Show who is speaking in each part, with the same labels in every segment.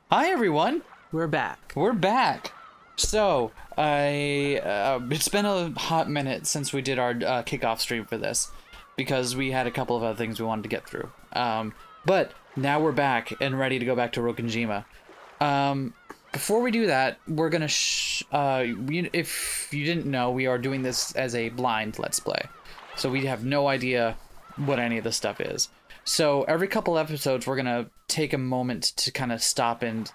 Speaker 1: Hi everyone,
Speaker 2: We're back.
Speaker 1: we're back. So it's been a hot minute since we did our kickoff stream for this, because we had a couple of other things we wanted to get through. But now we're back and ready to go back to Rokkenjima. Before we do that, we're gonna if you didn't know, we are doing this as a blind Let's Play, so we have no idea what any of this stuff is. So every couple episodes, we're gonna take a moment to kind of stop and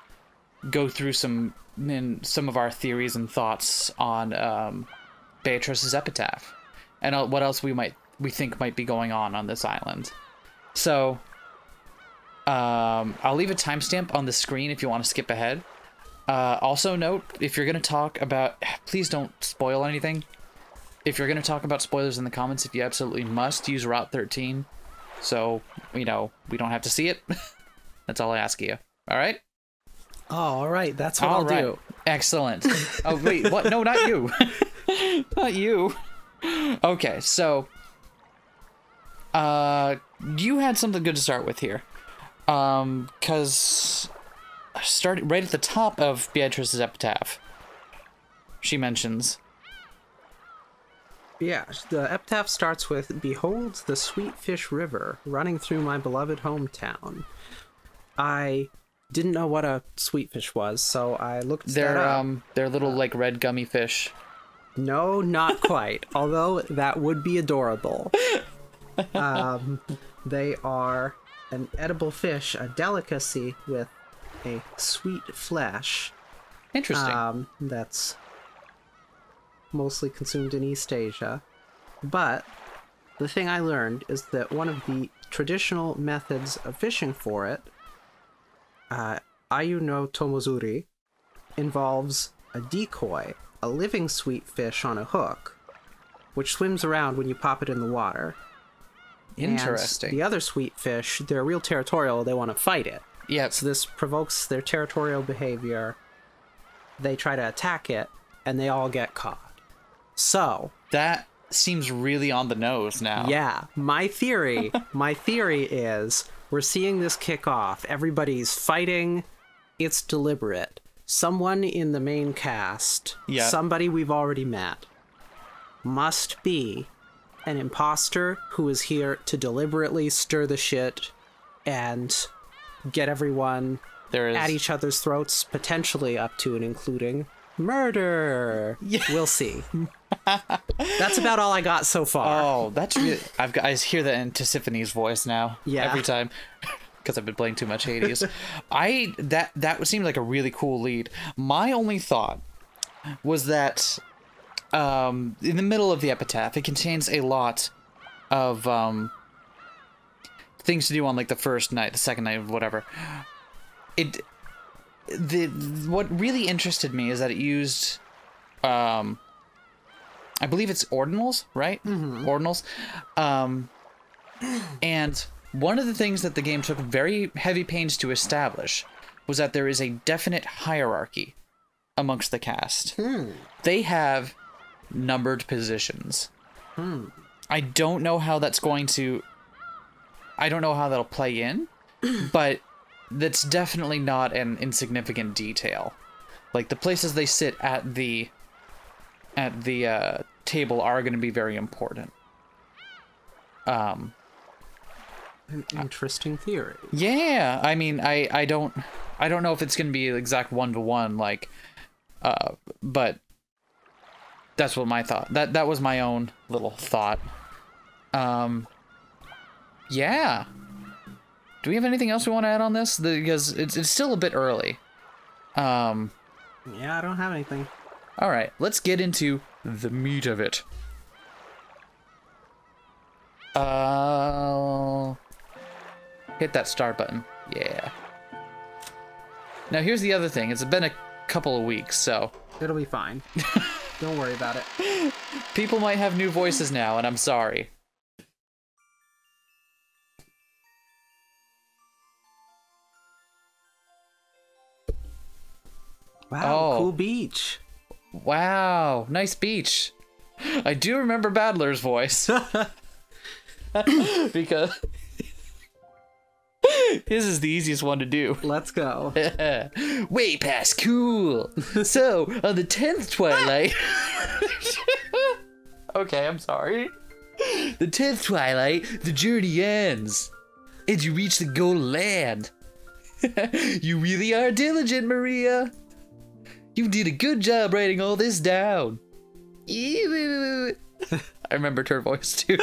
Speaker 1: go through some of our theories and thoughts on Beatrice's epitaph and what else we think might be going on this island. So I'll leave a timestamp on the screen if you want to skip ahead. Also note, if you're gonna talk about, please don't spoil anything. If you're gonna talk about spoilers in the comments, if you absolutely must, use Route 13. So, you know, we don't have to see it. That's all I ask you. All right?
Speaker 2: Oh, all right. That's what I'll do.
Speaker 1: Excellent. Oh, wait. What? No, not you. Not you. Okay, so... you had something good to start with here. Because... starting right at the top of Beatrice's epitaph, she mentions...
Speaker 2: Yeah, the epitaph starts with, "Behold the sweet fish river running through my beloved hometown." I didn't know what a sweet fish was, so I looked that up.
Speaker 1: They're little, like, red gummy fish.
Speaker 2: No, not quite. Although that would be adorable. They are an edible fish, a delicacy with a sweet flesh.
Speaker 1: Interesting.
Speaker 2: That's mostly consumed in East Asia. But the thing I learned is that one of the traditional methods of fishing for it, ayu no tomozuri, involves a decoy, a living sweet fish on a hook, which swims around when you pop it in the water.
Speaker 1: Interesting.
Speaker 2: And the other sweet fish, they're real territorial, they want to fight it.
Speaker 1: Yeah.
Speaker 2: So this provokes their territorial behavior. They try to attack it, and they all get caught. So...
Speaker 1: that seems really on the nose now.
Speaker 2: yeah, my theory is we're seeing this kick off. Everybody's fighting. It's deliberate. Someone in the main cast, somebody we've already met, must be an imposter who is here to deliberately stir the shit and get everyone at each other's throats, potentially up to and including murder. Yeah. We'll see. That's about all I got so far.
Speaker 1: Oh, that's really... I hear that in Tisiphane's voice now.
Speaker 2: Yeah.
Speaker 1: Every time. Because I've been playing too much Hades. That would seem like a really cool lead. My only thought was that in the middle of the epitaph, it contains a lot of things to do on, like, the first night, the second night, whatever. What really interested me is that it used I believe it's ordinals, right? Mm-hmm. Ordinals. And one of the things that the game took very heavy pains to establish was that there is a definite hierarchy amongst the cast. They have numbered positions. I don't know how that's going to... I don't know how that'll play in, but that's definitely not an insignificant detail. Like, the places they sit at the table are going to be very important.
Speaker 2: An interesting theory.
Speaker 1: Yeah, I mean, I don't know if it's going to be exact 1-to-1, like, but that's what my thought. That was my own little thought. Yeah. Do we have anything else we want to add on this? Because it's still a bit early.
Speaker 2: Yeah, I don't have anything.
Speaker 1: All right, let's get into the meat of it. Hit that start button. Yeah. Now here's the other thing. It's been a couple of weeks, so...
Speaker 2: it'll be fine. Don't worry about it.
Speaker 1: People might have new voices now, and I'm sorry.
Speaker 2: Wow, cool beach.
Speaker 1: Wow, nice beach. I do remember Battler's voice. because This is the easiest one to do.
Speaker 2: Let's go.
Speaker 1: Way past cool. So, on the 10th twilight... Okay, I'm sorry. The 10th twilight, the journey ends. And you reach the golden land. You really are diligent, Maria. You did a good job writing all this down. I remembered her voice too.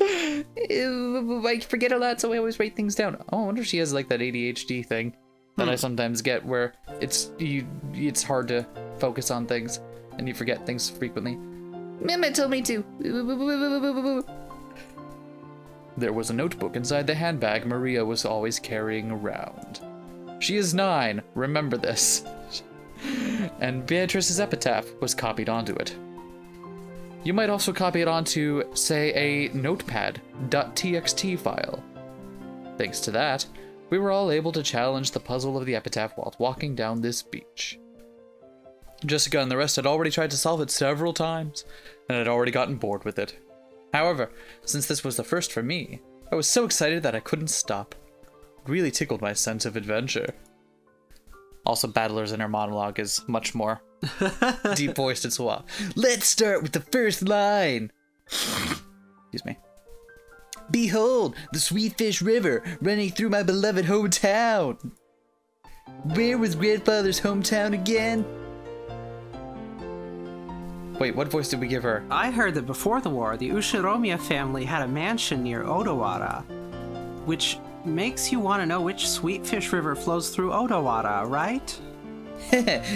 Speaker 1: I forget a lot, so I always write things down. Oh, I wonder if she has like that ADHD thing that I sometimes get, where it's hard to focus on things and you forget things frequently. Mama told me to. There was a notebook inside the handbag Maria was always carrying around. She is 9, remember this. And Beatrice's epitaph was copied onto it. You might also copy it onto, say, a notepad.txt file. Thanks to that, we were all able to challenge the puzzle of the epitaph while walking down this beach. Jessica and the rest had already tried to solve it several times, and had already gotten bored with it. However, since this was the first for me, I was so excited that I couldn't stop. It really tickled my sense of adventure. Also, Battler's inner monologue is much more deep-voiced as well. Let's start with the first line. Excuse me. Behold, the Sweetfish River running through my beloved hometown. Where was grandfather's hometown again? Wait, what voice did we give her?
Speaker 2: I heard that before the war, the Ushiromiya family had a mansion near Odawara, which makes you want to know which Sweetfish River flows through Odawara, right?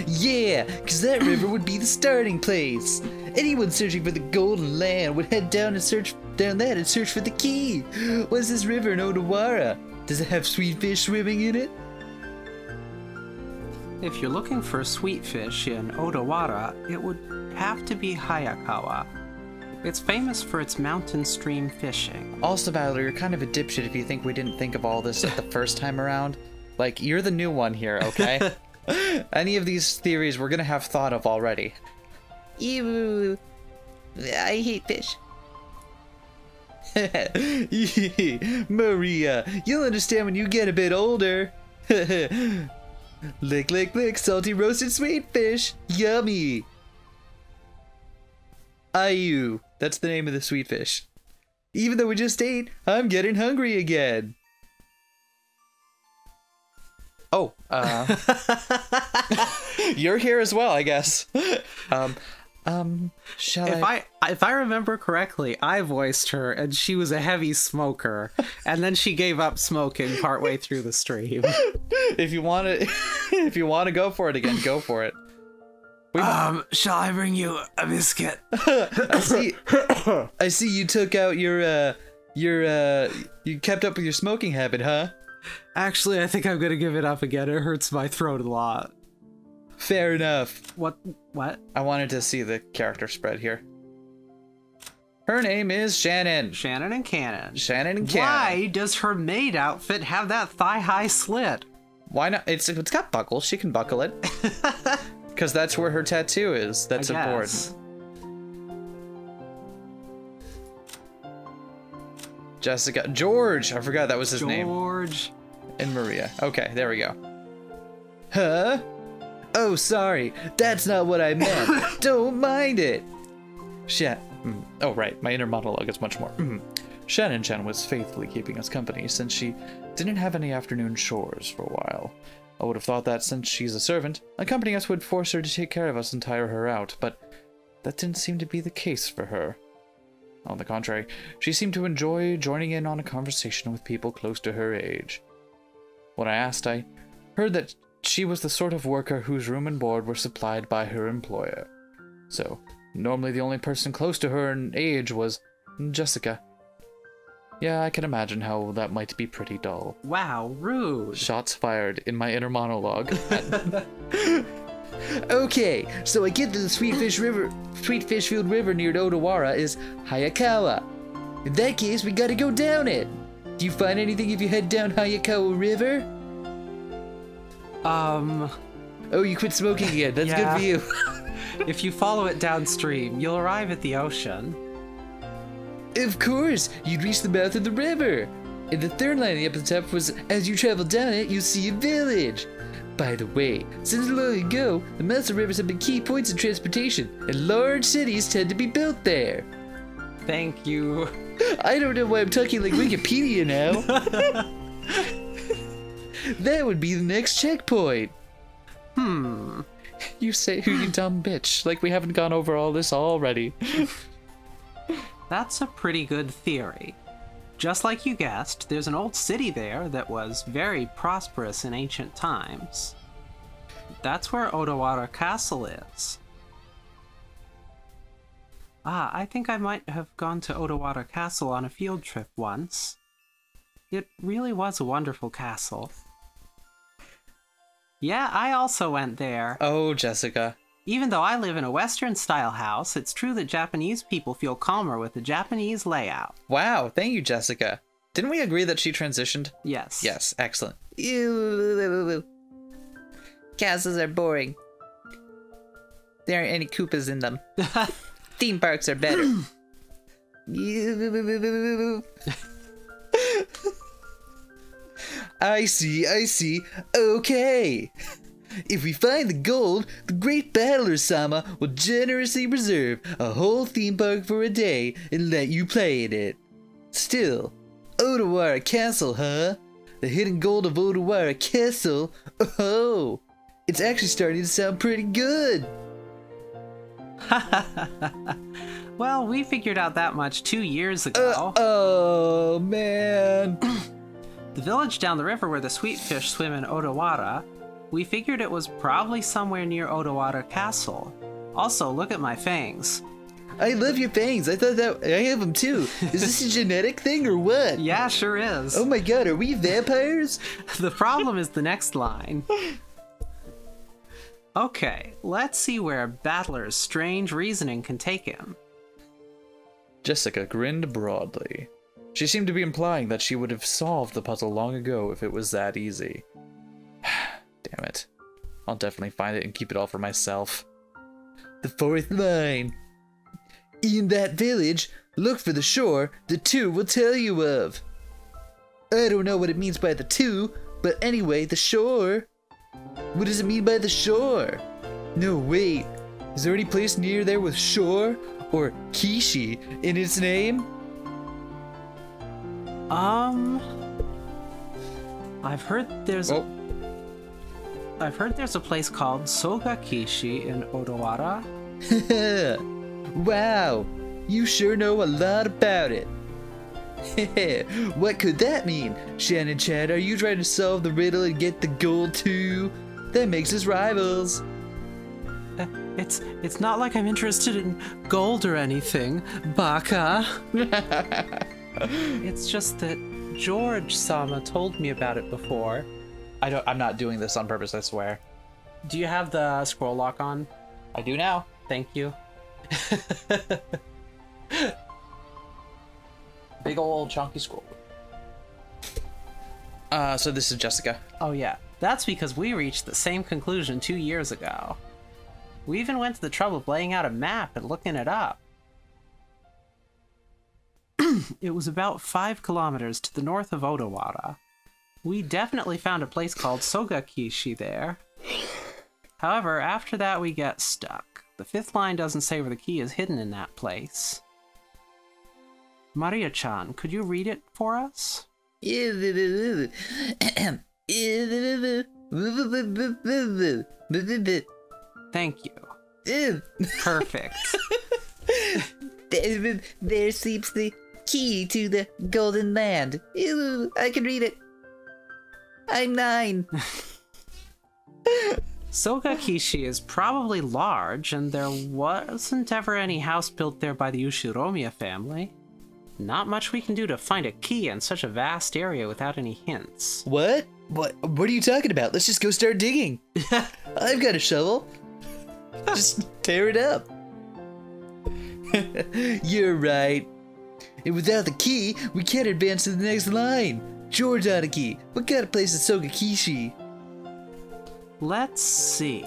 Speaker 1: Yeah, because that river would be the starting place. Anyone searching for the Golden Land would head down and search down that and search for the key. What's this river in Odawara? Does it have sweetfish swimming in it?
Speaker 2: If you're looking for sweetfish in Odawara, it would have to be Hayakawa. It's famous for its mountain stream fishing.
Speaker 1: Also, Battler, you're kind of a dipshit if you think we didn't think of all this the first time around. Like, you're the new one here, okay? Any of these theories we're gonna have thought of already. Ew. I hate fish. Maria, you'll understand when you get a bit older. Lick, lick, lick, salty roasted sweet fish. Yummy. Ayu. That's the name of the sweet fish. Even though we just ate, I'm getting hungry again. Oh, you're here as well, I guess.
Speaker 2: If I remember correctly, I voiced her, and she was a heavy smoker, and then she gave up smoking partway through the stream.
Speaker 1: If you want to go for it again, go for it.
Speaker 2: Shall I bring you a biscuit?
Speaker 1: I see you took out you kept up with your smoking habit, huh?
Speaker 2: Actually, I think I'm gonna give it up again. It hurts my throat a lot.
Speaker 1: Fair enough.
Speaker 2: What?
Speaker 1: I wanted to see the character spread here. Her name is Shannon.
Speaker 2: Shannon and Cannon.
Speaker 1: Shannon and Cannon.
Speaker 2: Why does her maid outfit have that thigh-high slit?
Speaker 1: Why not? It's got buckles. She can buckle it. Because that's where her tattoo is. That's important. Jessica. George! I forgot that was his name.
Speaker 2: George.
Speaker 1: And Maria. Okay, there we go. Huh? Oh, sorry. That's not what I meant. Don't mind it. Oh, right. My inner monologue is much more. Shannon was faithfully keeping us company since she didn't have any afternoon chores for a while. I would have thought that since she's a servant, accompanying us would force her to take care of us and tire her out, but that didn't seem to be the case for her. On the contrary, she seemed to enjoy joining in on a conversation with people close to her age. When I asked, I heard that she was the sort of worker whose room and board were supplied by her employer. So, normally the only person close to her in age was Jessica. Yeah, I can imagine how that might be pretty dull.
Speaker 2: Wow, rude.
Speaker 1: Shots fired in my inner monologue. Okay, so I get that the Sweetfishfield River near Odawara is Hayakawa. In that case, we gotta go down it. Do you find anything if you head down Hayakawa River? Oh, you quit smoking again. That's good for you.
Speaker 2: If you follow it downstream, you'll arrive at the ocean.
Speaker 1: Of course, you'd reach the mouth of the river. And the third line up at the top was, as you travel down it, you'll see a village. By the way, since long ago, the mouths of rivers have been key points of transportation, and large cities tend to be built there.
Speaker 2: Thank you.
Speaker 1: I don't know why I'm talking like Wikipedia now. That would be the next checkpoint. You say, who you dumb bitch, like we haven't gone over all this already.
Speaker 2: That's a pretty good theory. Just like you guessed, there's an old city there that was very prosperous in ancient times. That's where Odawara Castle is. I think I might have gone to Odawara Castle on a field trip once. It really was a wonderful castle. Yeah, I also went there.
Speaker 1: Oh, Jessica.
Speaker 2: Even though I live in a Western-style house, it's true that Japanese people feel calmer with the Japanese layout.
Speaker 1: Wow, thank you, Jessica. Didn't we agree that she transitioned?
Speaker 2: Yes.
Speaker 1: Yes, excellent. Ew. Castles are boring. There aren't any Koopas in them. Theme parks are better. I see. Okay. If we find the gold, the great battler-sama will generously reserve a whole theme park for a day and let you play in it. Still, Odawara Castle, huh? The hidden gold of Odawara Castle? Oh, it's actually starting to sound pretty good.
Speaker 2: Well, we figured out that much 2 years ago.
Speaker 1: Oh, man.
Speaker 2: The village down the river where the sweet fish swim in Odawara, we figured it was probably somewhere near Odawara Castle. Also, look at my fangs.
Speaker 1: I love your fangs. I thought that I have them too. Is this a genetic thing or what?
Speaker 2: Yeah, sure is.
Speaker 1: Oh my god, are we vampires?
Speaker 2: The problem is the next line. Okay, let's see where Battler's strange reasoning can take him.
Speaker 1: Jessica grinned broadly. She seemed to be implying that she would have solved the puzzle long ago if it was that easy. Damn it. I'll definitely find it and keep it all for myself. The fourth line. In that village, look for the shore the two will tell you of. I don't know what it means by the two, but anyway, the shore. What does it mean by the shore? No, wait. Is there any place near there with shore or kishi in its name?
Speaker 2: I've heard there's a place called Sogakishi in Odawara.
Speaker 1: Wow, you sure know a lot about it. What could that mean? Shannon Chad, are you trying to solve the riddle and get the gold too? That makes us rivals.
Speaker 2: It's not like I'm interested in gold or anything, Baka. It's just that George-sama told me about it before.
Speaker 1: I'm not doing this on purpose, I swear.
Speaker 2: Do you have the scroll lock on?
Speaker 1: I do now.
Speaker 2: Thank you.
Speaker 1: Big old chunky scroll. So this is Jessica.
Speaker 2: Oh yeah, that's because we reached the same conclusion 2 years ago. We even went to the trouble of laying out a map and looking it up. It was about 5 kilometers to the north of Odawara. We definitely found a place called Sogakishi there. However, after that we get stuck. The 5th line doesn't say where the key is hidden in that place. Maria-chan, could you read it for us? Thank you. Perfect.
Speaker 3: There sleeps the key to the golden land. Ew, I can read it. I'm 9.
Speaker 2: Sogakishi is probably large, and there wasn't ever any house built there by the Ushiromiya family. Not much we can do to find a key in such a vast area without any hints.
Speaker 1: What? What are you talking about? Let's just go start digging. I've got a shovel. Just tear it up. You're right. And without the key, we can't advance to the next line. George Anaki, what kind of place is Sogakishi?
Speaker 2: Let's see.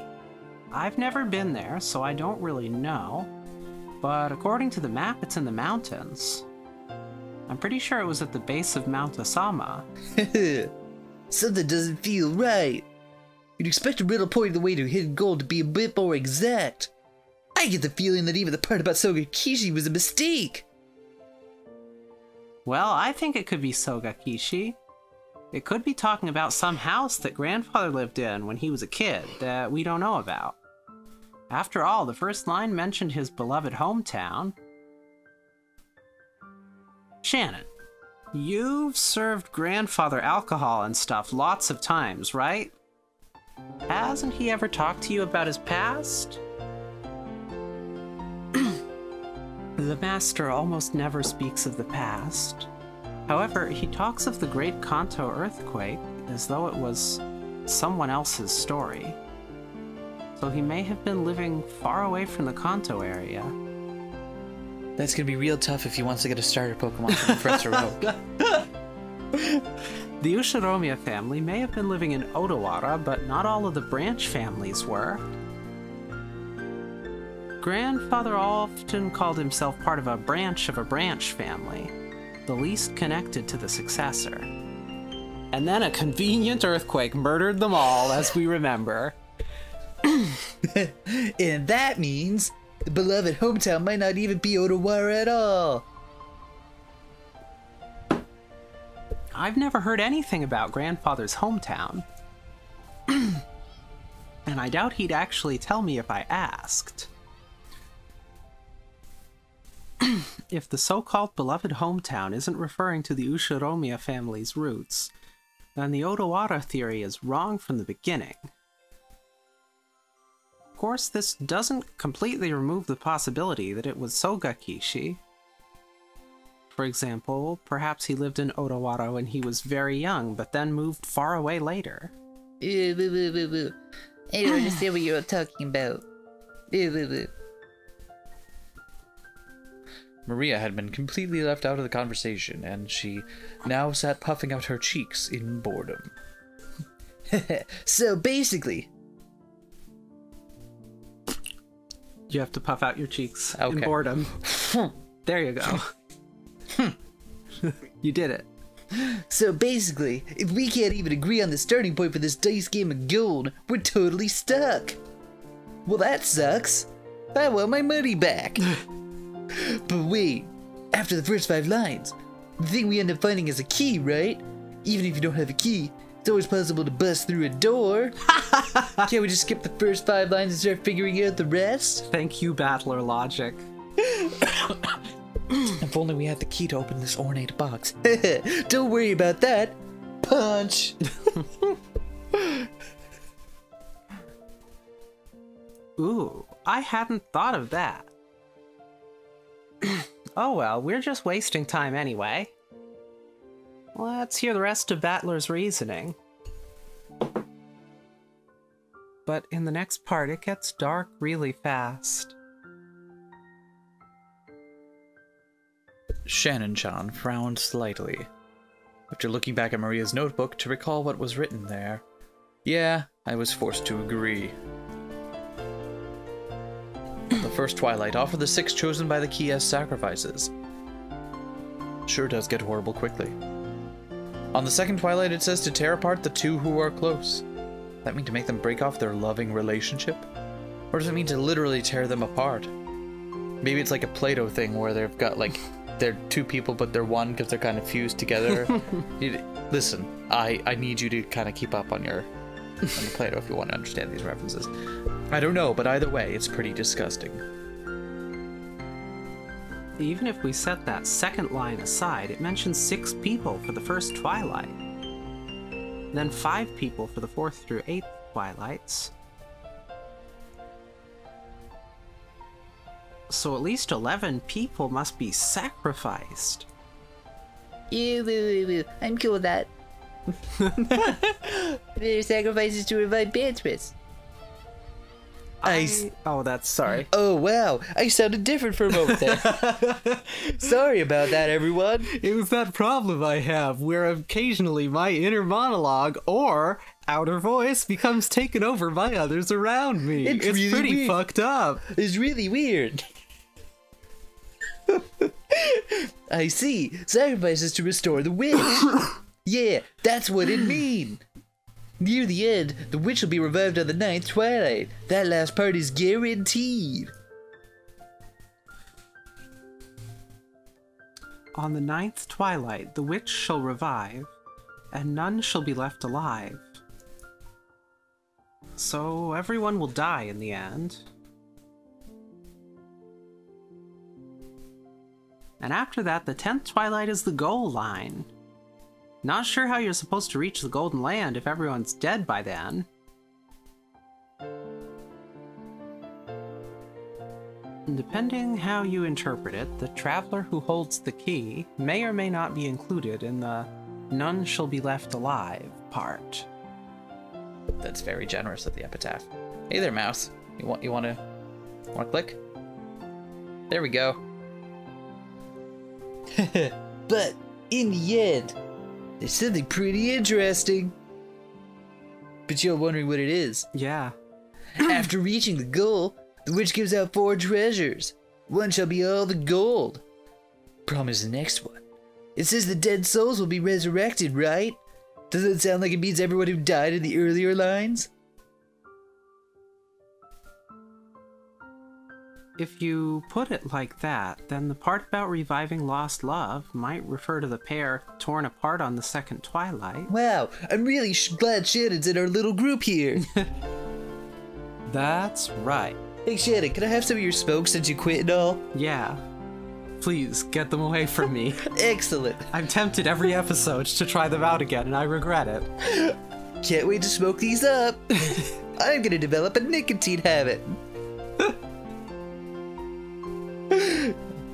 Speaker 2: I've never been there, so I don't really know. But according to the map, it's in the mountains. I'm pretty sure it was at the base of Mount Osama.
Speaker 3: Something doesn't feel right. You'd expect a riddle pointing the way to hidden gold to be a bit more exact. I get the feeling that even the part about Sogakishi was a mistake.
Speaker 2: Well, I think it could be Sogakishi. It could be talking about some house that grandfather lived in when he was a kid that we don't know about. After all, the first line mentioned his beloved hometown. Shannon, you've served grandfather alcohol and stuff lots of times, right? Hasn't he ever talked to you about his past? The master almost never speaks of the past. However, he talks of the Great Kanto earthquake as though it was someone else's story. So he may have been living far away from the Kanto area.
Speaker 1: That's gonna be real tough if he wants to get a starter Pokemon from Professor Oak.
Speaker 2: The Ushiromiya family may have been living in Odawara, but not all of the branch families were. Grandfather often called himself part of a branch family, the least connected to the successor. And then a convenient earthquake murdered them all, as we remember.
Speaker 3: And that means the beloved hometown might not even be Odawara at all.
Speaker 2: I've never heard anything about grandfather's hometown. And I doubt he'd actually tell me if I asked. If the so-called beloved hometown isn't referring to the Ushiromiya family's roots, then the Odawara theory is wrong from the beginning. Of course, this doesn't completely remove the possibility that it was Sogakishi. For example, perhaps he lived in Odawara when he was very young, but then moved far away later.
Speaker 3: I don't understand what you're talking about.
Speaker 1: Maria had been completely left out of the conversation, and she now sat puffing out her cheeks in boredom.
Speaker 3: So basically...
Speaker 2: You have to puff out your cheeks in
Speaker 1: Okay.
Speaker 2: boredom. There you go. You did it.
Speaker 3: So basically, if we can't even agree on the starting point for this dice game of gold, we're totally stuck. Well, that sucks. I want my money back. But wait, after the first 5 lines, the thing we end up finding is a key, right? Even if you don't have a key, it's always possible to bust through a door. Can't we just skip the first 5 lines and start figuring out the rest?
Speaker 2: Thank you, Battler Logic.
Speaker 1: If only we had the key to open this ornate box.
Speaker 3: Don't worry about that. Punch!
Speaker 2: Ooh, I hadn't thought of that. Oh well, we're just wasting time anyway. Let's hear the rest of Battler's reasoning. But in the next part, it gets dark really fast.
Speaker 1: Shannon-chan frowned slightly, after looking back at Maria's notebook to recall what was written there. Yeah, I was forced to agree. The first twilight offered the 6 chosen by the key as sacrifices. Sure does get horrible quickly. On the second twilight it says to tear apart the 2 who are close. That mean to make them break off their loving relationship? Or does it mean to literally tear them apart? Maybe it's like a Play-Doh thing where they've got like, they're 2 people but they're one because they're kind of fused together. Listen, I need you to kind of keep up on your on the Play-Doh if you want to understand these references. I don't know, but either way, it's pretty disgusting.
Speaker 2: Even if we set that second line aside, it mentions 6 people for the first twilight. Then 5 people for the 4th through 8th twilights. So at least 11 people must be sacrificed.
Speaker 3: I'm cool with that. They're sacrifices to revive Beatrice.
Speaker 2: Oh, that's sorry.
Speaker 3: Oh, wow. I sounded different for a moment there. Sorry about that, everyone.
Speaker 2: It was that problem I have where occasionally my inner monologue or outer voice becomes taken over by others around me. It's really pretty
Speaker 3: weird.
Speaker 2: fucked up.
Speaker 3: It's really weird. I see. Sacrifices to restore the witch. Yeah, that's what it means. Near the end, the witch will be revived on the 9th twilight. That last part is guaranteed.
Speaker 2: On the 9th twilight, the witch shall revive, and none shall be left alive. So everyone will die in the end. And after that, the 10th twilight is the goal line. Not sure how you're supposed to reach the Golden Land if everyone's dead by then. And depending how you interpret it, the traveler who holds the key may or may not be included in the none shall be left alive part.
Speaker 1: That's very generous of the epitaph. Hey there, mouse. You wanna click? There we go.
Speaker 3: But in the end, there's something pretty interesting. But you're wondering what it is.
Speaker 2: Yeah.
Speaker 3: After reaching the goal, the witch gives out 4 treasures. One shall be all the gold. Problem is the next one. It says the dead souls will be resurrected, right? Does it sound like it means everyone who died in the earlier lines?
Speaker 2: If you put it like that, then the part about reviving lost love might refer to the pair torn apart on the 2nd twilight.
Speaker 3: Wow, I'm really glad Shannon's in our little group here.
Speaker 2: That's right.
Speaker 3: Hey Shannon, can I have some of your smoke since you quit and all?
Speaker 2: Yeah. Please, get them away from me.
Speaker 3: Excellent.
Speaker 2: I'm tempted every episode to try them out again, and I regret it.
Speaker 3: Can't wait to smoke these up. I'm gonna develop a nicotine habit.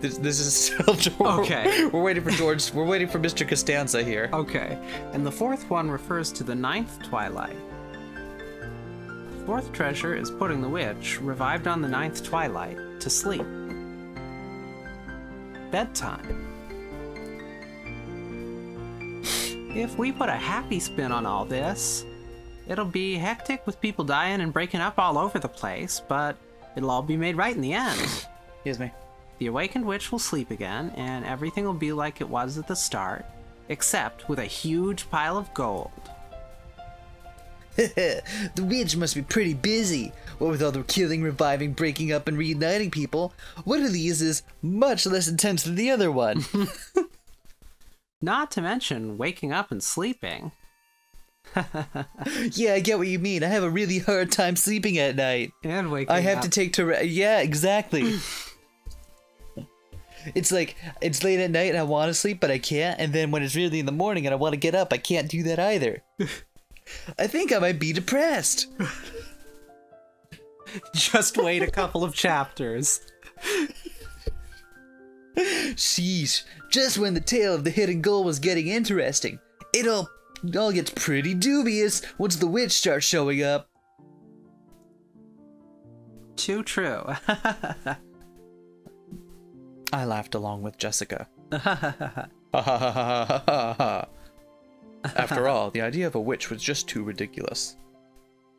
Speaker 1: This is still George.
Speaker 2: Okay.
Speaker 1: We're waiting for George. We're waiting for Mr. Costanza here.
Speaker 2: Okay. And the 4th one refers to the 9th twilight. The 4th treasure is putting the witch, revived on the 9th twilight, to sleep. Bedtime. If we put a happy spin on all this, it'll be hectic with people dying and breaking up all over the place, but it'll all be made right in the end.
Speaker 1: Excuse me.
Speaker 2: The awakened witch will sleep again, and everything will be like it was at the start, except with a huge pile of gold.
Speaker 3: The witch must be pretty busy. What with all the killing, reviving, breaking up, and reuniting people, one of these is much less intense than the other one.
Speaker 2: Not to mention waking up and sleeping.
Speaker 3: Yeah, I get what you mean. I have a really hard time sleeping at night.
Speaker 2: And waking up.
Speaker 3: I have to take yeah, exactly. It's like, it's late at night and I want to sleep, but I can't. And then when it's really in the morning and I want to get up, I can't do that either. I think I might be depressed.
Speaker 2: Just wait a couple of chapters.
Speaker 3: Sheesh. Just when the tale of the hidden goal was getting interesting, it all gets pretty dubious once the witch starts showing up.
Speaker 2: Too true.
Speaker 1: I laughed along with Jessica. After all, the idea of a witch was just too ridiculous.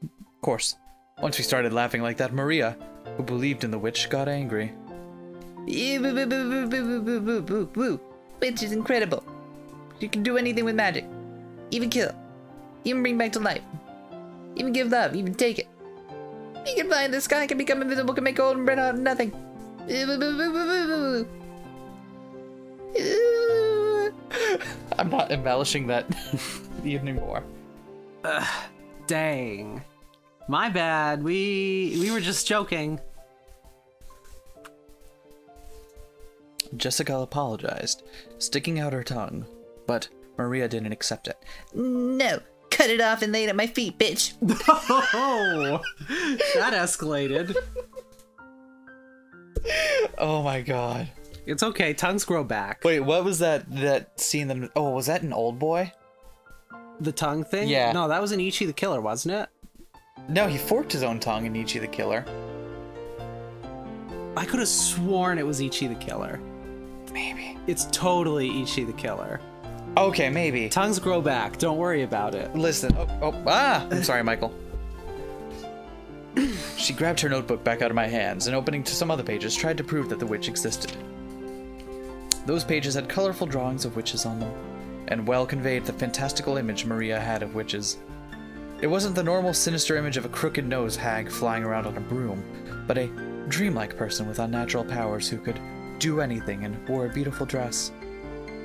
Speaker 1: Of course, once we started laughing like that, Maria, who believed in the witch, got angry.
Speaker 3: Witch is incredible. She can do anything with magic. Even kill. Even bring back to life. Even give love. Even take it. He can fly in the sky, can become invisible, can make golden bread out of nothing.
Speaker 1: I'm not embellishing that evening more.
Speaker 2: Dang. My bad. We were just joking.
Speaker 1: Jessica apologized, sticking out her tongue, but Maria didn't accept it.
Speaker 3: No, cut it off and lay it at my feet, bitch.
Speaker 2: Oh, that escalated.
Speaker 1: Oh my god.
Speaker 2: It's okay, tongues grow back.
Speaker 1: Wait, what was that scene that... Oh, was that an Old Boy?
Speaker 2: The tongue thing?
Speaker 1: Yeah.
Speaker 2: No, that was in Ichi the Killer, wasn't it?
Speaker 1: No, he forked his own tongue in Ichi the Killer.
Speaker 2: I could have sworn it was Ichi the Killer.
Speaker 1: Maybe.
Speaker 2: It's totally Ichi the Killer.
Speaker 1: Okay, maybe.
Speaker 2: Tongues grow back, don't worry about it.
Speaker 1: Listen. I'm sorry, Michael. She grabbed her notebook back out of my hands and, opening to some other pages, tried to prove that the witch existed. Those pages had colorful drawings of witches on them, and well conveyed the fantastical image Maria had of witches. It wasn't the normal sinister image of a crooked nose hag flying around on a broom, but a dreamlike person with unnatural powers who could do anything and wore a beautiful dress.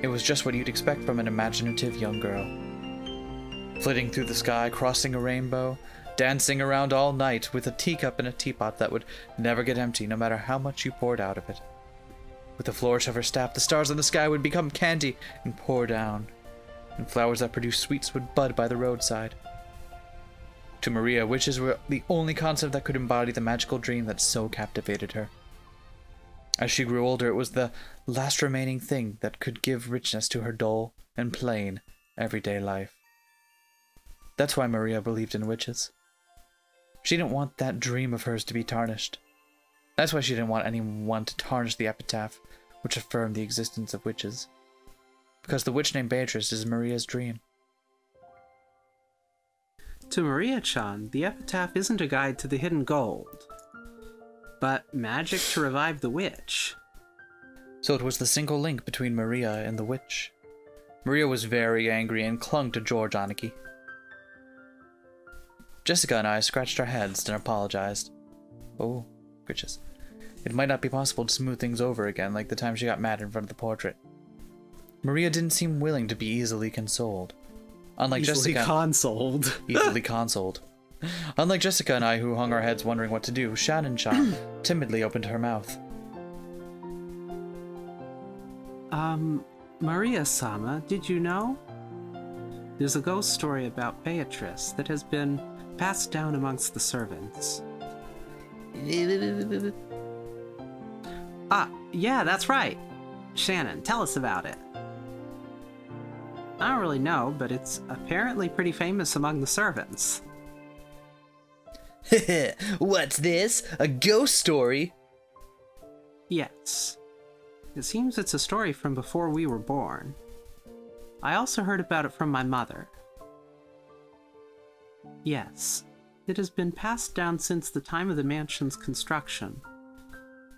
Speaker 1: It was just what you'd expect from an imaginative young girl. Flitting through the sky, crossing a rainbow, dancing around all night with a teacup and a teapot that would never get empty no matter how much you poured out of it. With a flourish of her staff, the stars in the sky would become candy and pour down, and flowers that produced sweets would bud by the roadside. To Maria, witches were the only concept that could embody the magical dream that so captivated her. As she grew older, it was the last remaining thing that could give richness to her dull and plain everyday life. That's why Maria believed in witches. She didn't want that dream of hers to be tarnished. That's why she didn't want anyone to tarnish the epitaph which affirmed the existence of witches. Because the witch named Beatrice is Maria's dream.
Speaker 2: To Maria-chan, the epitaph isn't a guide to the hidden gold, but magic to revive the witch.
Speaker 1: So it was the single link between Maria and the witch. Maria was very angry and clung to George Aniki. Jessica and I scratched our heads and apologized. Oh, witches. It might not be possible to smooth things over again like the time she got mad in front of the portrait. Maria didn't seem willing to be easily consoled. Unlike
Speaker 2: easily
Speaker 1: Jessica,
Speaker 2: consoled.
Speaker 1: Easily consoled. Unlike Jessica and I, who hung our heads wondering what to do, Shannon-chan timidly opened her mouth.
Speaker 2: Maria-sama, did you know? There's a ghost story about Beatrice that has been passed down amongst the servants. Yeah, that's right. Shannon, tell us about it. I don't really know, but it's apparently pretty famous among the servants.
Speaker 3: What's this? A ghost story?
Speaker 2: Yes. It seems it's a story from before we were born. I also heard about it from my mother. Yes, it has been passed down since the time of the mansion's construction.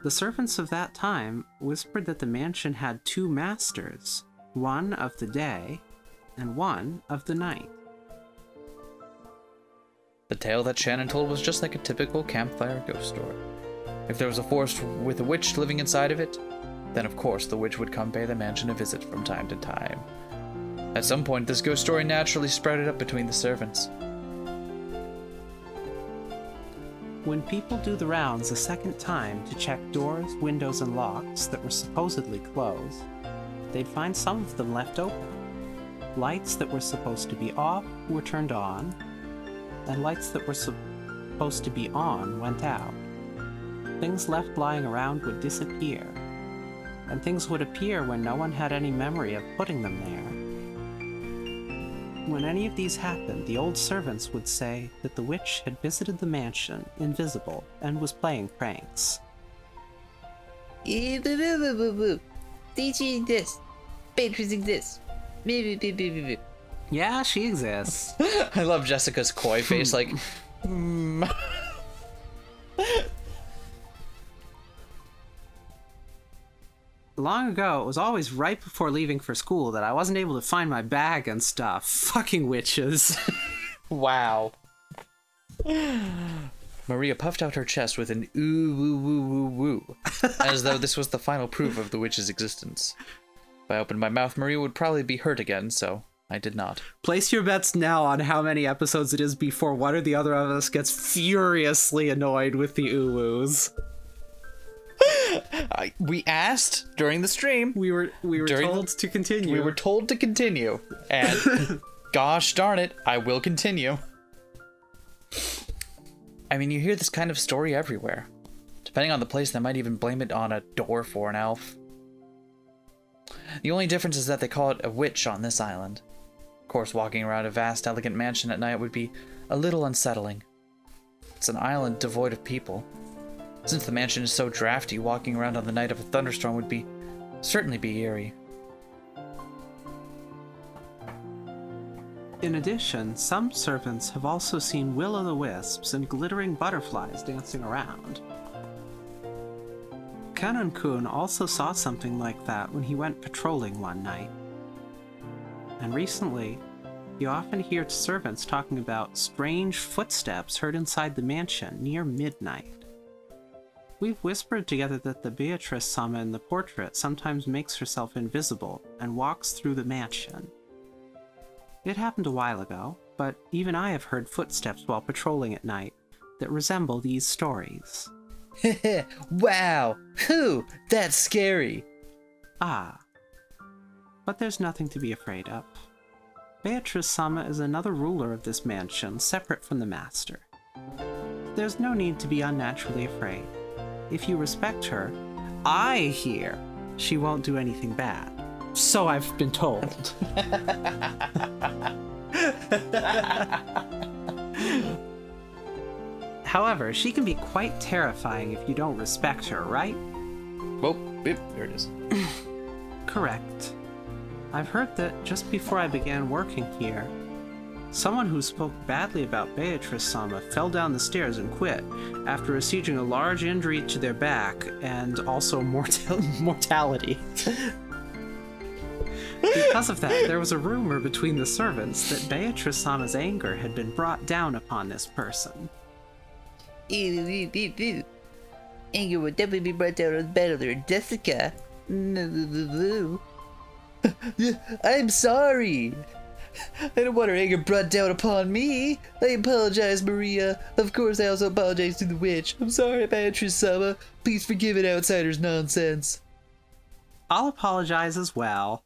Speaker 2: The servants of that time whispered that the mansion had two masters, one of the day and one of the night.
Speaker 1: The tale that Shannon told was just like a typical campfire ghost story. If there was a forest with a witch living inside of it, then of course the witch would come pay the mansion a visit from time to time. At some point, this ghost story naturally spread up between the servants.
Speaker 2: When people do the rounds a second time to check doors, windows, and locks that were supposedly closed, they'd find some of them left open. Lights that were supposed to be off were turned on, and lights that were supposed to be on went out. Things left lying around would disappear, and things would appear when no one had any memory of putting them there. When any of these happened, the old servants would say that the witch had visited the mansion, invisible, and was playing pranks.
Speaker 3: Teaching this. Beatrice exists.
Speaker 2: Yeah, she exists.
Speaker 1: I love Jessica's coy face, like...
Speaker 2: Long ago, it was always right before leaving for school that I wasn't able to find my bag and stuff. Fucking witches.
Speaker 1: Wow. Maria puffed out her chest with an ooh woo woo woo woo, as though this was the final proof of the witch's existence. If I opened my mouth, Maria would probably be hurt again, so I did not.
Speaker 2: Place your bets now on how many episodes it is before one or the other of us gets furiously annoyed with the ooh-woos.
Speaker 1: We asked during the stream.
Speaker 2: We were told to continue.
Speaker 1: We were told to continue, and gosh darn it, I will continue. I mean, you hear this kind of story everywhere. Depending on the place, they might even blame it on a dwarf or an elf. The only difference is that they call it a witch on this island. Of course, walking around a vast, elegant mansion at night would be a little unsettling. It's an island devoid of people. Since the mansion is so drafty, walking around on the night of a thunderstorm would certainly be eerie.
Speaker 2: In addition, some servants have also seen will-o'-the-wisps and glittering butterflies dancing around. Kennen-kun also saw something like that when he went patrolling one night. And recently, you often hear servants talking about strange footsteps heard inside the mansion near midnight. We've whispered together that the Beatrice-sama in the portrait sometimes makes herself invisible and walks through the mansion. It happened a while ago, but even I have heard footsteps while patrolling at night that resemble these stories.
Speaker 3: Wow! Whew! That's scary!
Speaker 2: Ah. But there's nothing to be afraid of. Beatrice-sama is another ruler of this mansion, separate from the master. There's no need to be unnaturally afraid. If you respect her, I hear she won't do anything bad. So I've been told. However, she can be quite terrifying if you don't respect her, right?
Speaker 1: Oh, there it is.
Speaker 2: Correct. I've heard that just before I began working here, someone who spoke badly about Beatrice-sama fell down the stairs and quit after receiving a large injury to their back and also mortality. Because of that, there was a rumor between the servants that Beatrice-sama's anger had been brought down upon this person.
Speaker 3: Anger would definitely be brought down on battler Jessica. I'm sorry. I don't want her anger brought down upon me. I apologize, Maria. Of course, I also apologize to the witch. I'm sorry, Beatrice-sama. Please forgive an outsider's nonsense.
Speaker 2: I'll apologize as well.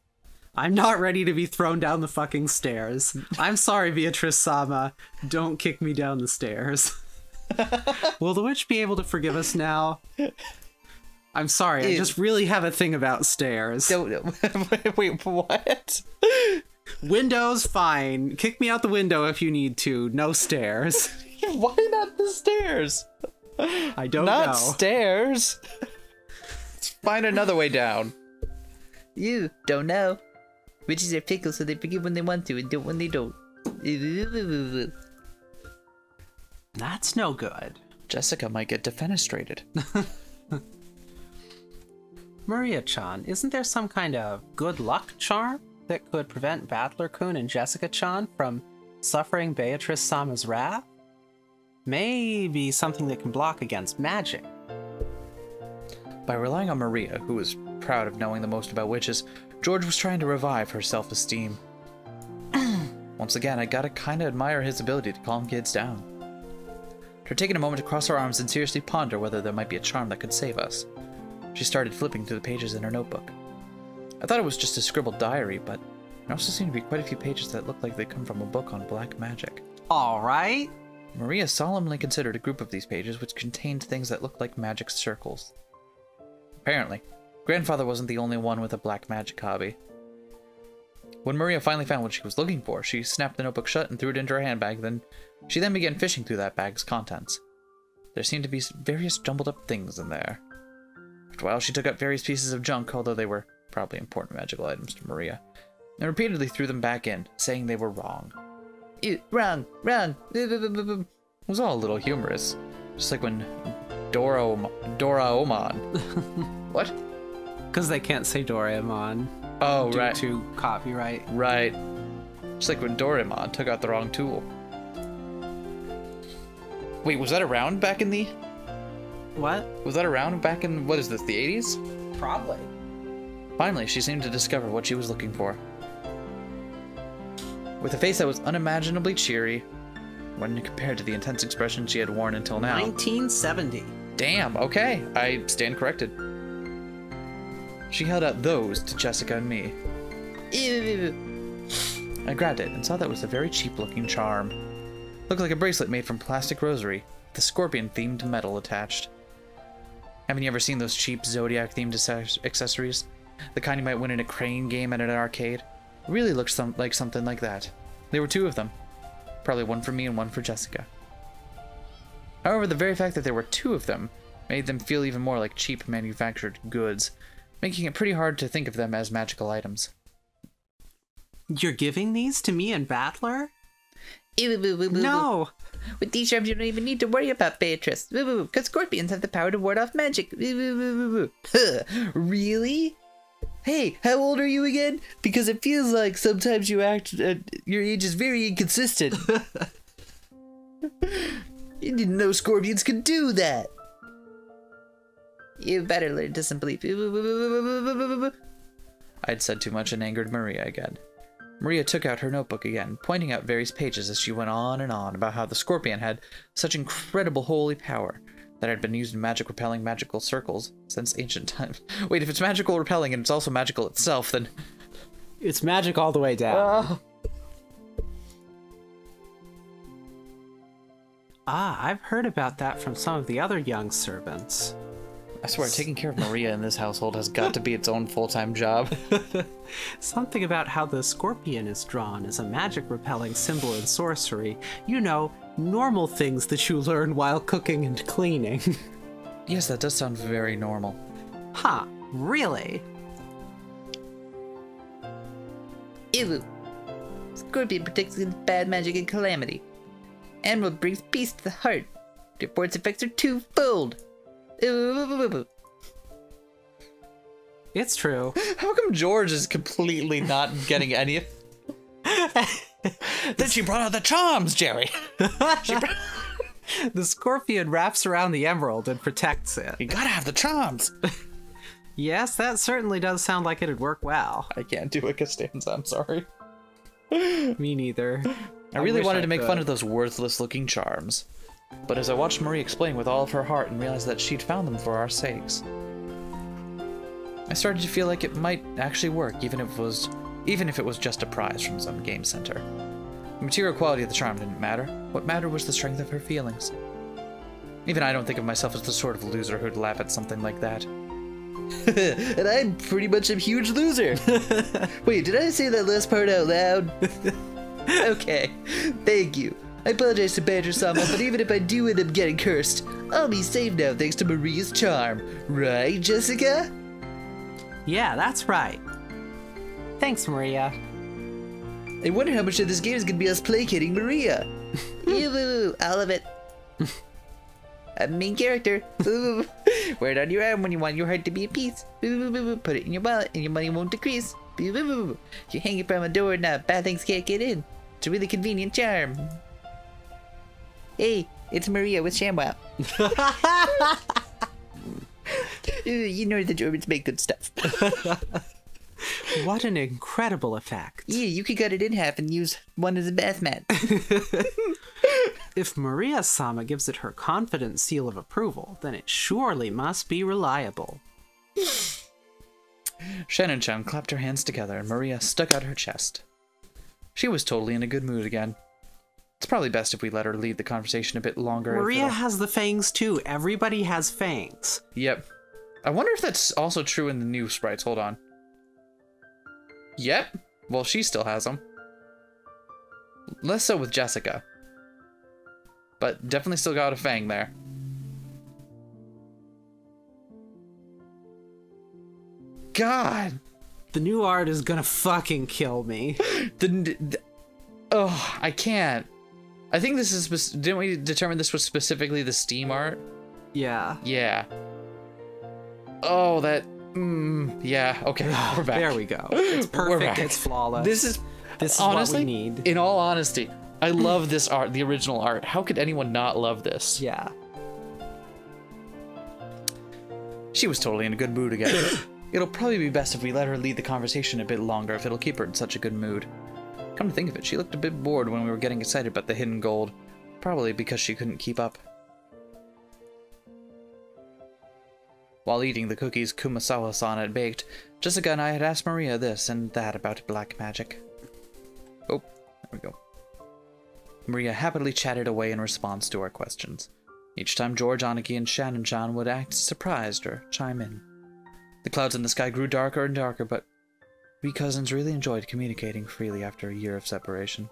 Speaker 2: I'm not ready to be thrown down the fucking stairs. I'm sorry, Beatrice-sama. Don't kick me down the stairs. Will the witch be able to forgive us now? I'm sorry, I just really have a thing about stairs.
Speaker 1: Wait, what?
Speaker 2: Windows, fine. Kick me out the window if you need to. No stairs.
Speaker 1: Why not the stairs?
Speaker 2: I don't know.
Speaker 1: Not stairs. Let's find another way down.
Speaker 3: You don't know. Witches are fickle, so they forgive when they want to and don't when they don't.
Speaker 2: That's no good.
Speaker 1: Jessica might get defenestrated.
Speaker 2: Maria-chan, isn't there some kind of good luck charm that could prevent Battler-kun and Jessica-chan from suffering Beatrice-sama's wrath? Maybe something that can block against magic.
Speaker 1: By relying on Maria, who was proud of knowing the most about witches, George was trying to revive her self-esteem. Once again, I gotta kinda admire his ability to calm kids down. After taking a moment to cross her arms and seriously ponder whether there might be a charm that could save us, she started flipping through the pages in her notebook. I thought it was just a scribbled diary, but there also seemed to be quite a few pages that looked like they come from a book on black magic.
Speaker 2: Alright.
Speaker 1: Maria solemnly considered a group of these pages which contained things that looked like magic circles. Apparently, Grandfather wasn't the only one with a black magic hobby. When Maria finally found what she was looking for, she snapped the notebook shut and threw it into her handbag. She then began fishing through that bag's contents. There seemed to be various jumbled up things in there. After a while, she took out various pieces of junk, although they were probably important magical items to Maria, and repeatedly threw them back in, saying they were wrong.
Speaker 3: Wrong.
Speaker 1: It was all a little humorous, just like when Dora Oman. What?
Speaker 2: Because they can't say Doraemon.
Speaker 1: Oh,
Speaker 2: due
Speaker 1: right.
Speaker 2: to copyright.
Speaker 1: Right. Just like when Doraemon took out the wrong tool. Wait, was that around back in the...
Speaker 2: What?
Speaker 1: Was that around back in, what is this, the 80s?
Speaker 2: Probably.
Speaker 1: Finally, she seemed to discover what she was looking for. With a face that was unimaginably cheery, when compared to the intense expression she had worn until now.
Speaker 2: 1970.
Speaker 1: Damn, okay, I stand corrected. She held out those to Jessica and me. I grabbed it and saw that it was a very cheap-looking charm. Looked like a bracelet made from plastic rosary, with a scorpion-themed metal attached. Haven't you ever seen those cheap Zodiac-themed accessories? The kind you might win in a crane game at an arcade? It really looks like something like that. There were two of them. Probably one for me and one for Jessica. However, the very fact that there were two of them made them feel even more like cheap manufactured goods, making it pretty hard to think of them as magical items.
Speaker 2: You're giving these to me and Battler? No!
Speaker 3: With these charms, you don't even need to worry about Beatrice. Because scorpions have the power to ward off magic. Really? Hey, how old are you again? Because it feels like sometimes you act, your age is very inconsistent. You didn't know scorpions could do that. You better learn to simply...
Speaker 1: I'd said too much and angered Maria again. Maria took out her notebook again, pointing out various pages as she went on and on about how the scorpion had such incredible holy power that had been used in magic-repelling magical circles since ancient times. Wait, if it's magical repelling and it's also magical itself, then...
Speaker 2: It's magic all the way down. I've heard about that from some of the other young servants.
Speaker 1: I swear, taking care of Maria in this household has got to be its own full-time job.
Speaker 2: Something about how the scorpion is drawn as a magic-repelling symbol in sorcery. You know, normal things that you learn while cooking and cleaning.
Speaker 1: Yes, that does sound very normal.
Speaker 2: Huh, really?
Speaker 3: Ew. Scorpion protects against bad magic and calamity. Emerald brings peace to the heart. Therefore its effects are twofold.
Speaker 2: It's true.
Speaker 1: How come George is completely not getting any of... Then she brought out the charms, Jerry.
Speaker 2: The scorpion wraps around the emerald and protects it.
Speaker 1: You gotta have the charms.
Speaker 2: Yes, that certainly does sound like it'd work well.
Speaker 1: I can't do a Costanza, I'm sorry.
Speaker 2: Me neither.
Speaker 1: I really wanted to make fun of those worthless-looking charms. But as I watched Marie explain with all of her heart and realized that she'd found them for our sakes, I started to feel like it might actually work, even if it was just a prize from some game center. The material quality of the charm didn't matter. What mattered was the strength of her feelings. Even I don't think of myself as the sort of loser who'd laugh at something like that.
Speaker 3: And I'm pretty much a huge loser. Wait, did I say that last part out loud? Okay, thank you. I apologize to Badger-sama, but even if I do end up getting cursed, I'll be safe now thanks to Maria's charm. Right, Jessica?
Speaker 2: Yeah, that's right. Thanks, Maria.
Speaker 3: I wonder how much of this game is going to be us placating Maria. Ew, all of it. I'm a main character. Wear it on your arm when you want your heart to be at peace. Put it in your wallet and your money won't decrease. You hang it from a door now, bad things can't get in. It's a really convenient charm. Hey, it's Maria with ShamWow. You know the Germans make good stuff.
Speaker 2: What an incredible effect.
Speaker 3: Yeah, you could cut it in half and use one as a bath mat.
Speaker 2: If Maria-sama gives it her confident seal of approval, then it surely must be reliable.
Speaker 1: Shannon-chan clapped her hands together and Maria stuck out her chest. She was totally in a good mood again. It's probably best if we let her lead the conversation a bit longer.
Speaker 2: Maria has the fangs too. Everybody has fangs.
Speaker 1: Yep. I wonder if that's also true in the new sprites. Hold on. Yep. Well, she still has them. Less so with Jessica. But definitely still got a fang there. God.
Speaker 2: The new art is gonna fucking kill me.
Speaker 1: Oh, I can't. I think this is... Didn't we determine this was specifically the Steam art?
Speaker 2: Yeah.
Speaker 1: Yeah. Oh, that... yeah, okay, we're back.
Speaker 2: There we go. It's perfect, it's flawless. This is honestly, what we need.
Speaker 1: In all honesty, I love this art, the original art. How could anyone not love this?
Speaker 2: Yeah.
Speaker 1: She was totally in a good mood again. It'll probably be best if we let her lead the conversation a bit longer if it'll keep her in such a good mood. Come to think of it, she looked a bit bored when we were getting excited about the hidden gold. Probably because she couldn't keep up. While eating the cookies Kumasawa-san had baked, Jessica and I had asked Maria this and that about black magic. Oh, there we go. Maria happily chatted away in response to our questions. Each time George, Aniki, and Shannon-chan would act surprised or chime in. The clouds in the sky grew darker and darker, but we cousins really enjoyed communicating freely after a year of separation.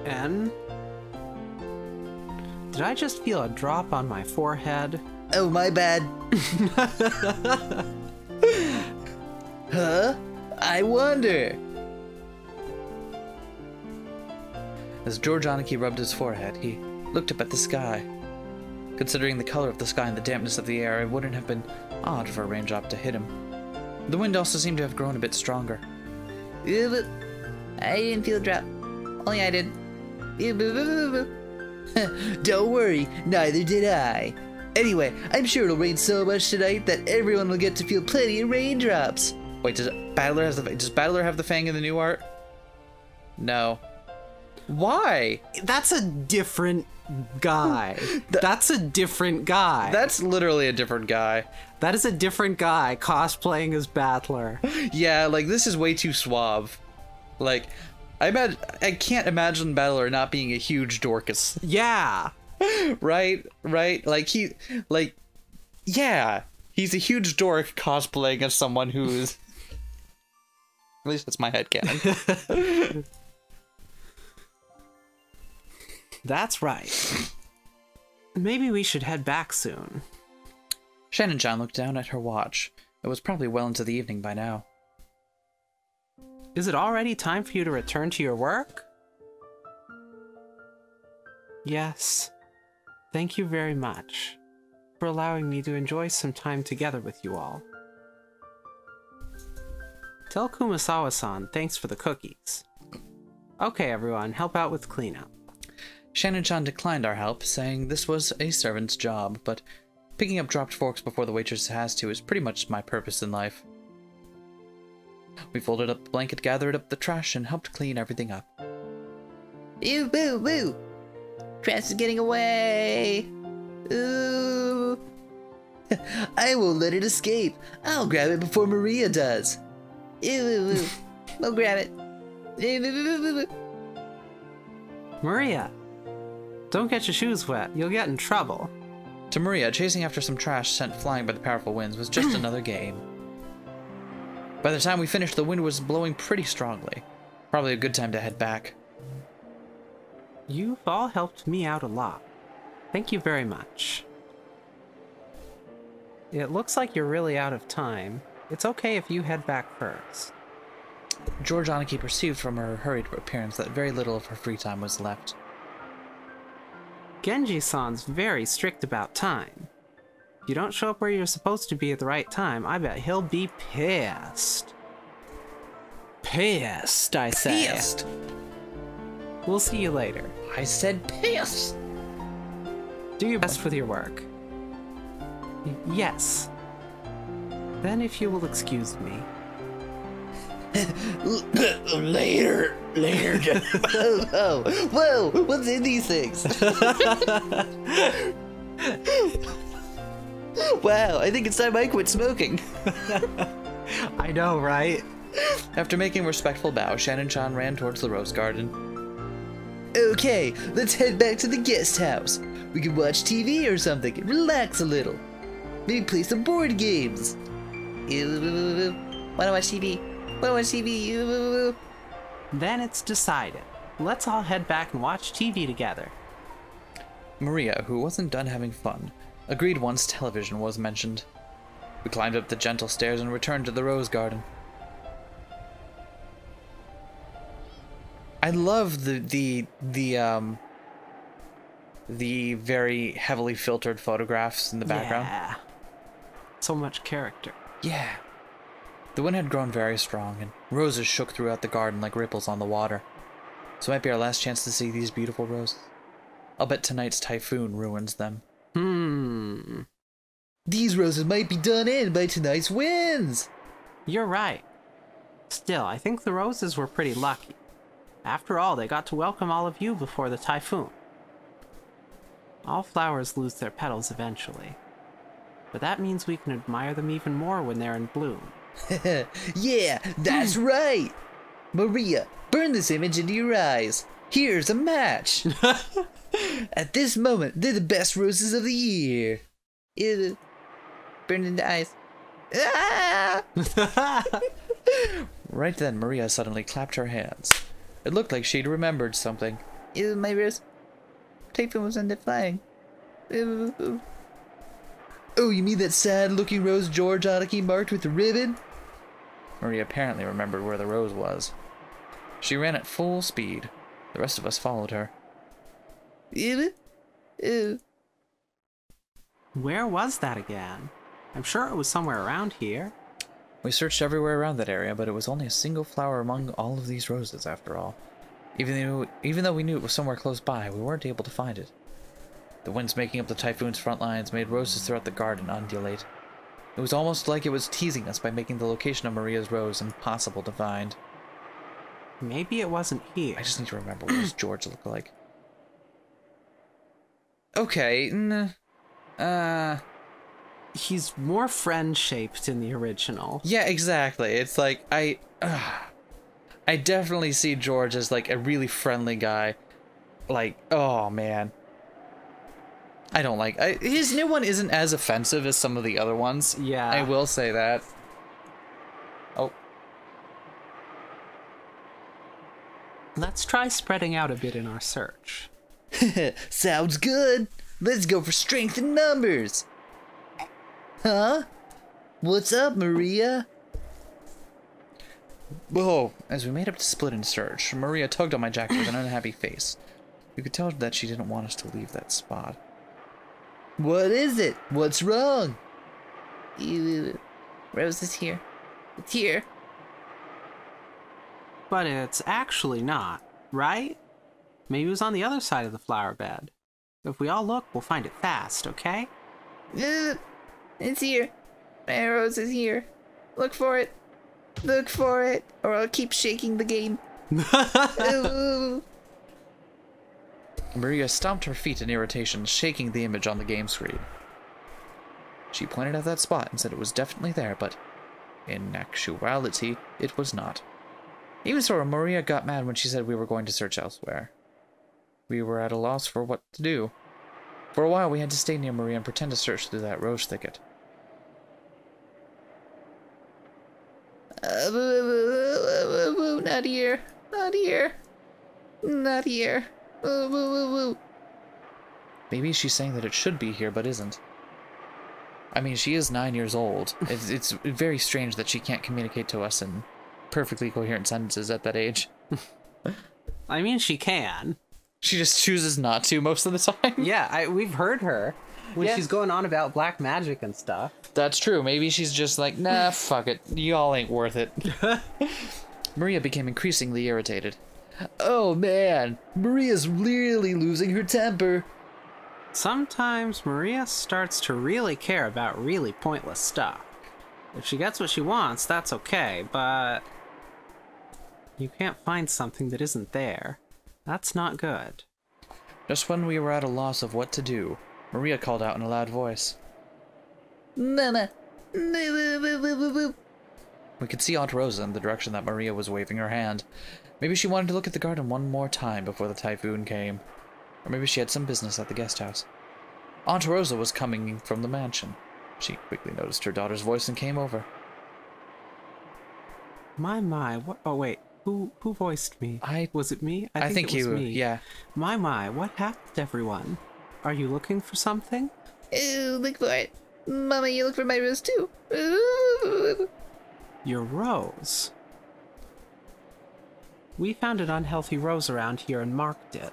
Speaker 2: And did I just feel a drop on my forehead?
Speaker 3: Oh, my bad. Huh? I wonder.
Speaker 1: As George Aniki rubbed his forehead, he looked up at the sky. Considering the color of the sky and the dampness of the air, it wouldn't have been odd for a raindrop to hit him. The wind also seemed to have grown a bit stronger.
Speaker 3: I didn't feel a drop. Only I did. Don't worry, neither did I. Anyway, I'm sure it'll rain so much tonight that everyone will get to feel plenty of raindrops.
Speaker 1: Wait, does Battler have the fang in the new art? No. Why?
Speaker 2: That's a different guy. That's a different guy.
Speaker 1: That's literally a different guy.
Speaker 2: That is a different guy cosplaying as Battler.
Speaker 1: Yeah, like, this is way too suave. Like, I can't imagine Battler not being a huge Dorcas.
Speaker 2: Yeah.
Speaker 1: Right? Yeah. He's a huge dork cosplaying as someone who's... At least that's my headcanon.
Speaker 2: That's right. Maybe we should head back soon.
Speaker 1: Shannon-chan looked down at her watch. It was probably well into the evening by now.
Speaker 2: Is it already time for you to return to your work? Yes. Thank you very much for allowing me to enjoy some time together with you all. Tell Kumasawa-san thanks for the cookies. Okay, everyone, help out with cleanup.
Speaker 1: Shannon-chan declined our help, saying this was a servant's job, but picking up dropped forks before the waitress has to is pretty much my purpose in life. We folded up the blanket, gathered up the trash, and helped clean everything up.
Speaker 3: Ew, boo, boo! Trash is getting away! Ooh! I won't let it escape! I'll grab it before Maria does! Ew, I'll grab it!
Speaker 2: Maria! Don't get your shoes wet, you'll get in trouble.
Speaker 1: To Maria, chasing after some trash sent flying by the powerful winds was just another game. By the time we finished, the wind was blowing pretty strongly. Probably a good time to head back.
Speaker 2: You've all helped me out a lot. Thank you very much. It looks like you're really out of time. It's okay if you head back first.
Speaker 1: George Aniki perceived from her hurried appearance that very little of her free time was left.
Speaker 2: Genji-san's very strict about time. If you don't show up where you're supposed to be at the right time, I bet he'll be pissed. Pissed, I say.
Speaker 1: Pissed!
Speaker 2: We'll see you later.
Speaker 3: I said pissed!
Speaker 2: Do your best with your work. Yes. Then if you will excuse me.
Speaker 3: Later. Whoa, what's in these things? Wow, I think it's time I quit smoking.
Speaker 2: I know, right?
Speaker 1: After making a respectful bow, Shannon-chan ran towards the rose garden.
Speaker 3: Okay, let's head back to the guest house. We can watch TV or something and relax a little. Maybe play some board games. Wanna watch TV?
Speaker 2: Then it's decided. Let's all head back and watch TV together.
Speaker 1: Maria, who wasn't done having fun, agreed once television was mentioned. We climbed up the gentle stairs and returned to the rose garden. I love the very heavily filtered photographs in the background.
Speaker 2: Yeah. So much character.
Speaker 1: Yeah. The wind had grown very strong, and roses shook throughout the garden like ripples on the water. So it might be our last chance to see these beautiful roses. I'll bet tonight's typhoon ruins them.
Speaker 3: These roses might be done in by tonight's winds.
Speaker 2: You're right. Still, I think the roses were pretty lucky. After all, they got to welcome all of you before the typhoon. All flowers lose their petals eventually. But that means we can admire them even more when they're in bloom.
Speaker 3: Yeah, that's right. Maria, burn this image into your eyes. Here's a match. At this moment, they're the best roses of the year. Ew. Burn in the eyes. Ah!
Speaker 1: Right then, Maria suddenly clapped her hands. It looked like she'd remembered something.
Speaker 3: Ew, my wrist. Typhoon was under flying. Ew. Oh, you mean that sad-looking rose George Aniki marked with a ribbon?
Speaker 1: Maria apparently remembered where the rose was. She ran at full speed. The rest of us followed her.
Speaker 2: Where was that again? I'm sure it was somewhere around here.
Speaker 1: We searched everywhere around that area, but it was only a single flower among all of these roses, after all. Even though we knew it was somewhere close by, we weren't able to find it. The winds making up the typhoon's front lines made roses throughout the garden undulate. It was almost like it was teasing us by making the location of Maria's rose impossible to find.
Speaker 2: Maybe it wasn't here.
Speaker 1: I just need to remember what does George look like. Okay,
Speaker 2: He's more friend-shaped in the original.
Speaker 1: yeah, exactly. It's like, I definitely see George as, like, a really friendly guy. Like, oh, man. I don't like... his new one isn't as offensive as some of the other ones.
Speaker 2: Yeah.
Speaker 1: I will say that. Oh.
Speaker 2: Let's try spreading out a bit in our search.
Speaker 3: Sounds good. Let's go for strength in numbers. Huh? What's up, Maria?
Speaker 1: Whoa. As we made up to split and search, Maria tugged on my jacket with an unhappy face. You could tell that she didn't want us to leave that spot.
Speaker 3: What is it? What's wrong?
Speaker 4: Rose is here. It's here.
Speaker 2: But it's actually not, right? Maybe it was on the other side of the flower bed. If we all look, we'll find it fast, okay?
Speaker 4: It's here. My rose is here. Look for it. Look for it, or I'll keep shaking the game. Ooh.
Speaker 1: Maria stomped her feet in irritation, shaking the image on the game screen. She pointed at that spot and said it was definitely there, but in actuality, it was not. Even so, Maria got mad when she said we were going to search elsewhere. We were at a loss for what to do. For a while, we had to stay near Maria and pretend to search through that rose thicket.
Speaker 4: Not here. Not here. Not here.
Speaker 1: Maybe she's saying that it should be here, but isn't. I mean, she is 9 years old. It's very strange that she can't communicate to us in perfectly coherent sentences at that age.
Speaker 2: I mean, she can.
Speaker 1: She just chooses not to most of the time.
Speaker 2: Yeah, we've heard her when she's going on about black magic and stuff.
Speaker 1: That's true. Maybe she's just like, nah, fuck it. Y'all ain't worth it. Maria became increasingly irritated.
Speaker 3: Oh man, Maria's really losing her temper.
Speaker 2: Sometimes Maria starts to really care about really pointless stuff. If she gets what she wants, that's okay, but you can't find something that isn't there. That's not good.
Speaker 1: Just when we were at a loss of what to do, Maria called out in a loud voice.
Speaker 4: Mama.
Speaker 1: We could see Aunt Rosa in the direction that Maria was waving her hand. Maybe she wanted to look at the garden one more time before the typhoon came. Or maybe she had some business at the guest house. Aunt Rosa was coming from the mansion. She quickly noticed her daughter's voice and came over.
Speaker 2: My, what? Oh, wait. Who voiced me? Was it me?
Speaker 1: I think
Speaker 2: it was
Speaker 1: you,
Speaker 2: me.
Speaker 1: yeah.
Speaker 2: My, what happened, everyone? Are you looking for something?
Speaker 4: Ooh, look for it. Mama, you look for my rose too. Ooh.
Speaker 2: Your rose? We found an unhealthy rose around here and marked it.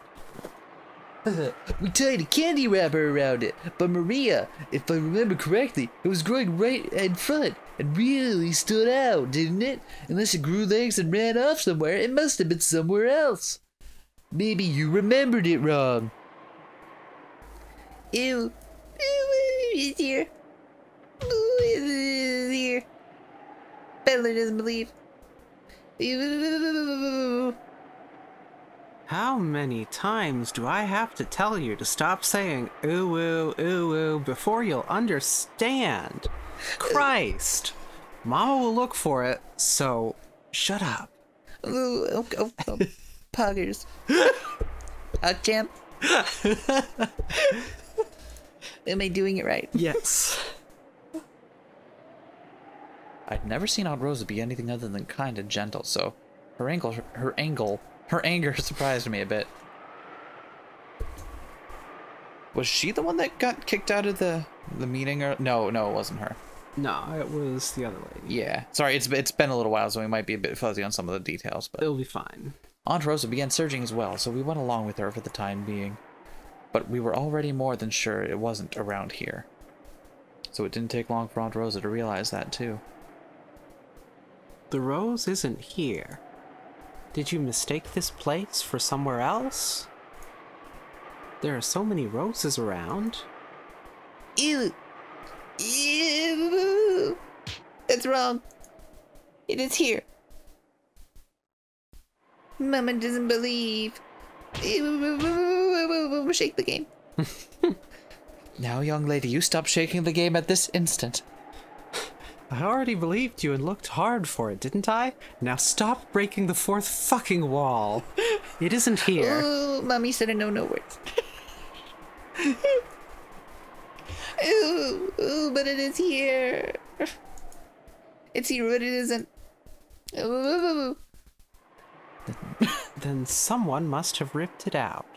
Speaker 3: We tied a candy wrapper around it, but Maria, if I remember correctly, it was growing right in front and really stood out, didn't it? Unless it grew legs and ran off somewhere, it must have been somewhere else. Maybe you remembered it wrong.
Speaker 4: Ew. It's here. Ooh, it's here. Peddler doesn't believe. Ew.
Speaker 2: How many times do I have to tell you to stop saying ooh, ooh, before you'll understand? Christ! Mama will look for it, so shut up.
Speaker 4: Ooh, oh. Poggers. Champ. Am I doing it right?
Speaker 2: Yes.
Speaker 1: I'd never seen Aunt Rosa be anything other than kind and gentle, so her anger surprised me a bit. Was she the one that got kicked out of the meeting? Or no, it wasn't her.
Speaker 2: No, it was the other lady.
Speaker 1: Yeah, sorry, it's been a little while, so we might be a bit fuzzy on some of the details, but
Speaker 2: It'll be fine.
Speaker 1: Aunt Rosa began searching as well, so we went along with her for the time being. But we were already more than sure it wasn't around here. So it didn't take long for Aunt Rosa to realize that, too.
Speaker 2: The rose isn't here. Did you mistake this place for somewhere else? There are so many roses around.
Speaker 4: Ew. Ew. That's wrong. It is here. Mama doesn't believe. Ew. Shake the game.
Speaker 1: Now, young lady, you stop shaking the game at this instant.
Speaker 2: I already believed you and looked hard for it, didn't I? Now stop breaking the fourth fucking wall. It isn't here.
Speaker 4: Ooh, Mommy said a no words. Ooh, but it is here. It's here, but it isn't. Ooh.
Speaker 2: Then someone must have ripped it out.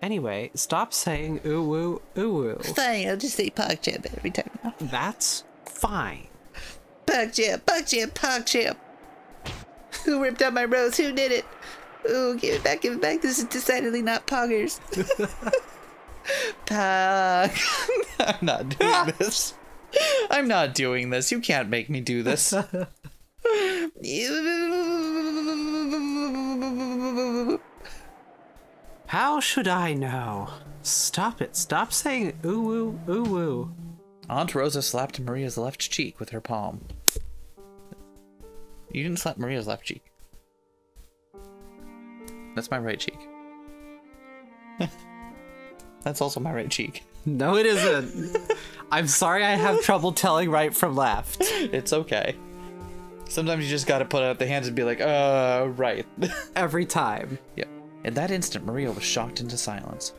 Speaker 2: Anyway, stop saying ooh woo, ooh woo.
Speaker 4: Fine, I'll just say pog jab every time now.
Speaker 2: That's fine.
Speaker 4: Pog jab, pog jab. Who ripped out my rose? Who did it? Ooh, give it back, give it back. This is decidedly not poggers. Pog.
Speaker 1: I'm not doing this. I'm not doing this. You can't make me do this.
Speaker 2: How should I know? Stop it. Stop saying ooh woo, ooh woo.
Speaker 1: Aunt Rosa slapped Maria's left cheek with her palm. You didn't slap Maria's left cheek. That's my right cheek. That's also my right cheek.
Speaker 2: No, it isn't. I'm sorry I have trouble telling right from left.
Speaker 1: It's okay. Sometimes you just gotta put out the hands and be like, right.
Speaker 2: Every time.
Speaker 1: Yep. In that instant, Maria was shocked into silence.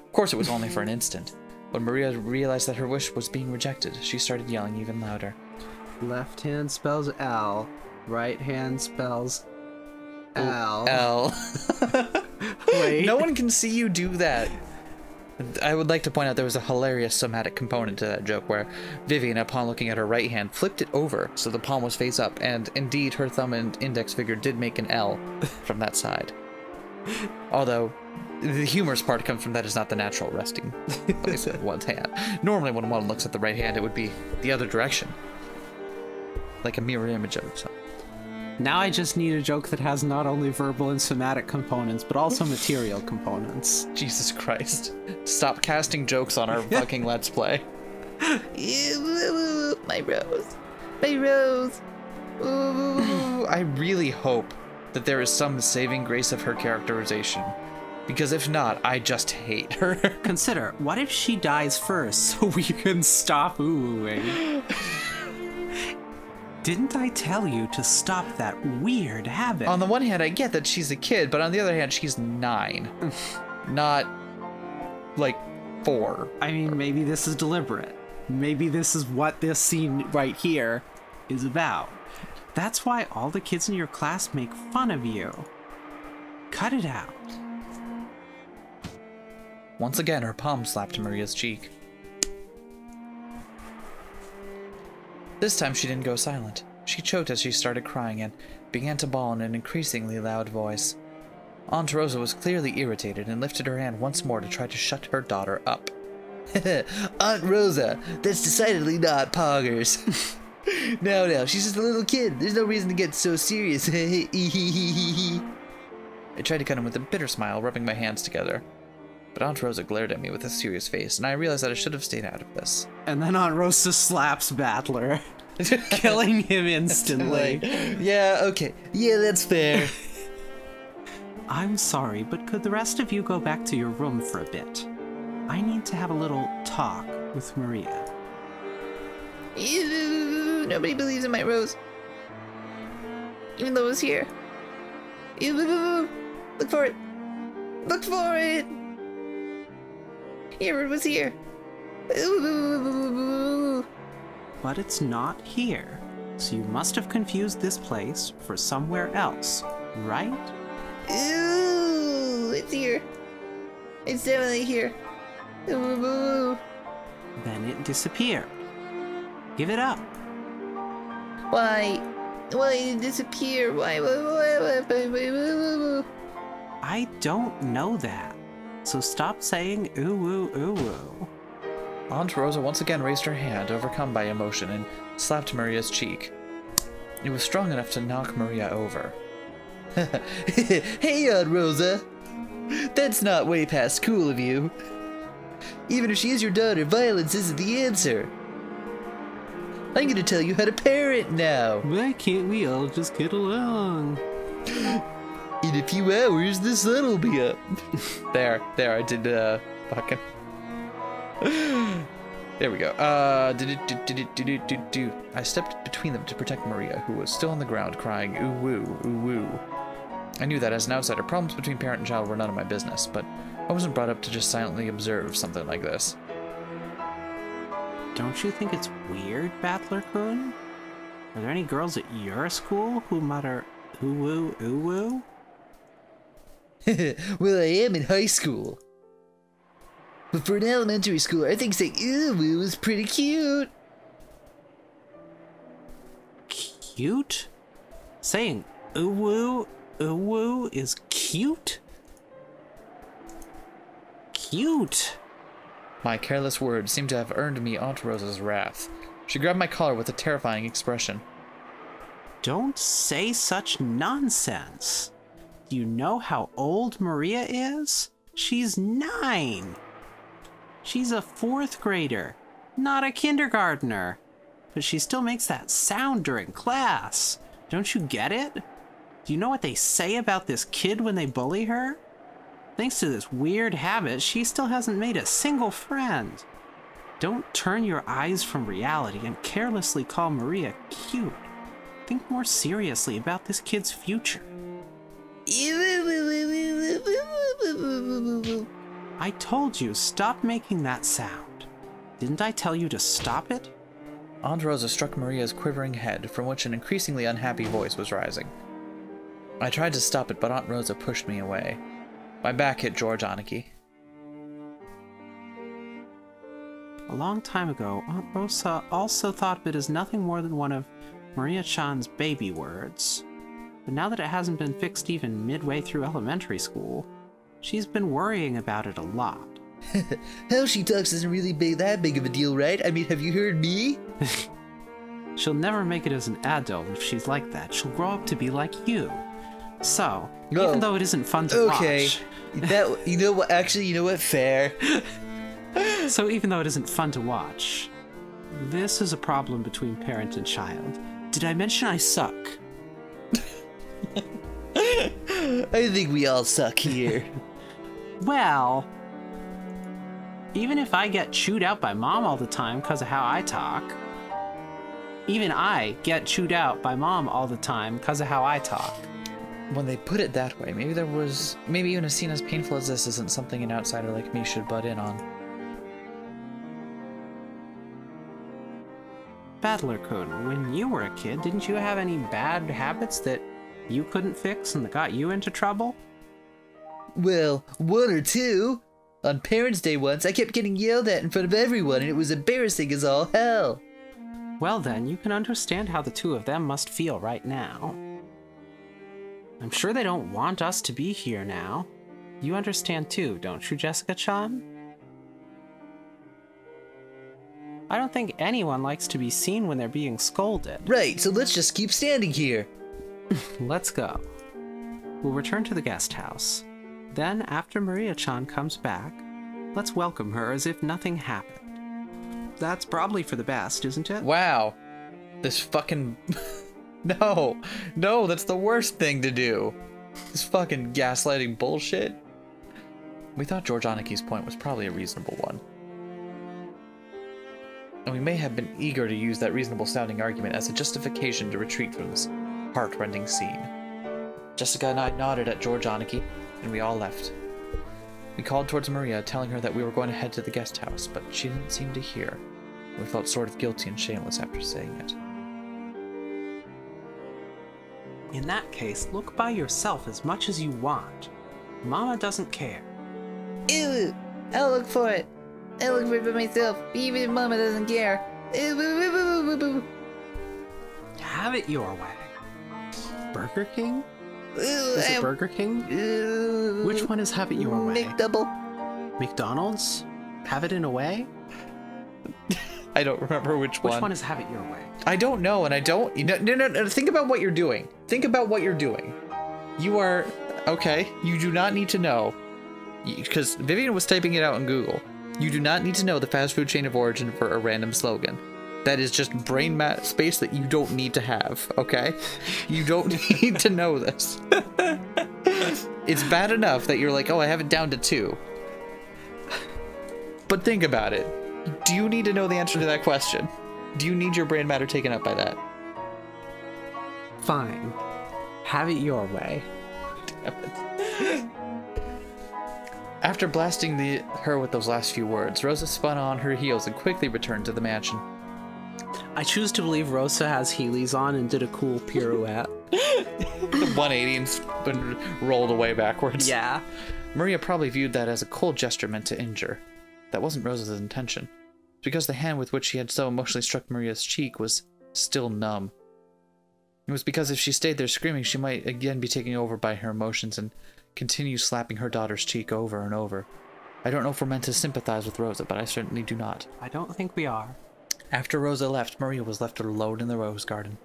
Speaker 1: Of course, it was only for an instant. When Maria realized that her wish was being rejected, she started yelling even louder.
Speaker 2: Left hand spells L. Right hand spells L.
Speaker 1: L.
Speaker 2: Wait.
Speaker 1: No one can see you do that. I would like to point out there was a hilarious somatic component to that joke where Vivian, upon looking at her right hand, flipped it over so the palm was face up, and indeed her thumb and index finger did make an L from that side. Although, the humorous part comes from that is not the natural resting place of one's hand. Normally when one looks at the right hand, it would be the other direction. Like a mirror image of itself.
Speaker 2: Now I just need a joke that has not only verbal and somatic components, but also material components.
Speaker 1: Jesus Christ. Stop casting jokes on our fucking Let's Play.
Speaker 4: Ew, my rose. My rose. Ooh.
Speaker 1: I really hope that there is some saving grace of her characterization. Because if not, I just hate her.
Speaker 2: Consider, what if she dies first so we can stop oohing? Didn't I tell you to stop that weird habit?
Speaker 1: On the one hand, I get that she's a kid, but on the other hand, she's 9. Not, like, 4.
Speaker 2: I mean, maybe this is deliberate. Maybe this is what this scene right here is about. That's why all the kids in your class make fun of you. Cut it out.
Speaker 1: Once again, her palm slapped Maria's cheek. This time she didn't go silent. She choked as she started crying and began to bawl in an increasingly loud voice. Aunt Rosa was clearly irritated and lifted her hand once more to try to shut her daughter up.
Speaker 3: Aunt Rosa, that's decidedly not poggers. No, she's just a little kid. There's no reason to get so serious.
Speaker 1: I tried to cut him with a bitter smile, rubbing my hands together. But Aunt Rosa glared at me with a serious face, and I realized that I should have stayed out of this.
Speaker 2: And then Aunt Rosa slaps Battler, killing him instantly.
Speaker 3: Yeah, okay. Yeah, that's fair.
Speaker 2: I'm sorry, but could the rest of you go back to your room for a bit? I need to have a little talk with Maria.
Speaker 4: Ew, nobody believes in my rose. Even though it was here. Ew, look for it. Look for it. Here, it was here. Ew.
Speaker 2: But it's not here. So you must have confused this place for somewhere else, right?
Speaker 4: Ew, it's here. It's definitely here. Ew.
Speaker 2: Then it disappeared. Give it up.
Speaker 4: Why? Why did it disappear? Why?
Speaker 2: I don't know that. So stop saying ooh woo ooh woo.
Speaker 1: Aunt Rosa once again raised her hand, overcome by emotion, and slapped Maria's cheek. It was strong enough to knock Maria over.
Speaker 3: Hey, Aunt Rosa. That's not way past cool of you. Even if she is your daughter, violence isn't the answer. I'm gonna tell you how to parent now.
Speaker 2: Why can't we all just get along?
Speaker 3: In a few hours, the sun'll be up.
Speaker 1: There, I did, fucking... There we go. I stepped between them to protect Maria, who was still on the ground crying, ooh woo, ooh woo. I knew that as an outsider, problems between parent and child were none of my business, but I wasn't brought up to just silently observe something like this.
Speaker 2: Don't you think it's weird, Battler-kun? Are there any girls at your school who mutter ooh woo, ooh woo?
Speaker 3: Well, I am in high school. But for an elementary schooler, I think saying ooh woo is pretty cute.
Speaker 2: Cute? Saying ooh woo is cute? Cute!
Speaker 1: My careless words seemed to have earned me Aunt Rosa's wrath. She grabbed my collar with a terrifying expression.
Speaker 2: Don't say such nonsense. Do you know how old Maria is? She's 9. She's a 4th grader, not a kindergartner. But she still makes that sound during class. Don't you get it? Do you know what they say about this kid when they bully her? Thanks to this weird habit, she still hasn't made a single friend. Don't turn your eyes from reality and carelessly call Maria cute. Think more seriously about this kid's future. I told you, stop making that sound. Didn't I tell you to stop it?
Speaker 1: Aunt Rosa struck Maria's quivering head, from which an increasingly unhappy voice was rising. I tried to stop it, but Aunt Rosa pushed me away. My back hit George Aniki.
Speaker 2: A long time ago, Aunt Rosa also thought of it as nothing more than one of Maria-chan's baby words. But now that it hasn't been fixed even midway through elementary school, she's been worrying about it a lot.
Speaker 3: How she talks isn't really that big of a deal, right? I mean, have you heard me?
Speaker 2: She'll never make it as an adult if she's like that. She'll grow up to be like you. So, even though it isn't fun to watch...
Speaker 3: That, you know what, actually, you know what, fair.
Speaker 2: So even though it isn't fun to watch, this is a problem between parent and child. Did I mention I suck?
Speaker 3: I think we all suck here.
Speaker 2: Well, even if I get chewed out by Mom all the time because of how I talk, even I get chewed out by Mom all the time because of how I talk.
Speaker 1: When they put it that way, maybe even a scene as painful as this isn't something an outsider like me should butt in on.
Speaker 2: Battler-kun, when you were a kid, didn't you have any bad habits that you couldn't fix and that got you into trouble?
Speaker 3: Well, 1 or 2. On Parents' Day once, I kept getting yelled at in front of everyone, and it was embarrassing as all hell.
Speaker 2: Well then, you can understand how the 2 of them must feel right now. I'm sure they don't want us to be here now. You understand too, don't you, Jessica-chan? I don't think anyone likes to be seen when they're being scolded.
Speaker 3: Right, so let's just keep standing here.
Speaker 2: Let's go. We'll return to the guest house. Then, after Maria-chan comes back, let's welcome her as if nothing happened. That's probably for the best, isn't it?
Speaker 1: Wow. This fucking... No, that's the worst thing to do. This fucking gaslighting bullshit. We thought George Aniki's point was probably a reasonable one. And we may have been eager to use that reasonable sounding argument as a justification to retreat from this heart-rending scene. Jessica and I nodded at George Aniki, and we all left. We called towards Maria, telling her that we were going to head to the guest house, but she didn't seem to hear. We felt sort of guilty and shameless after saying it.
Speaker 2: In that case, look by yourself as much as you want. Mama doesn't care.
Speaker 4: Ew! I'll look for it. I'll look for it by myself, even if Mama doesn't care.
Speaker 2: Have it your way. Burger King? Is it Burger King? Which one is have it your way?
Speaker 3: McDouble.
Speaker 2: McDonald's? Have it in a way?
Speaker 1: I don't remember which one.
Speaker 2: Which one is have it your way?
Speaker 1: I don't know, and I don't... No. Think about what you're doing. Think about what you're doing. You are... Okay, you do not need to know. Because Vivian was typing it out in Google. You do not need to know the fast food chain of origin for a random slogan. That is just brain space that you don't need to have, okay? You don't need to know this. It's bad enough that you're like, oh, I have it down to 2. But think about it. Do you need to know the answer to that question? Do you need your brain matter taken up by that?
Speaker 2: Fine. Have it your way.
Speaker 1: Damn it. After blasting her with those last few words, Rosa spun on her heels and quickly returned to the mansion.
Speaker 2: I choose to believe Rosa has Heelys on and did a cool pirouette.
Speaker 1: 180 and rolled away backwards.
Speaker 2: Yeah.
Speaker 1: Maria probably viewed that as a cold gesture meant to injure. That wasn't Rosa's intention. It's because the hand with which she had so emotionally struck Maria's cheek was still numb. It was because if she stayed there screaming, she might again be taken over by her emotions and continue slapping her daughter's cheek over and over. I don't know if we're meant to sympathize with Rosa, but I certainly do not.
Speaker 2: I don't think we are.
Speaker 1: After Rosa left, Maria was left alone in the rose garden.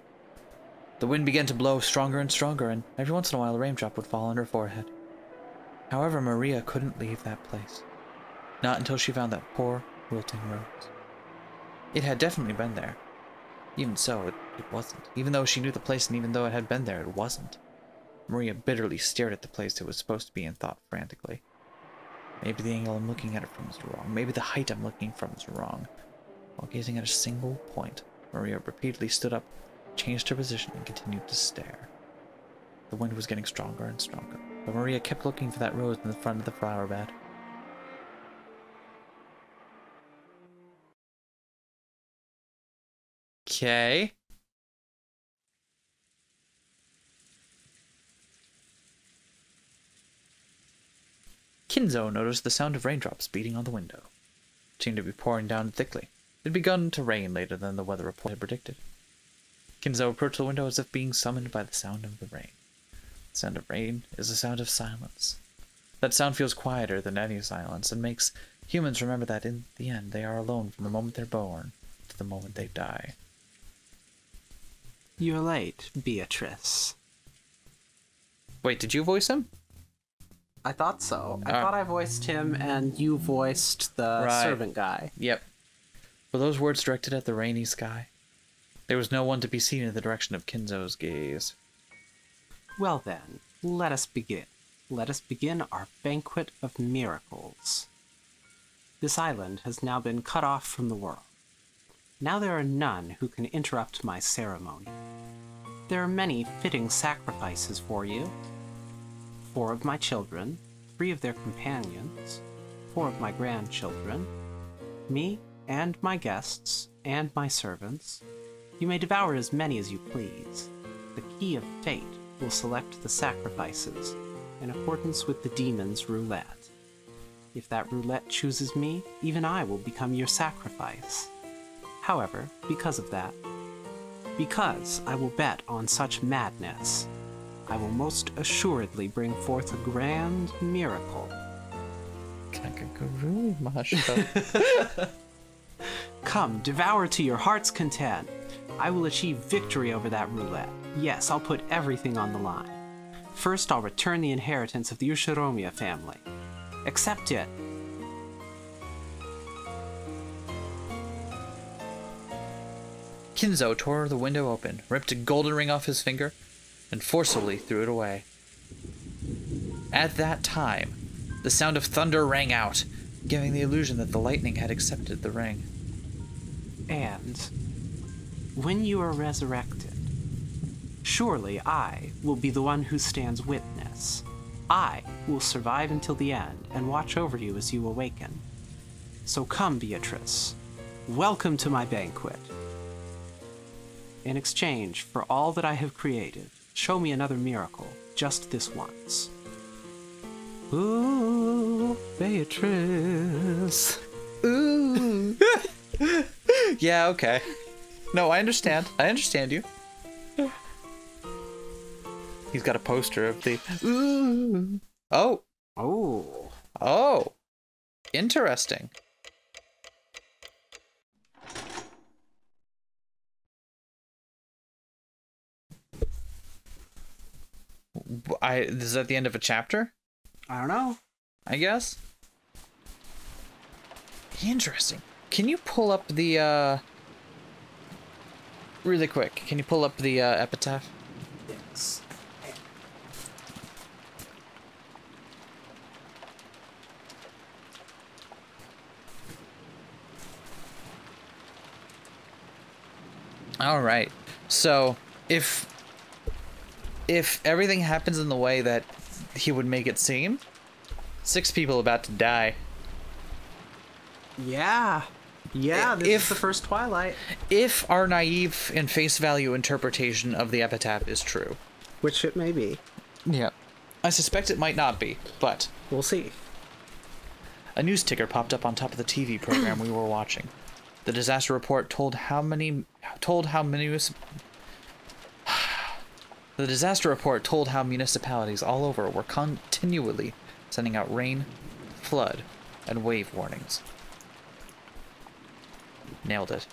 Speaker 1: The wind began to blow stronger and stronger, and every once in a while a raindrop would fall on her forehead. However, Maria couldn't leave that place. Not until she found that poor, wilting rose. It had definitely been there. Even so, it wasn't. Even though she knew the place and even though it had been there, it wasn't. Maria bitterly stared at the place it was supposed to be and thought frantically. Maybe the angle I'm looking at it from is wrong. Maybe the height I'm looking from is wrong. While gazing at a single point, Maria repeatedly stood up, changed her position, and continued to stare. The wind was getting stronger and stronger, but Maria kept looking for that rose in the front of the flower bed. Okay. Kinzo noticed the sound of raindrops beating on the window. It seemed to be pouring down thickly. It had begun to rain later than the weather report had predicted. Kinzo approached the window as if being summoned by the sound of the rain. The sound of rain is the sound of silence. That sound feels quieter than any silence and makes humans remember that in the end they are alone from the moment they're born to the moment they die.
Speaker 2: You're late, Beatrice.
Speaker 1: Wait, did you voice him?
Speaker 2: I thought so. I thought I voiced him and you voiced the servant guy.
Speaker 1: Yep. Were those words directed at the rainy sky? There was no one to be seen in the direction of Kinzo's gaze.
Speaker 2: Well then, let us begin. Let us begin our banquet of miracles. This island has now been cut off from the world. Now there are none who can interrupt my ceremony. There are many fitting sacrifices for you. 4 of my children, 3 of their companions, 4 of my grandchildren, me and my guests, and my servants. You may devour as many as you please. The key of fate will select the sacrifices in accordance with the demon's roulette. If that roulette chooses me, even I will become your sacrifice. However, because of that, because I will bet on such madness, I will most assuredly bring forth a grand miracle. Come, devour to your heart's content. I will achieve victory over that roulette. Yes, I'll put everything on the line. First, I'll return the inheritance of the Ushiromiya family. Accept it.
Speaker 1: Kinzo tore the window open, ripped a golden ring off his finger, and forcibly threw it away. At that time, the sound of thunder rang out, giving the illusion that the lightning had accepted the ring.
Speaker 2: And when you are resurrected, surely I will be the one who stands witness. I will survive until the end and watch over you as you awaken. So come, Beatrice. Welcome to my banquet. In exchange for all that I have created, show me another miracle, just this once. Ooh, Beatrice.
Speaker 1: Ooh. Yeah, okay. No, I understand. I understand you. He's got a poster of the... Ooh. Oh.
Speaker 2: Oh.
Speaker 1: Oh. Interesting. Is that the end of a chapter?
Speaker 2: I don't know.
Speaker 1: I guess. Interesting. Can you pull up the, really quick, can you pull up the, epitaph?
Speaker 2: Yes.
Speaker 1: All right. So, if everything happens in the way that he would make it seem, 6 people about to die.
Speaker 2: Yeah. Yeah, this is the first Twilight.
Speaker 1: If our naive and face value interpretation of the epitaph is true.
Speaker 2: Which it may be.
Speaker 1: Yeah. I suspect it might not be, but...
Speaker 2: We'll see.
Speaker 1: A news ticker popped up on top of the TV program we were watching. The disaster report told how many... The disaster report told how municipalities all over were continually sending out rain, flood, and wave warnings. Nailed it.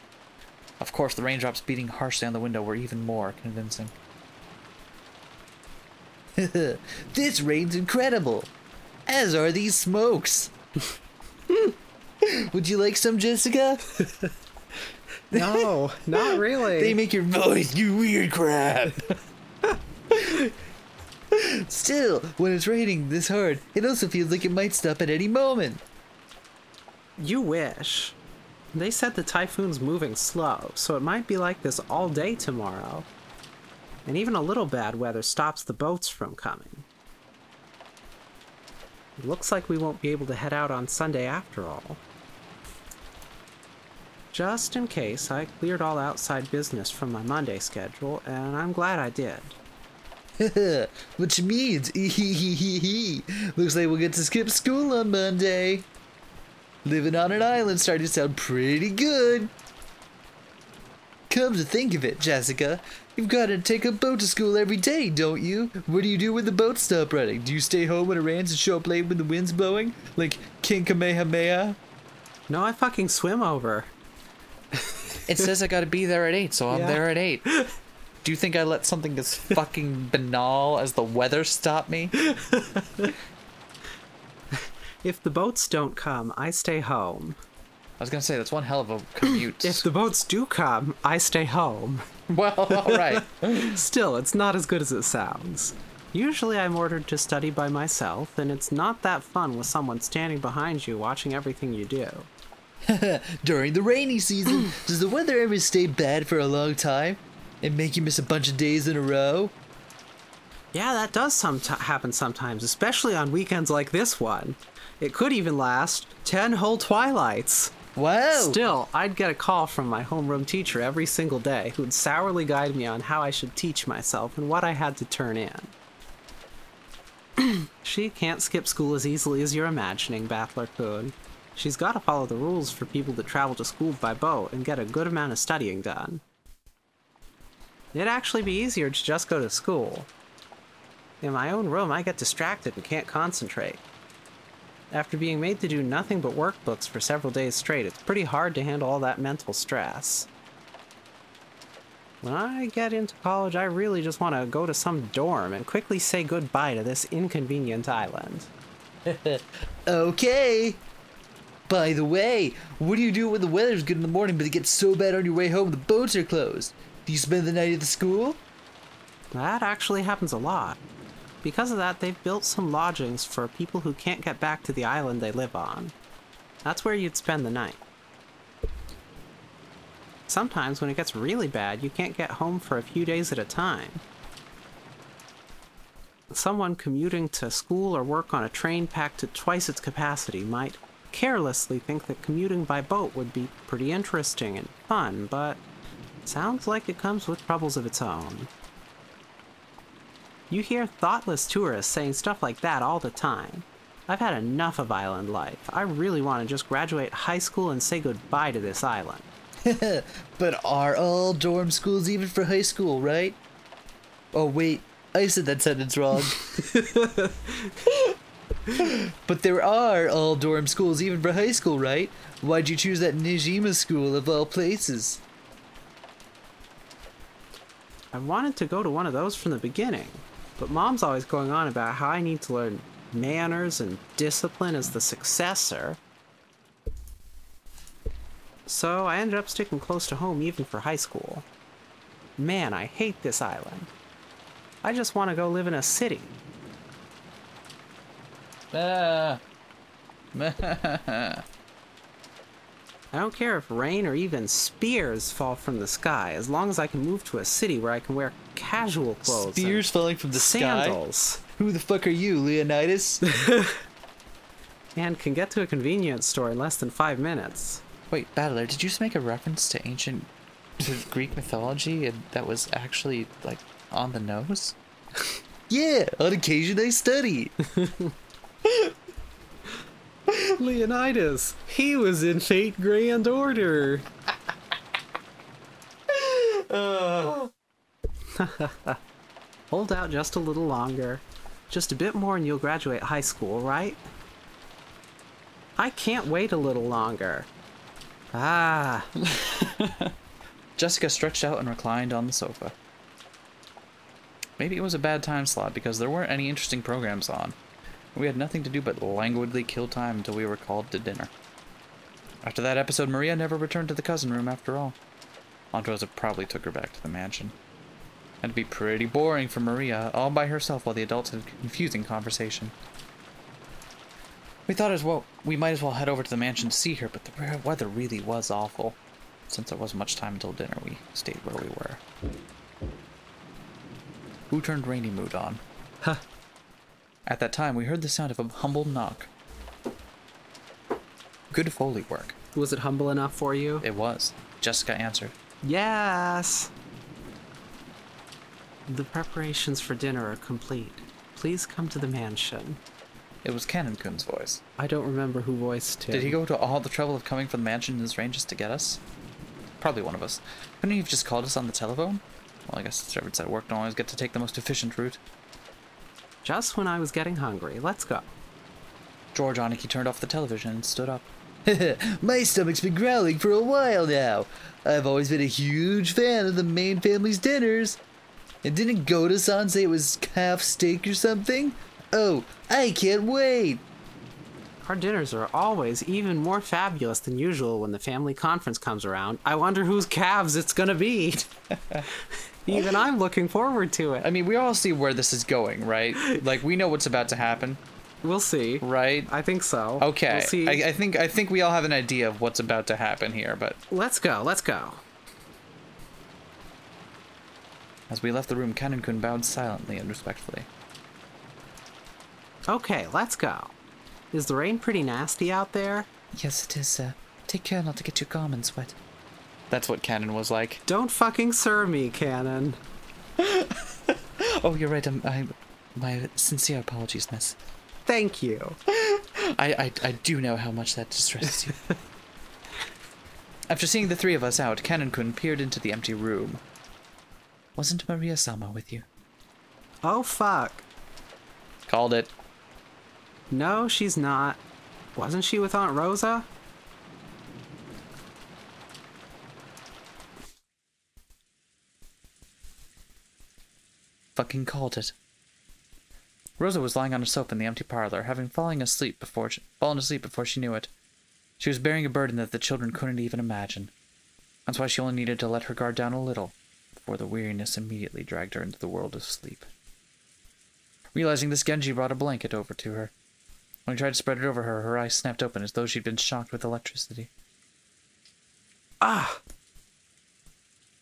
Speaker 1: Of course, the raindrops beating harshly on the window were even more convincing.
Speaker 3: This rain's incredible, as are these smokes. Would you like some, Jessica?
Speaker 2: No, not really.
Speaker 3: They make your voice do weird crap. Still, when it's raining this hard, it also feels like it might stop at any moment.
Speaker 2: You wish. They said the typhoon's moving slow, so it might be like this all day tomorrow. And even a little bad weather stops the boats from coming. It looks like we won't be able to head out on Sunday after all. Just in case, I cleared all outside business from my Monday schedule, and I'm glad I did.
Speaker 3: Which means, looks like we'll get to skip school on Monday. Living on an island starting to sound pretty good. Come to think of it, Jessica, you've got to take a boat to school every day, don't you? What do you do when the boats stop running? Do you stay home when it rains and show up late when the wind's blowing? Like King Kamehameha?
Speaker 2: No, I fucking swim over.
Speaker 1: It says I gotta be there at 8, so I'm there at 8. Do you think I let something as fucking banal as the weather stop me?
Speaker 2: If the boats don't come, I stay home.
Speaker 1: I was gonna say, that's one hell of a commute.
Speaker 2: If the boats do come, I stay home.
Speaker 1: Well, alright.
Speaker 2: Still, it's not as good as it sounds. Usually I'm ordered to study by myself, and it's not that fun with someone standing behind you watching everything you do.
Speaker 3: During the rainy season, does the weather ever stay bad for a long time? And make you miss a bunch of days in a row?
Speaker 2: Yeah, that does happen sometimes, especially on weekends like this one. It could even last 10 whole Twilights.
Speaker 3: Wow!
Speaker 2: Still, I'd get a call from my homeroom teacher every single day who would sourly guide me on how I should teach myself and what I had to turn in. She can't skip school as easily as you're imagining, Battler Coon. She's got to follow the rules for people that travel to school by boat and get a good amount of studying done. It'd actually be easier to just go to school. In my own room, I get distracted and can't concentrate. After being made to do nothing but workbooks for several days straight, it's pretty hard to handle all that mental stress. When I get into college, I really just want to go to some dorm and quickly say goodbye to this inconvenient island.
Speaker 3: Okay. By the way, what do you do when the weather's good in the morning but it gets so bad on your way home the boats are closed? Do you spend the night at the school?
Speaker 2: That actually happens a lot. Because of that, they've built some lodgings for people who can't get back to the island they live on. That's where you'd spend the night. Sometimes, when it gets really bad, you can't get home for a few days at a time. Someone commuting to school or work on a train packed to twice its capacity might carelessly think that commuting by boat would be pretty interesting and fun, but sounds like it comes with troubles of its own. You hear thoughtless tourists saying stuff like that all the time. I've had enough of island life. I really want to just graduate high school and say goodbye to this island.
Speaker 3: But are all dorm schools even for high school, right? Oh wait, I said that sentence wrong. But there are all dorm schools even for high school, right? Why'd you choose that Nijima school of all places?
Speaker 2: I wanted to go to one of those from the beginning, but Mom's always going on about how I need to learn manners and discipline as the successor. So I ended up sticking close to home even for high school. Man, I hate this island. I just want to go live in a city.
Speaker 1: Ah.
Speaker 2: I don't care if rain or even spears fall from the sky, as long as I can move to a city where I can wear casual clothes.
Speaker 3: Spears falling from the
Speaker 2: sandals.
Speaker 3: sky? Who the fuck are you, Leonidas?
Speaker 2: And can get to a convenience store in less than 5 minutes.
Speaker 1: Wait, Battler, did you just make a reference to ancient Greek mythology and that was actually, like, on the nose?
Speaker 3: Yeah, on occasion I study.
Speaker 2: Leonidas, he was in Fate Grand Order. Hold out just a little longer. Just a bit more and you'll graduate high school, right? I can't wait a little longer. Ah.
Speaker 1: Jessica stretched out and reclined on the sofa. Maybe it was a bad time slot because there weren't any interesting programs on. We had nothing to do but languidly kill time until we were called to dinner. After that episode, Maria never returned to the cousin room after all. Aunt Rosa probably took her back to the mansion. It'd be pretty boring for Maria, all by herself while the adults had confusing conversation. We thought we might as well head over to the mansion to see her, but the weather really was awful. Since there wasn't much time until dinner, we stayed where we were. Who turned rainy mood on?
Speaker 2: Huh.
Speaker 1: At that time, we heard the sound of a humble knock. Good Foley work.
Speaker 2: Was it humble enough for you?
Speaker 1: It was. Jessica answered.
Speaker 2: Yes! The preparations for dinner are complete. Please come to the mansion.
Speaker 1: It was Canon-kun's voice.
Speaker 2: I don't remember who voiced him.
Speaker 1: Did he go to all the trouble of coming from the mansion in his range just to get us? Probably one of us. Couldn't he have just called us on the telephone? Well, I guess servants at work don't always get to take the most efficient route.
Speaker 2: Just when I was getting hungry. Let's go.
Speaker 1: George Aniki turned off the television and stood up.
Speaker 3: My stomach's been growling for a while now. I've always been a huge fan of the main family's dinners. And didn't Goda-san say it was calf steak or something? Oh, I can't wait.
Speaker 2: Our dinners are always even more fabulous than usual when the family conference comes around. I wonder whose calves it's gonna be. Even I'm looking forward to it.
Speaker 1: I mean, we all see where this is going, right? Like, we know what's about to happen.
Speaker 2: We'll see.
Speaker 1: Right?
Speaker 2: I think so.
Speaker 1: Okay.
Speaker 2: We'll see.
Speaker 1: I think we all have an idea of what's about to happen here, but...
Speaker 2: Let's go, let's go.
Speaker 1: As we left the room, Canon-kun bowed silently and respectfully.
Speaker 2: Okay, let's go. Is the rain pretty nasty out there?
Speaker 3: Yes, it is, sir. Take care not to get your garments wet.
Speaker 1: That's what Canon was like.
Speaker 2: Don't fucking sir me, Canon.
Speaker 3: Oh, you're right. My sincere apologies, miss.
Speaker 2: Thank you.
Speaker 3: I do know how much that distresses you.
Speaker 1: After seeing the three of us out, Canon-kun peered into the empty room.
Speaker 3: Wasn't Maria-sama with you?
Speaker 2: Oh, fuck.
Speaker 1: Called it.
Speaker 2: No, she's not. Wasn't she with Aunt Rosa?
Speaker 3: Fucking called it.
Speaker 1: Rosa was lying on a sofa in the empty parlor, having fallen asleep before she knew it. She was bearing a burden that the children couldn't even imagine. That's why she only needed to let her guard down a little, before the weariness immediately dragged her into the world of sleep. Realizing this, Genji brought a blanket over to her. When he tried to spread it over her, her eyes snapped open as though she'd been shocked with electricity.
Speaker 2: Ah!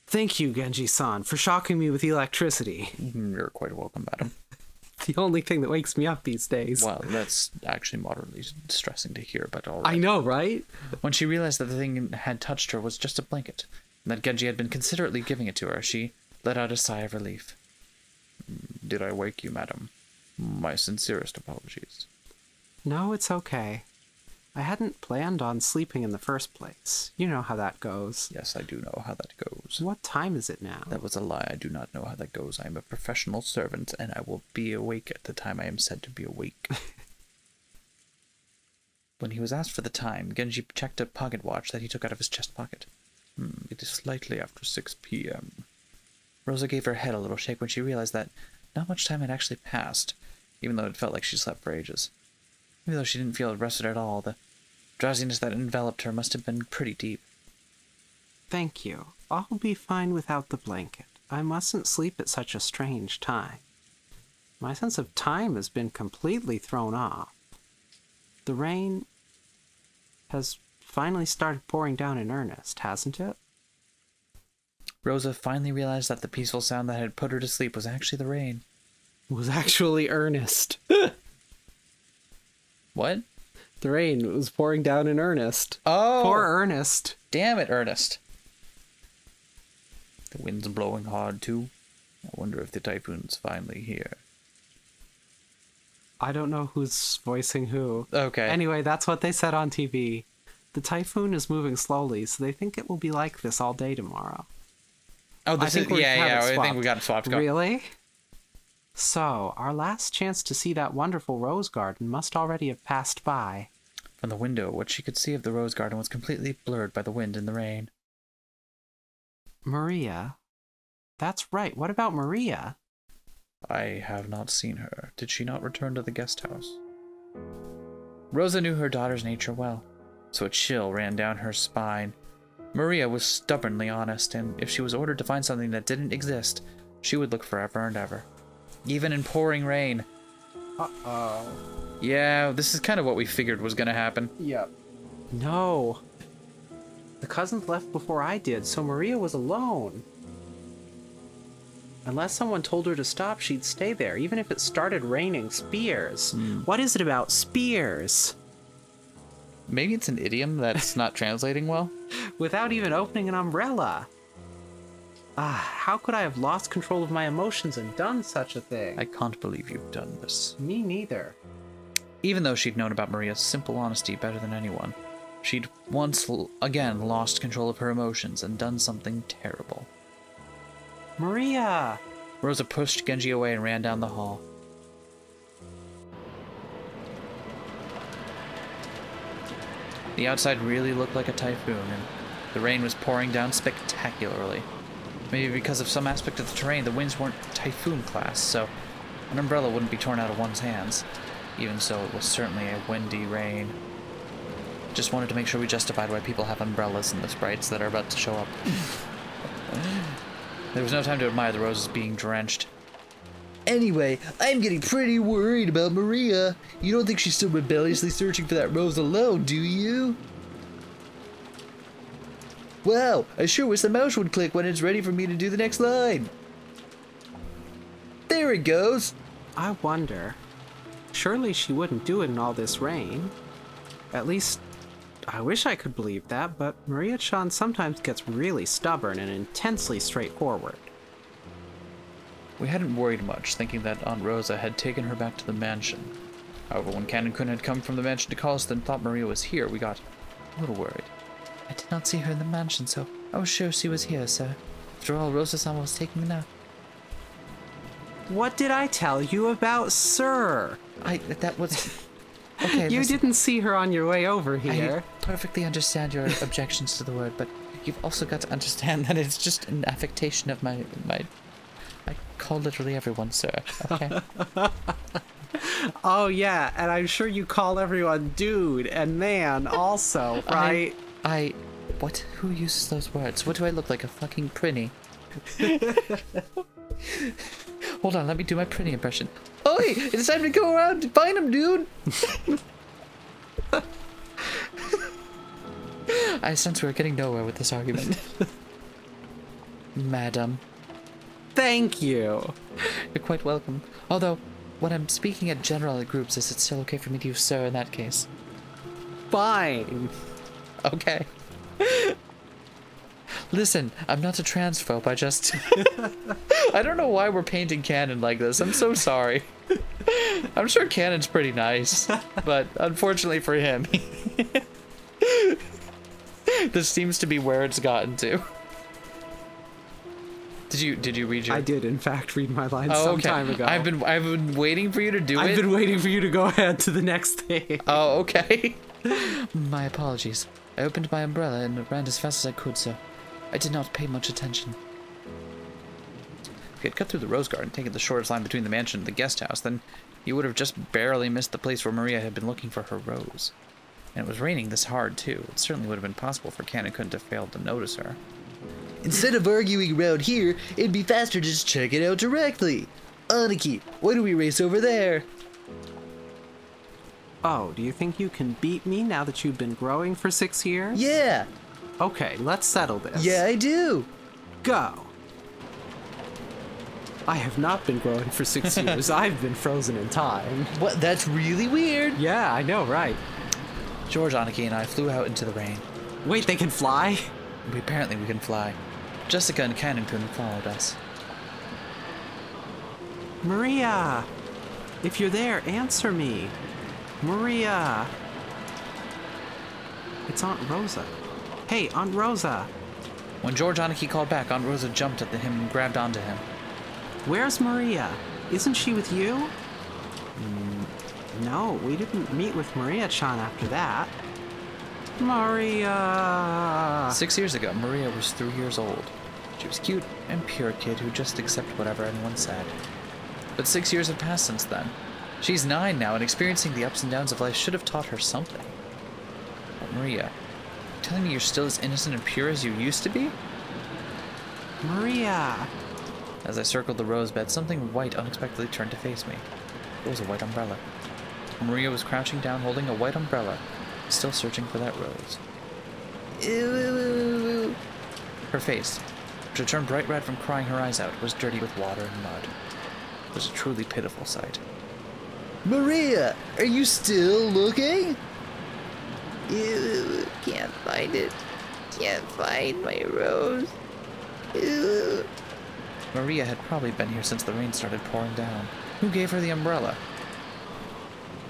Speaker 2: Thank you, Genji-san, for shocking me with electricity.
Speaker 1: You're quite welcome, madam.
Speaker 2: The only thing that wakes me up these days.
Speaker 1: Well, that's actually moderately distressing to hear, but all right.
Speaker 2: I know, right?
Speaker 1: When she realized that the thing that had touched her was just a blanket, and that Genji had been considerately giving it to her, she let out a sigh of relief. Did I wake you, madam? My sincerest apologies.
Speaker 2: No, it's okay. I hadn't planned on sleeping in the first place. You know how that goes.
Speaker 1: Yes, I do know how that goes.
Speaker 2: What time is it now?
Speaker 1: That was a lie. I do not know how that goes. I am a professional servant, and I will be awake at the time I am said to be awake. When he was asked for the time, Genji checked a pocket watch that he took out of his chest pocket. It is slightly after 6 p.m. Rosa gave her head a little shake when she realized that not much time had actually passed, even though it felt like she slept for ages. Even though she didn't feel rested at all, the drowsiness that enveloped her must have been pretty deep.
Speaker 2: Thank you. I'll be fine without the blanket. I mustn't sleep at such a strange time. My sense of time has been completely thrown off. The rain has finally started pouring down in earnest, hasn't it?
Speaker 1: Rosa finally realized that the peaceful sound that had put her to sleep was actually the rain.
Speaker 2: Was actually earnest.
Speaker 1: What?
Speaker 2: The rain was pouring down in earnest.
Speaker 1: Oh!
Speaker 2: Poor Ernest.
Speaker 1: Damn it, Ernest. The wind's blowing hard, too. I wonder if the typhoon's finally here.
Speaker 2: I don't know who's voicing who.
Speaker 1: Okay.
Speaker 2: Anyway, that's what they said on TV. The typhoon is moving slowly, so they think it will be like this all day tomorrow.
Speaker 1: Oh, this is... Yeah, I think we got it swapped.
Speaker 2: Really? So, our last chance to see that wonderful rose garden must already have passed by.
Speaker 1: From the window, what she could see of the rose garden was completely blurred by the wind and the rain.
Speaker 2: Maria? That's right. What about Maria?
Speaker 1: I have not seen her. Did she not return to the guest house? Rosa knew her daughter's nature well, so a chill ran down her spine. Maria was stubbornly honest, and if she was ordered to find something that didn't exist, she would look forever and ever. Even in pouring rain.
Speaker 2: Uh-oh.
Speaker 1: Yeah, this is kind of what we figured was going to happen.
Speaker 2: Yep. No. The cousins left before I did, so Maria was alone. Unless someone told her to stop, she'd stay there, even if it started raining spears. What is it about spears?
Speaker 1: Maybe it's an idiom that's not translating well.
Speaker 2: Without even opening an umbrella. How could I have lost control of my emotions and done such a thing?
Speaker 1: I can't believe you've done this.
Speaker 2: Me neither.
Speaker 1: Even though she'd known about Maria's simple honesty better than anyone, she'd once again lost control of her emotions and done something terrible.
Speaker 2: Maria!
Speaker 1: Rosa pushed Genji away and ran down the hall. The outside really looked like a typhoon, and the rain was pouring down spectacularly. Maybe because of some aspect of the terrain, the winds weren't typhoon class, so an umbrella wouldn't be torn out of one's hands. Even so, it was certainly a windy rain. Just wanted to make sure we justified why people have umbrellas in the sprites that are about to show up. There was no time to admire the roses being drenched.
Speaker 3: Anyway, I'm getting pretty worried about Maria. You don't think she's still rebelliously searching for that rose alone, do you? Wow, I sure wish the mouse would click when it's ready for me to do the next line. There it goes.
Speaker 2: I wonder. Surely she wouldn't do it in all this rain. At least, I wish I could believe that, but Maria-chan sometimes gets really stubborn and intensely straightforward.
Speaker 1: We hadn't worried much, thinking that Aunt Rosa had taken her back to the mansion. However, when Canon-kun had come from the mansion to call us and thought Maria was here, we got a little worried.
Speaker 3: I did not see her in the mansion, so I was sure she was here, sir. After all, Rosa-sama was taking a nap.
Speaker 2: What did I tell you about Sir?
Speaker 3: That was... Okay,
Speaker 2: you didn't see her on your way over here.
Speaker 3: I perfectly understand your objections to the word, but you've also got to understand that it's just an affectation of my... I call literally everyone sir, okay?
Speaker 2: Oh yeah, and I'm sure you call everyone dude and man also, right?
Speaker 3: What? Who uses those words? What do I look like, a fucking prinny? Hold on, let me do my prinny impression. Oi! It's time to go around and find him, dude! I sense we're getting nowhere with this argument. Madam.
Speaker 2: Thank you.
Speaker 3: You're quite welcome. Although, when I'm speaking at general groups, is it still okay for me to use sir in that case?
Speaker 2: Fine.
Speaker 3: Okay. Listen, I'm not a transphobe, I just... I don't know why we're painting canon like this, I'm so sorry.
Speaker 1: I'm sure Cannon's pretty nice, but unfortunately for him, this seems to be where it's gotten to. Did you read your?
Speaker 2: I did, in fact, read my lines some time ago.
Speaker 1: I've been waiting for you to do it.
Speaker 2: I've been waiting for you to go ahead to the next thing.
Speaker 1: Oh, okay. My apologies. I opened my umbrella and ran as fast as I could, so I did not pay much attention. If you had cut through the rose garden, taken the shortest line between the mansion and the guest house, then you would have just barely missed the place where Maria had been looking for her rose. And it was raining this hard, too. It certainly would have been possible for Cannon couldn't have failed to notice her.
Speaker 3: Instead of arguing around here, it'd be faster to just check it out directly. Aniki, why don't we race over there?
Speaker 2: Oh, do you think you can beat me now that you've been growing for 6 years?
Speaker 3: Yeah.
Speaker 2: Okay, let's settle this.
Speaker 3: Yeah, I do.
Speaker 2: Go. I have not been growing for 6 years. I've been frozen in time.
Speaker 3: What? That's really weird.
Speaker 2: Yeah, I know, right?
Speaker 1: George, Aniki, and I flew out into the rain.
Speaker 2: Wait, they can fly?
Speaker 1: Apparently we can fly. Jessica and Cannon-kun followed us.
Speaker 2: Maria! If you're there, answer me. Maria! It's Aunt Rosa. Hey, Aunt Rosa!
Speaker 1: When George Aniki called back, Aunt Rosa jumped at him and grabbed onto him.
Speaker 2: Where's Maria? Isn't she with you? No, we didn't meet with Maria-chan after that. Maria!
Speaker 1: 6 years ago, Maria was 3 years old. She was cute and pure kid who just accepted whatever anyone said. But 6 years have passed since then. She's 9 now, and experiencing the ups and downs of life should have taught her something. But Maria, telling me you're still as innocent and pure as you used to be?
Speaker 2: Maria!
Speaker 1: As I circled the rose bed, something white unexpectedly turned to face me. It was a white umbrella. Maria was crouching down, holding a white umbrella, still searching for that rose.
Speaker 3: Ew.
Speaker 1: Her face, which had turned bright red from crying her eyes out, was dirty with water and mud. It was a truly pitiful sight.
Speaker 3: Maria, are you still looking?
Speaker 4: Ew, can't find it. Can't find my rose. Ew.
Speaker 1: Maria had probably been here since the rain started pouring down. Who gave her the umbrella?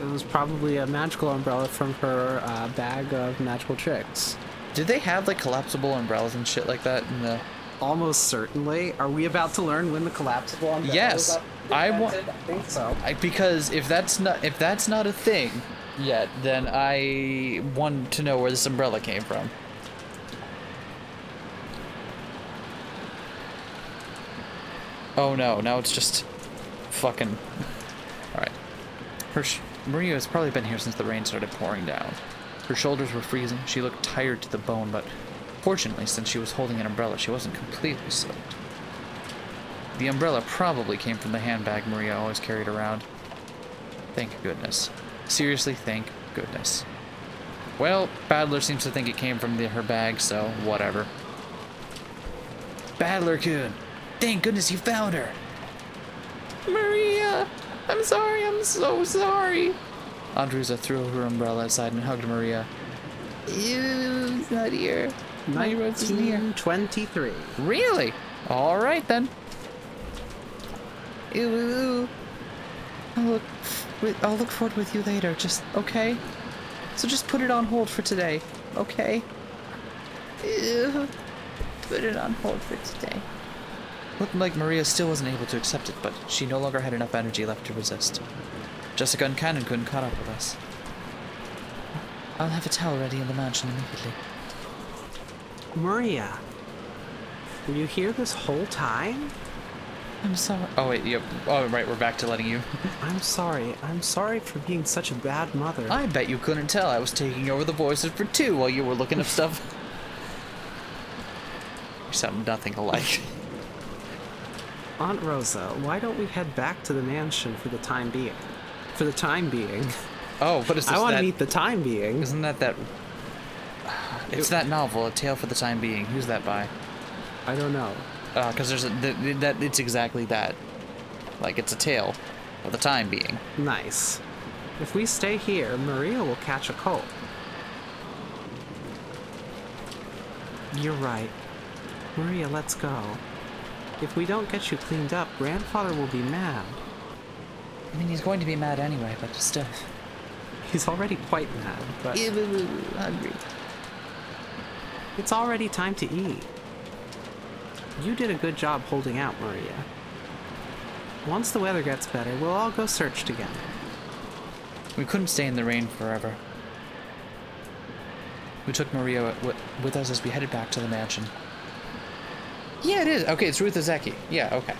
Speaker 2: It was probably a magical umbrella from her bag of magical tricks.
Speaker 1: Did they have like collapsible umbrellas and shit like that in the...
Speaker 2: Almost certainly. Are we about to learn when the collapsible umbrella
Speaker 1: Yes, I want.
Speaker 2: I think so.
Speaker 1: Because if that's not a thing yet, then I want to know where this umbrella came from. Oh no! Now it's just fucking. All right. Maria has probably been here since the rain started pouring down. Her shoulders were freezing. She looked tired to the bone, but fortunately, since she was holding an umbrella, she wasn't completely soaked. The umbrella probably came from the handbag Maria always carried around. Thank goodness. Seriously, thank goodness. Well, Battler seems to think it came from her bag, so whatever. Battler-kun! Thank goodness you found her!
Speaker 4: Maria! I'm sorry, I'm so sorry.
Speaker 1: Andruza threw her umbrella aside and hugged Maria.
Speaker 4: Ew, it's not here. My rose isn't here.
Speaker 2: 1923.
Speaker 1: Really? Alright then.
Speaker 4: Ew.
Speaker 1: I'll look forward with you later, just okay? So just put it on hold for today, okay?
Speaker 4: Ew. Put it on hold for today.
Speaker 1: Looked like Maria still wasn't able to accept it, but she no longer had enough energy left to resist. Jessica and Cannon-kun caught up with us. I'll have a towel ready in the mansion immediately.
Speaker 2: Maria, were you here this whole time?
Speaker 1: I'm sorry. Oh wait, yep. Oh right, we're back to letting you.
Speaker 2: I'm sorry. I'm sorry for being such a bad mother.
Speaker 1: I bet you couldn't tell I was taking over the voices for 2 while you were looking up stuff. You sound nothing alike.
Speaker 2: Aunt Rosa, why don't we head back to the mansion for the time being? For the time being.
Speaker 1: Oh, what is this?
Speaker 2: I want to meet the time being.
Speaker 1: Isn't that... It's that novel, A Tale for the Time Being. Who's that by?
Speaker 2: I don't know.
Speaker 1: Because there's it's exactly that. Like, it's a tale for the time being.
Speaker 2: Nice. If we stay here, Maria will catch a cold. You're right. Maria, let's go. If we don't get you cleaned up, Grandfather will be mad.
Speaker 1: I mean, he's going to be mad anyway, but still.
Speaker 2: He's already quite mad, but
Speaker 4: Hungry.
Speaker 2: it's already time to eat. You did a good job holding out, Maria. Once the weather gets better, we'll all go search together.
Speaker 1: We couldn't stay in the rain forever. We took Maria with us as we headed back to the mansion. Yeah, it is. Okay, it's Ruth Ozeki. Yeah, okay.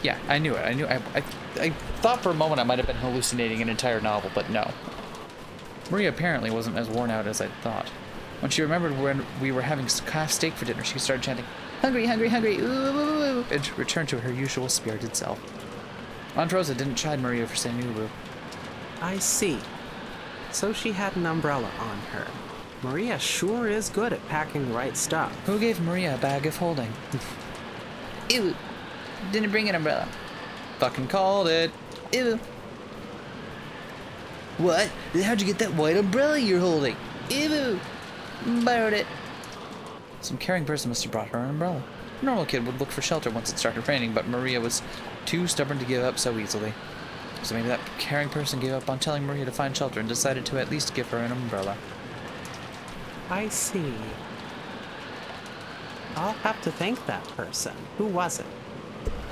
Speaker 1: Yeah, I knew it. I thought for a moment I might have been hallucinating an entire novel, but no. Maria apparently wasn't as worn out as I'd thought. When she remembered when we were having calf steak for dinner, she started chanting, "Hungry, hungry, hungry, ooh, ooh, ooh, ooh," and returned to her usual spirited self. Aunt Rosa didn't chide Maria for saying ooh, ooh.
Speaker 2: I see. So she had an umbrella on her. Maria sure is good at packing the right stuff.
Speaker 1: Who gave Maria a bag of holding?
Speaker 4: Ew. Didn't bring an umbrella.
Speaker 1: Fucking called it.
Speaker 4: Ew.
Speaker 3: What? Then how'd you get that white umbrella you're holding?
Speaker 4: Ew. Borrowed it.
Speaker 1: Some caring person must have brought her an umbrella. A normal kid would look for shelter once it started raining, but Maria was too stubborn to give up so easily. So maybe that caring person gave up on telling Maria to find shelter and decided to at least give her an umbrella.
Speaker 2: I see. I'll have to thank that person. Who was it?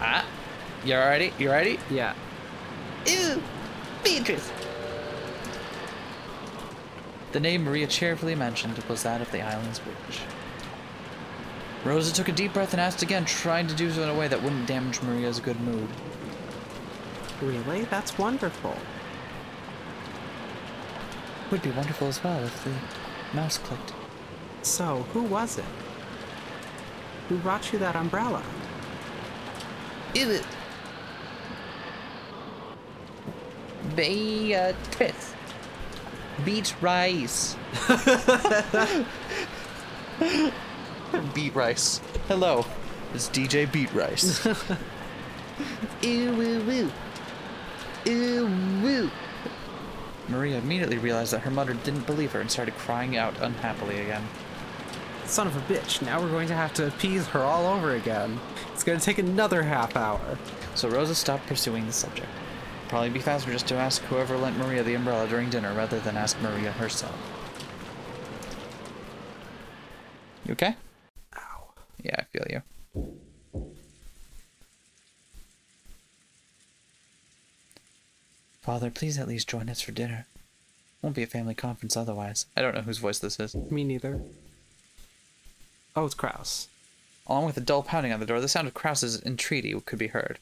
Speaker 1: Ah, you ready? You ready?
Speaker 2: Yeah.
Speaker 4: Ew. Beatrice.
Speaker 1: The name Maria cheerfully mentioned was that of the island's witch. Rosa took a deep breath and asked again, trying to do so in a way that wouldn't damage Maria's good mood.
Speaker 2: Really? That's wonderful.
Speaker 1: Would be wonderful as well if the mouse clicked.
Speaker 2: So, who was it? Who brought you that umbrella?
Speaker 4: Ew. Beatrice.
Speaker 1: Beat rice. Beat rice. Hello, it's DJ Beat Rice.
Speaker 4: Ew, woo, woo. Ew, woo.
Speaker 1: Maria immediately realized that her mother didn't believe her and started crying out unhappily again.
Speaker 2: Son of a bitch, now we're going to have to appease her all over again. It's going to take another half hour.
Speaker 1: So Rosa stopped pursuing the subject. Probably be faster just to ask whoever lent Maria the umbrella during dinner rather than ask Maria herself. You okay?
Speaker 2: Ow.
Speaker 1: Yeah, I feel you. Father, please at least join us for dinner. Won't be a family conference otherwise. I don't know whose voice this is.
Speaker 2: Me neither. Oh, it's Kraus.
Speaker 1: Along with a dull pounding on the door, the sound of Krause's entreaty could be heard.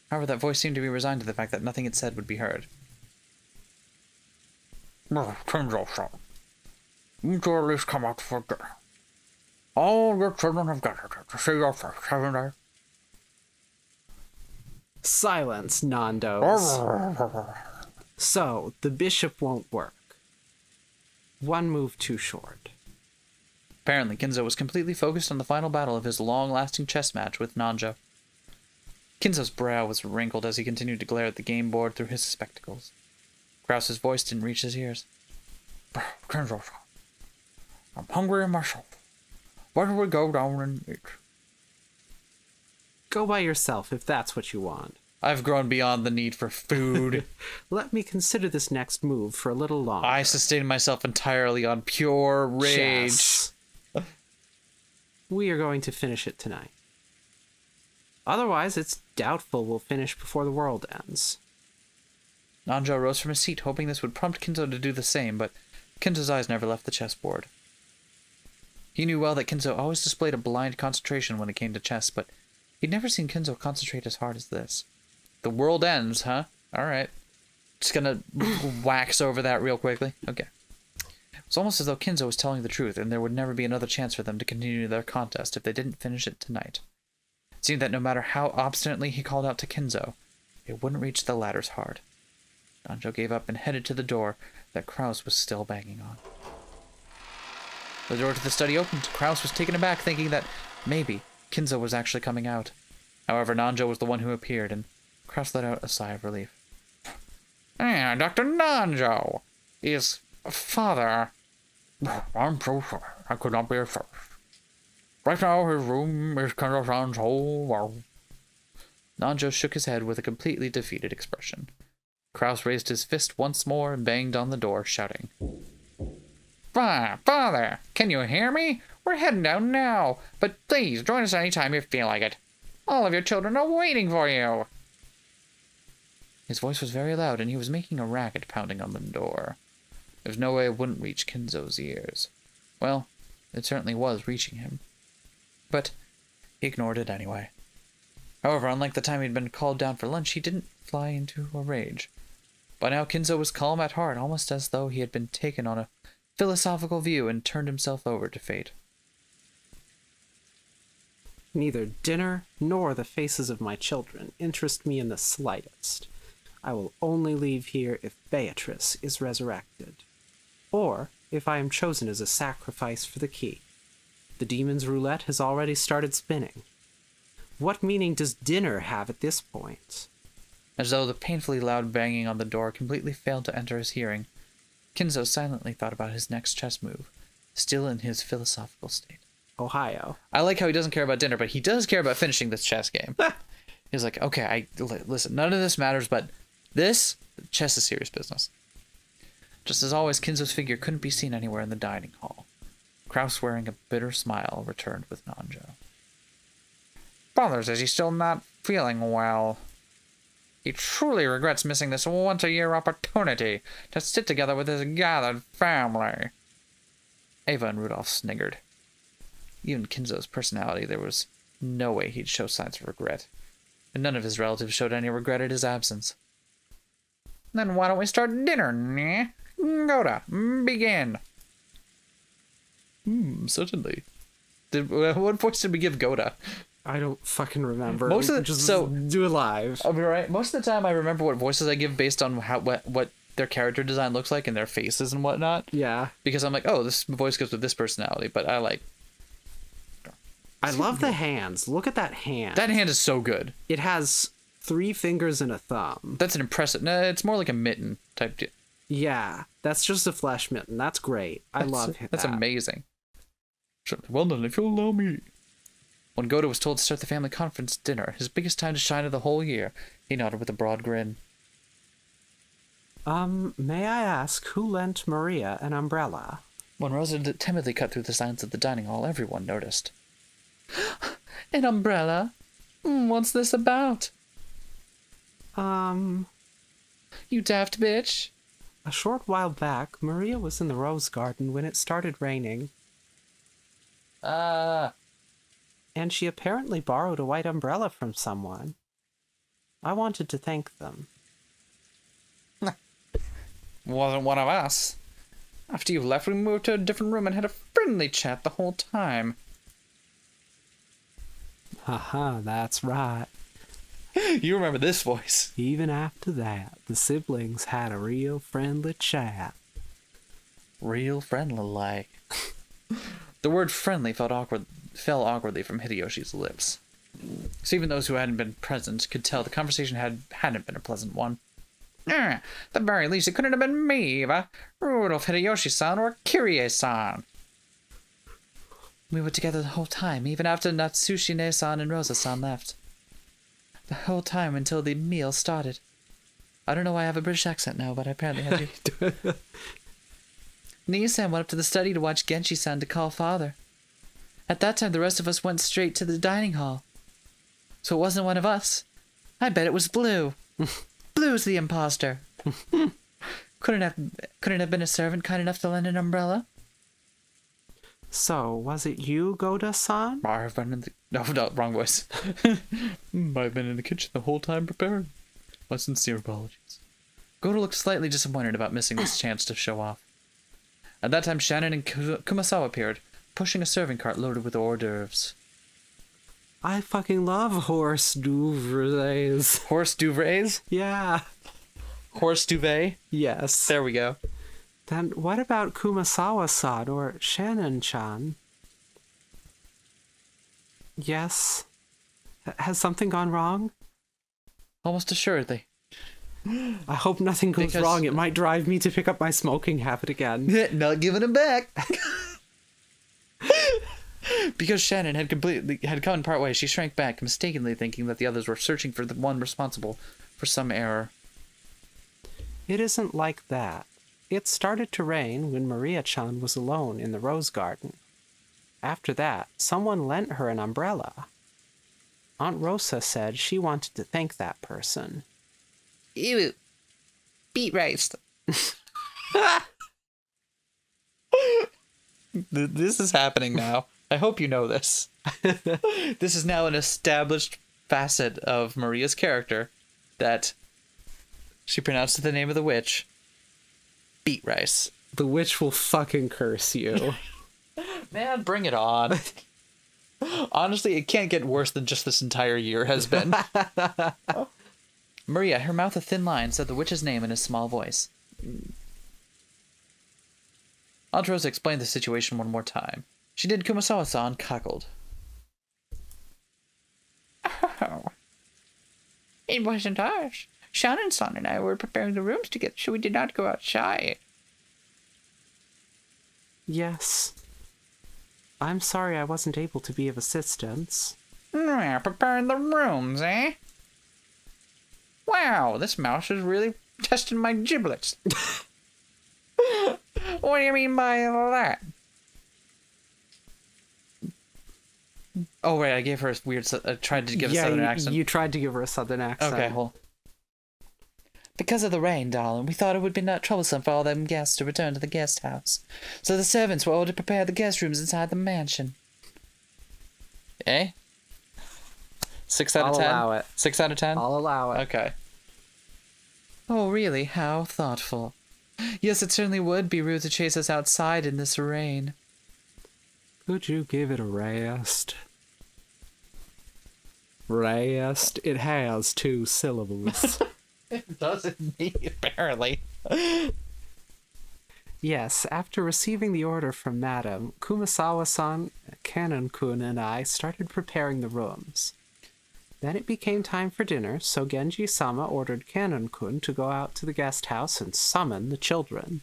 Speaker 1: However, that voice seemed to be resigned to the fact that nothing it said would be heard.
Speaker 5: You two at least come out for dinner. All your children have gathered to see your face, haven't they?
Speaker 2: Silence, Nandos. So, the bishop won't work. One move too short.
Speaker 1: Apparently, Kinzo was completely focused on the final battle of his long-lasting chess match with Nanjo. Kinzo's brow was wrinkled as he continued to glare at the game board through his spectacles. Krause's voice didn't reach his ears.
Speaker 5: Kinzo, I'm hungry myself. Why don't we go down and eat?
Speaker 2: Go by yourself if that's what you want.
Speaker 1: I've grown beyond the need for food.
Speaker 2: Let me consider this next move for a little longer.
Speaker 1: I sustained myself entirely on pure rage.
Speaker 2: Chess. We are going to finish it tonight. Otherwise, it's doubtful we'll finish before the world ends.
Speaker 1: Nanjo rose from his seat, hoping this would prompt Kinzo to do the same, but Kinzo's eyes never left the chessboard. He knew well that Kinzo always displayed a blind concentration when it came to chess, but he'd never seen Kinzo concentrate as hard as this. The world ends, huh? Alright. Just gonna wax over that real quickly. Okay. It was almost as though Kinzo was telling the truth, and there would never be another chance for them to continue their contest if they didn't finish it tonight. It seemed that no matter how obstinately he called out to Kinzo, it wouldn't reach the latter's heart. Nanjo gave up and headed to the door that Krause was still banging on. The door to the study opened. Krause was taken aback, thinking that maybe Kinzo was actually coming out. However, Nanjo was the one who appeared, and Krause let out a sigh of relief.
Speaker 5: Dr. Nanjo is father. I'm so sorry. I could not be at first. Right now, his room is kind of sounds so well.
Speaker 1: Nanjo shook his head with a completely defeated expression. Kraus raised his fist once more and banged on the door, shouting,
Speaker 5: Father, can you hear me? We're heading down now, but please join us anytime you feel like it. All of your children are waiting for you.
Speaker 1: His voice was very loud, and he was making a racket pounding on the door. There's no way it wouldn't reach Kinzo's ears. Well, it certainly was reaching him. But he ignored it anyway. However, unlike the time he'd been called down for lunch, he didn't fly into a rage. By now, Kinzo was calm at heart, almost as though he had been taken on a philosophical view and turned himself over to fate.
Speaker 2: Neither dinner nor the faces of my children interest me in the slightest. I will only leave here if Beatrice is resurrected, or if I am chosen as a sacrifice for the key. The demon's roulette has already started spinning. What meaning does dinner have at this point?
Speaker 1: As though the painfully loud banging on the door completely failed to enter his hearing, Kinzo silently thought about his next chess move, still in his philosophical state.
Speaker 2: Ohio.
Speaker 1: I like how he doesn't care about dinner, but he does care about finishing this chess game. He's like, okay, listen, none of this matters, but chess is serious business. Just as always, Kinzo's figure couldn't be seen anywhere in the dining hall. Kraus, wearing a bitter smile, returned with Nanjo.
Speaker 5: Father says he's still not feeling well. He truly regrets missing this once-a-year opportunity to sit together with his gathered family.
Speaker 1: Ava and Rudolph sniggered. Even Kinzo's personality, there was no way he'd show signs of regret. And none of his relatives showed any regret at his absence.
Speaker 5: Then why don't we start dinner, nah? Goda, begin.
Speaker 1: Certainly. What voice did we give Goda?
Speaker 2: I don't fucking remember.
Speaker 1: Most of the,
Speaker 2: just
Speaker 1: so
Speaker 2: do it live.
Speaker 1: I'll be right. Most of the time, I remember what voices I give based on what their character design looks like and their faces and whatnot.
Speaker 2: Yeah.
Speaker 1: Because I'm like, oh, this voice goes with this personality, but I
Speaker 2: love the hands. Look at that hand.
Speaker 1: That hand is so good.
Speaker 2: It has 3 fingers and a thumb.
Speaker 1: That's an impressive. No, it's more like a mitten type deal.
Speaker 2: Yeah, that's just a flesh mitten. That's great. I love it.
Speaker 1: That's amazing. Well done, if you'll allow me. When Goda was told to start the family conference dinner, his biggest time to shine of the whole year, he nodded with a broad grin.
Speaker 2: May I ask who lent Maria an umbrella?
Speaker 1: When Rosa timidly cut through the silence of the dining hall, everyone noticed. An umbrella? What's this about? You daft bitch.
Speaker 2: A short while back, Maria was in the rose garden when it started raining. And she apparently borrowed a white umbrella from someone. I wanted to thank them.
Speaker 5: Wasn't one of us. After you left, we moved to a different room and had a friendly chat the whole time.
Speaker 2: Haha, that's right.
Speaker 1: You remember this voice.
Speaker 2: Even after that, the siblings had a real friendly chat.
Speaker 1: Real friendly-like. The word friendly fell awkwardly from Hideyoshi's lips. So even those who hadn't been present could tell the conversation hadn't been a pleasant one.
Speaker 5: At the very least, it couldn't have been me, Eva, Rudolph Hideyoshi-san, or Kirie-san.
Speaker 1: We were together the whole time, even after Natsushi-ne-san and Rosa-san left. The whole time until the meal started. I don't know why I have a British accent now, but I apparently had to. Nia-san went up to the study to watch Genshi-san to call father. At that time, the rest of us went straight to the dining hall. So it wasn't one of us. I bet it was Blue. Blue's the imposter. Couldn't have been a servant kind enough to lend an umbrella?
Speaker 2: So, was it you, Goda-san?
Speaker 1: I've been in the... No, wrong voice. I've been in the kitchen the whole time preparing. My sincere apologies. Goda looked slightly disappointed about missing this chance to show off. At that time, Shannon and Kumasawa appeared, pushing a serving cart loaded with hors d'oeuvres.
Speaker 2: I fucking love horse duvets.
Speaker 1: Horse duvets?
Speaker 2: Yeah.
Speaker 1: Horse duvet?
Speaker 2: Yes.
Speaker 1: There we go.
Speaker 2: Then what about Kumasawa-san or Shannon-chan? Yes? Has something gone wrong?
Speaker 1: Almost assuredly.
Speaker 2: I hope nothing goes wrong. It might drive me to pick up my smoking habit again.
Speaker 3: Not giving him back.
Speaker 1: Because Shannon had gone partway, she shrank back, mistakenly thinking that the others were searching for the one responsible for some error.
Speaker 2: It isn't like that. It started to rain when Maria-chan was alone in the rose garden. After that, someone lent her an umbrella. Aunt Rosa said she wanted to thank that person.
Speaker 4: Ew. Beet rice.
Speaker 1: This is happening now. I hope you know this. This is now an established facet of Maria's character that she pronounced the name of the witch beet rice.
Speaker 2: The witch will fucking curse you.
Speaker 1: Man, bring it on. Honestly, it can't get worse than just this entire year has been. Maria, her mouth a thin line, said the witch's name in a small voice. Aunt Rosa explained the situation one more time. She did Kumasawa-san and cackled.
Speaker 4: Oh. It wasn't us. Shannon-san and I were preparing the rooms together, so we did not go outside.
Speaker 2: Yes. I'm sorry I wasn't able to be of assistance.
Speaker 5: Preparing the rooms, eh? Wow, this mouse is really testing my giblets. What do you mean by that?
Speaker 1: Oh, right, I gave her a weird... I tried to give a southern accent.
Speaker 2: You tried to give her a southern accent.
Speaker 1: Okay, well... Because of the rain, darling, we thought it would be not troublesome for all them guests to return to the guest house. So the servants were ordered to prepare the guest rooms inside the mansion. Eh? 6 out of 10?
Speaker 2: I'll allow it.
Speaker 1: 6 out of 10?
Speaker 2: I'll allow it.
Speaker 1: Okay. Oh, really? How thoughtful. Yes, it certainly would be rude to chase us outside in this rain.
Speaker 2: Could you give it a rest? Rest? It has 2 syllables.
Speaker 1: It doesn't need, apparently.
Speaker 2: Yes, after receiving the order from Madam, Kumasawa-san, Kanon-kun, and I started preparing the rooms. Then it became time for dinner, so Genji-sama ordered Kanon-kun to go out to the guest house and summon the children.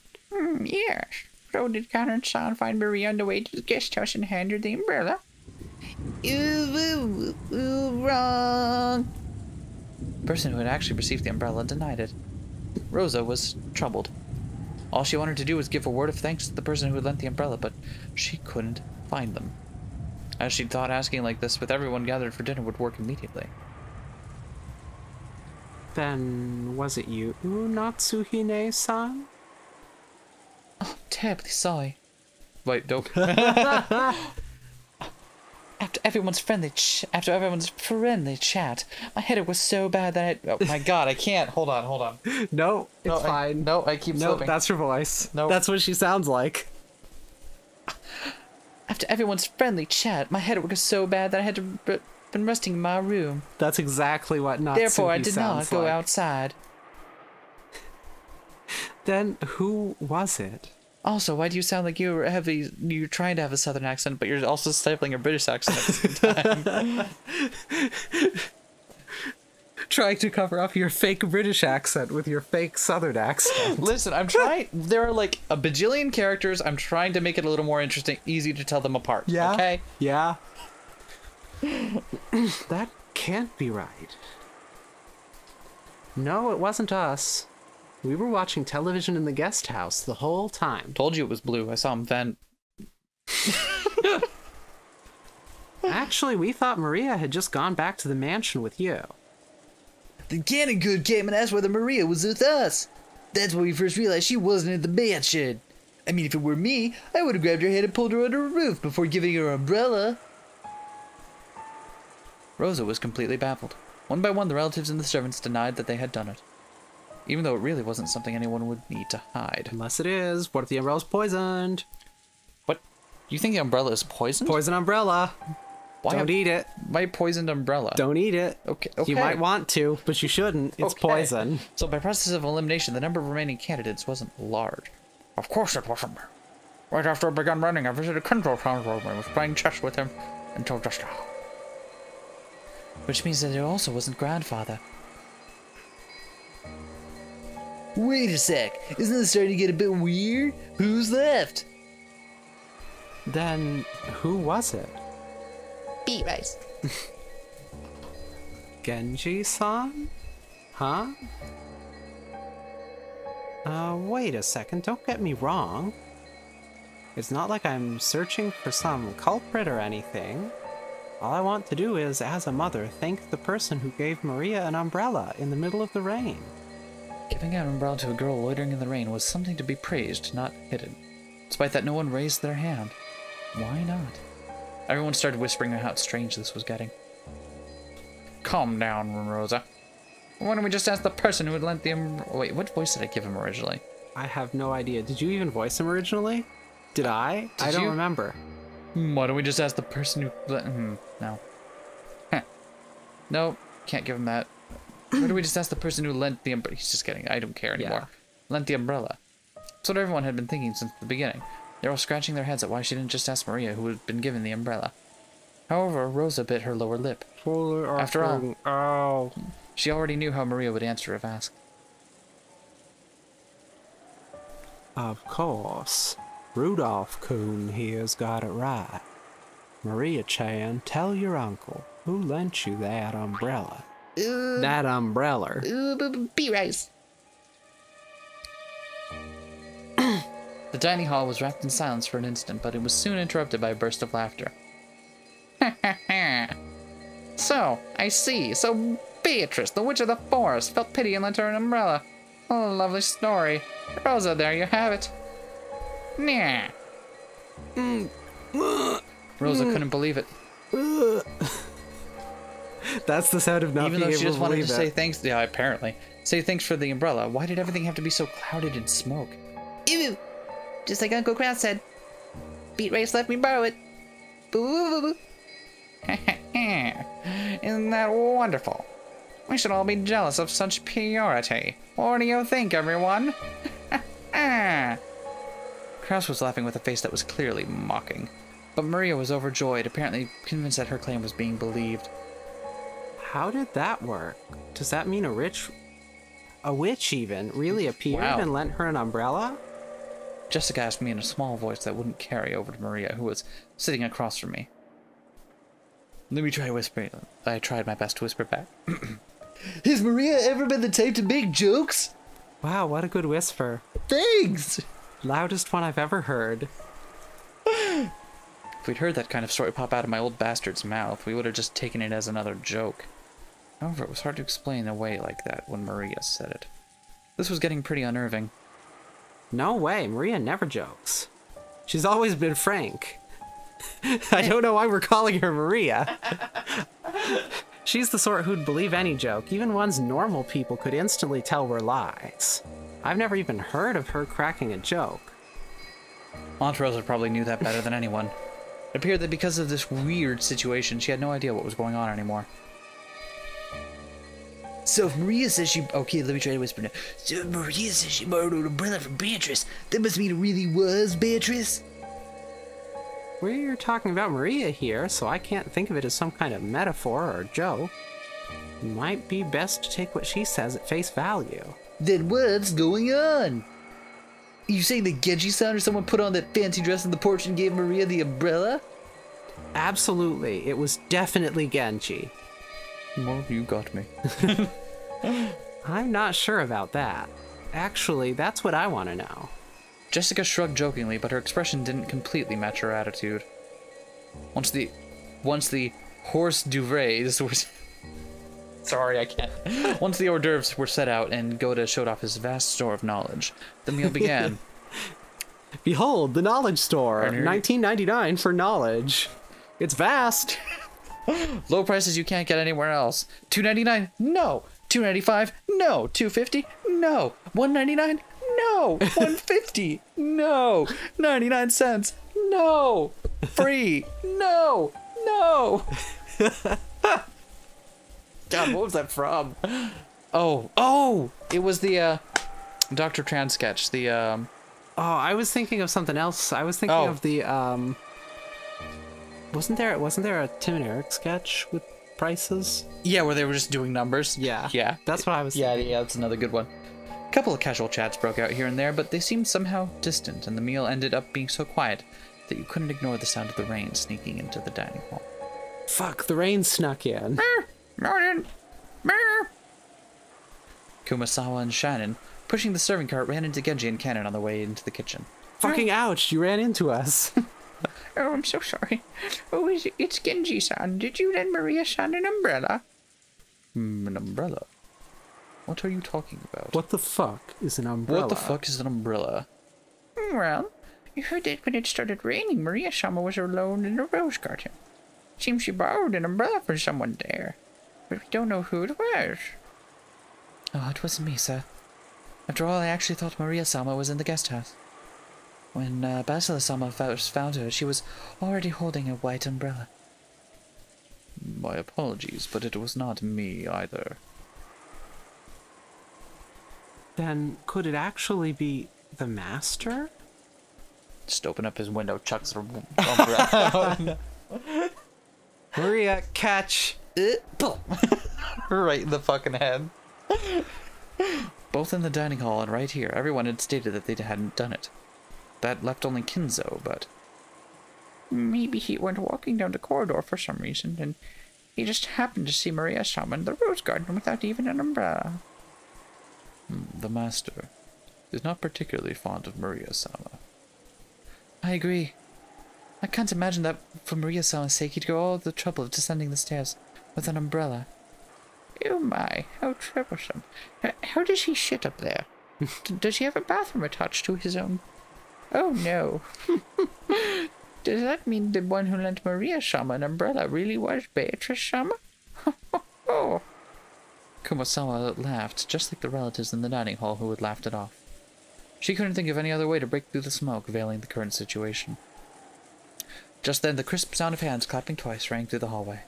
Speaker 4: Yes. So did Kanon-san find Maria on the way to the guest house and hand her the umbrella? Wrong.
Speaker 1: The person who had actually received the umbrella denied it. Rosa was troubled. All she wanted to do was give a word of thanks to the person who had lent the umbrella, but she couldn't find them. As she thought asking like this with everyone gathered for dinner would work immediately.
Speaker 2: Then, was it you, Natsuhine-san?
Speaker 1: Oh, terribly sorry. Wait, don't. After everyone's friendly chat, my headache was so bad that oh my god, I can't. Hold on.
Speaker 2: No, it's fine.
Speaker 1: I keep slipping.
Speaker 2: No, that's her voice.
Speaker 1: No.
Speaker 2: That's what she sounds like.
Speaker 1: After everyone's friendly chat, my headache was so bad that I had to been resting in my room.
Speaker 2: That's exactly what Natsuhi
Speaker 1: Therefore, I did not go
Speaker 2: like.
Speaker 1: outside.
Speaker 2: Then who was it?
Speaker 1: Also, why do you sound like you're trying to have a southern accent, but you're also stifling a British accent at the same time?
Speaker 2: Trying to cover up your fake British accent with your fake southern accent.
Speaker 1: Listen, I'm trying. There are like a bajillion characters. I'm trying to make it a little more interesting, easy to tell them apart.
Speaker 2: Yeah.
Speaker 1: Okay?
Speaker 2: Yeah. That can't be right. No, it wasn't us. We were watching television in the guest house the whole time.
Speaker 1: Told you it was blue. I saw him vent.
Speaker 2: Actually, we thought Maria had just gone back to the mansion with you.
Speaker 3: Then Cannon came and asked whether Maria was with us. That's when we first realized she wasn't in the mansion. I mean, if it were me, I would have grabbed her hand and pulled her under a roof before giving her an umbrella.
Speaker 1: Rosa was completely baffled. One by one, the relatives and the servants denied that they had done it. Even though it really wasn't something anyone would need to hide.
Speaker 2: Unless it is. What if the umbrella's poisoned?
Speaker 1: What? You think the umbrella is poisoned?
Speaker 2: Poison umbrella. Don't eat it.
Speaker 1: Why poisoned umbrella?
Speaker 2: Don't eat it.
Speaker 1: Okay.
Speaker 2: You might want to, but you shouldn't. It's poison.
Speaker 1: So by process of elimination, the number of remaining candidates wasn't large.
Speaker 5: Of course it wasn't. Right after I began running, I visited Control Town Room and was playing chess with him until just now.
Speaker 1: Which means that it also wasn't grandfather.
Speaker 3: Wait a sec. Isn't this starting to get a bit weird? Who's left?
Speaker 2: Then, who was it?
Speaker 4: beet rice.
Speaker 2: Genji-san? Huh? Wait a second, don't get me wrong. It's not like I'm searching for some culprit or anything. All I want to do is, as a mother, thank the person who gave Maria an umbrella in the middle of the rain.
Speaker 1: Giving an umbrella to a girl loitering in the rain was something to be praised, not hidden. Despite that, no one raised their hand. Why not? Everyone started whispering how strange this was getting.
Speaker 5: Calm down, Rosa. Why don't we just ask the person who had lent the
Speaker 1: Wait, what voice did I give him originally?
Speaker 2: I have no idea. Did you even voice him originally? Did I? I don't remember.
Speaker 1: Why don't we just ask the person who... no. No, can't give him that. Why don't we just ask the person who lent the umbrella? He's just kidding. I don't care anymore.
Speaker 2: Yeah.
Speaker 1: Lent the umbrella. That's what everyone had been thinking since the beginning. They were all scratching their heads at why she didn't just ask Maria, who had been given the umbrella. However, Rosa bit her lower lip. After all, she already knew how Maria would answer if asked.
Speaker 2: Of course. Rudolph-kun here's got it right. Maria-chan, tell your uncle who lent you that umbrella. That umbrella.
Speaker 4: Beet rice.
Speaker 1: The dining hall was wrapped in silence for an instant, but it was soon interrupted by a burst of laughter.
Speaker 5: So, I see. So, Beatrice, the witch of the forest, felt pity and lent her an umbrella. Oh, lovely story. Rosa, there you have it. Nah.
Speaker 1: Rosa couldn't believe it.
Speaker 2: That's the sound of not
Speaker 1: Even
Speaker 2: being
Speaker 1: though she
Speaker 2: able
Speaker 1: just
Speaker 2: to
Speaker 1: wanted
Speaker 2: believe
Speaker 1: to
Speaker 2: it.
Speaker 1: say thanks. Yeah, apparently. Say thanks for the umbrella. Why did everything have to be so clouded in smoke?
Speaker 4: Ew. Just like Uncle Kraus said. Beet rice let me borrow it. Boo boo boo boo.
Speaker 5: Isn't that wonderful? We should all be jealous of such purity. What do you think, everyone?
Speaker 1: Kraus was laughing with a face that was clearly mocking. But Maria was overjoyed, apparently convinced that her claim was being believed.
Speaker 2: How did that work? Does that mean a witch even, really appeared and lent her an umbrella?
Speaker 1: Jessica asked me in a small voice that wouldn't carry over to Maria, who was sitting across from me. Let me try whispering. I tried my best to whisper back.
Speaker 3: Has Maria ever been the type to make jokes?
Speaker 2: Wow, what a good whisper.
Speaker 3: Thanks!
Speaker 2: Loudest one I've ever heard.
Speaker 1: If we'd heard that kind of story pop out of my old bastard's mouth, we would have just taken it as another joke. However, it was hard to explain away like that when Maria said it. This was getting pretty unnerving.
Speaker 2: No way, Maria never jokes. She's always been frank. I don't know why we're calling her Maria. She's the sort who'd believe any joke, even ones normal people could instantly tell were lies. I've never even heard of her cracking a joke.
Speaker 1: Aunt Rosa probably knew that better than anyone. It appeared that because of this weird situation, she had no idea what was going on anymore.
Speaker 3: So if Maria says she... Okay, let me try to whisper now. So if Maria says she borrowed an umbrella from Beatrice, that must mean it really was Beatrice?
Speaker 2: We're talking about Maria here, so I can't think of it as some kind of metaphor or joke. It might be best to take what she says at face value.
Speaker 3: Then what's going on? You saying that Genji-san or someone put on that fancy dress in the porch and gave Maria the umbrella?
Speaker 2: Absolutely, it was definitely Genji.
Speaker 1: Well, you got me.
Speaker 2: I'm not sure about that. Actually, that's what I want to know.
Speaker 1: Jessica shrugged jokingly, but her expression didn't completely match her attitude. Once the hors d'oeuvres were... Sorry, I can't. Once the hors d'oeuvres were set out and Goda showed off his vast store of knowledge, the meal began.
Speaker 2: Behold, the knowledge store. $19.99 for knowledge. It's vast.
Speaker 1: Low prices you can't get anywhere else. $2.99? No. $2.95? No. $2.50? No. $1.99? No. $1.50? No. 99 cents? No. Free? No. No. God, what was that from? Oh, it was the Dr. Tran sketch. The
Speaker 2: Oh, I was thinking of something else. I was thinking of the Wasn't there a Tim and Eric sketch with prices?
Speaker 1: Yeah, where they were just doing numbers.
Speaker 2: Yeah.
Speaker 1: Yeah.
Speaker 2: That's what I was
Speaker 1: thinking. Yeah, that's another good one. A couple of casual chats broke out here and there, but they seemed somehow distant, and the meal ended up being so quiet that you couldn't ignore the sound of the rain sneaking into the dining hall.
Speaker 2: Fuck, the rain snuck in.
Speaker 5: Morning. Kumasawa and Shannon, pushing the serving cart, ran into Genji and Cannon on the way into the kitchen.
Speaker 2: Fucking ouch, you ran into us.
Speaker 5: Oh, I'm so sorry. Oh, it's Genji-san. Did you lend Maria-san an umbrella? An umbrella? What are you talking about?
Speaker 2: What the fuck is an umbrella?
Speaker 1: What the fuck is an umbrella?
Speaker 5: Well, you heard that when it started raining, Maria-sama was alone in a rose garden. Seems she borrowed an umbrella from someone there, but we don't know who it was.
Speaker 1: Oh, it wasn't me, sir. After all, I actually thought Maria-sama was in the guest house. When Basila-sama first found her, she was already holding a white umbrella. My apologies, but it was not me either.
Speaker 2: Then could it actually be the master?
Speaker 1: Just open up his window, chucks her umbrella.
Speaker 2: Maria, catch!
Speaker 1: Right in the fucking head. Both in the dining hall and right here, everyone had stated that they hadn't done it. That left only Kinzo, but...
Speaker 5: Maybe he went walking down the corridor for some reason, and he just happened to see Maria-sama in the rose garden without even an umbrella.
Speaker 1: The master is not particularly fond of Maria-sama. I agree. I can't imagine that for Maria-sama's sake he'd go all the trouble of descending the stairs with an umbrella.
Speaker 5: Oh my, how troublesome. How does he shit up there? Does he have a bathroom attached to his own? Oh no. Does that mean the one who lent Maria-sama an umbrella really was Beatrice-sama? Oh.
Speaker 1: Kumasawa laughed, just like the relatives in the dining hall who had laughed it off. She couldn't think of any other way to break through the smoke, veiling the current situation. Just then, the crisp sound of hands clapping twice rang through the hallway.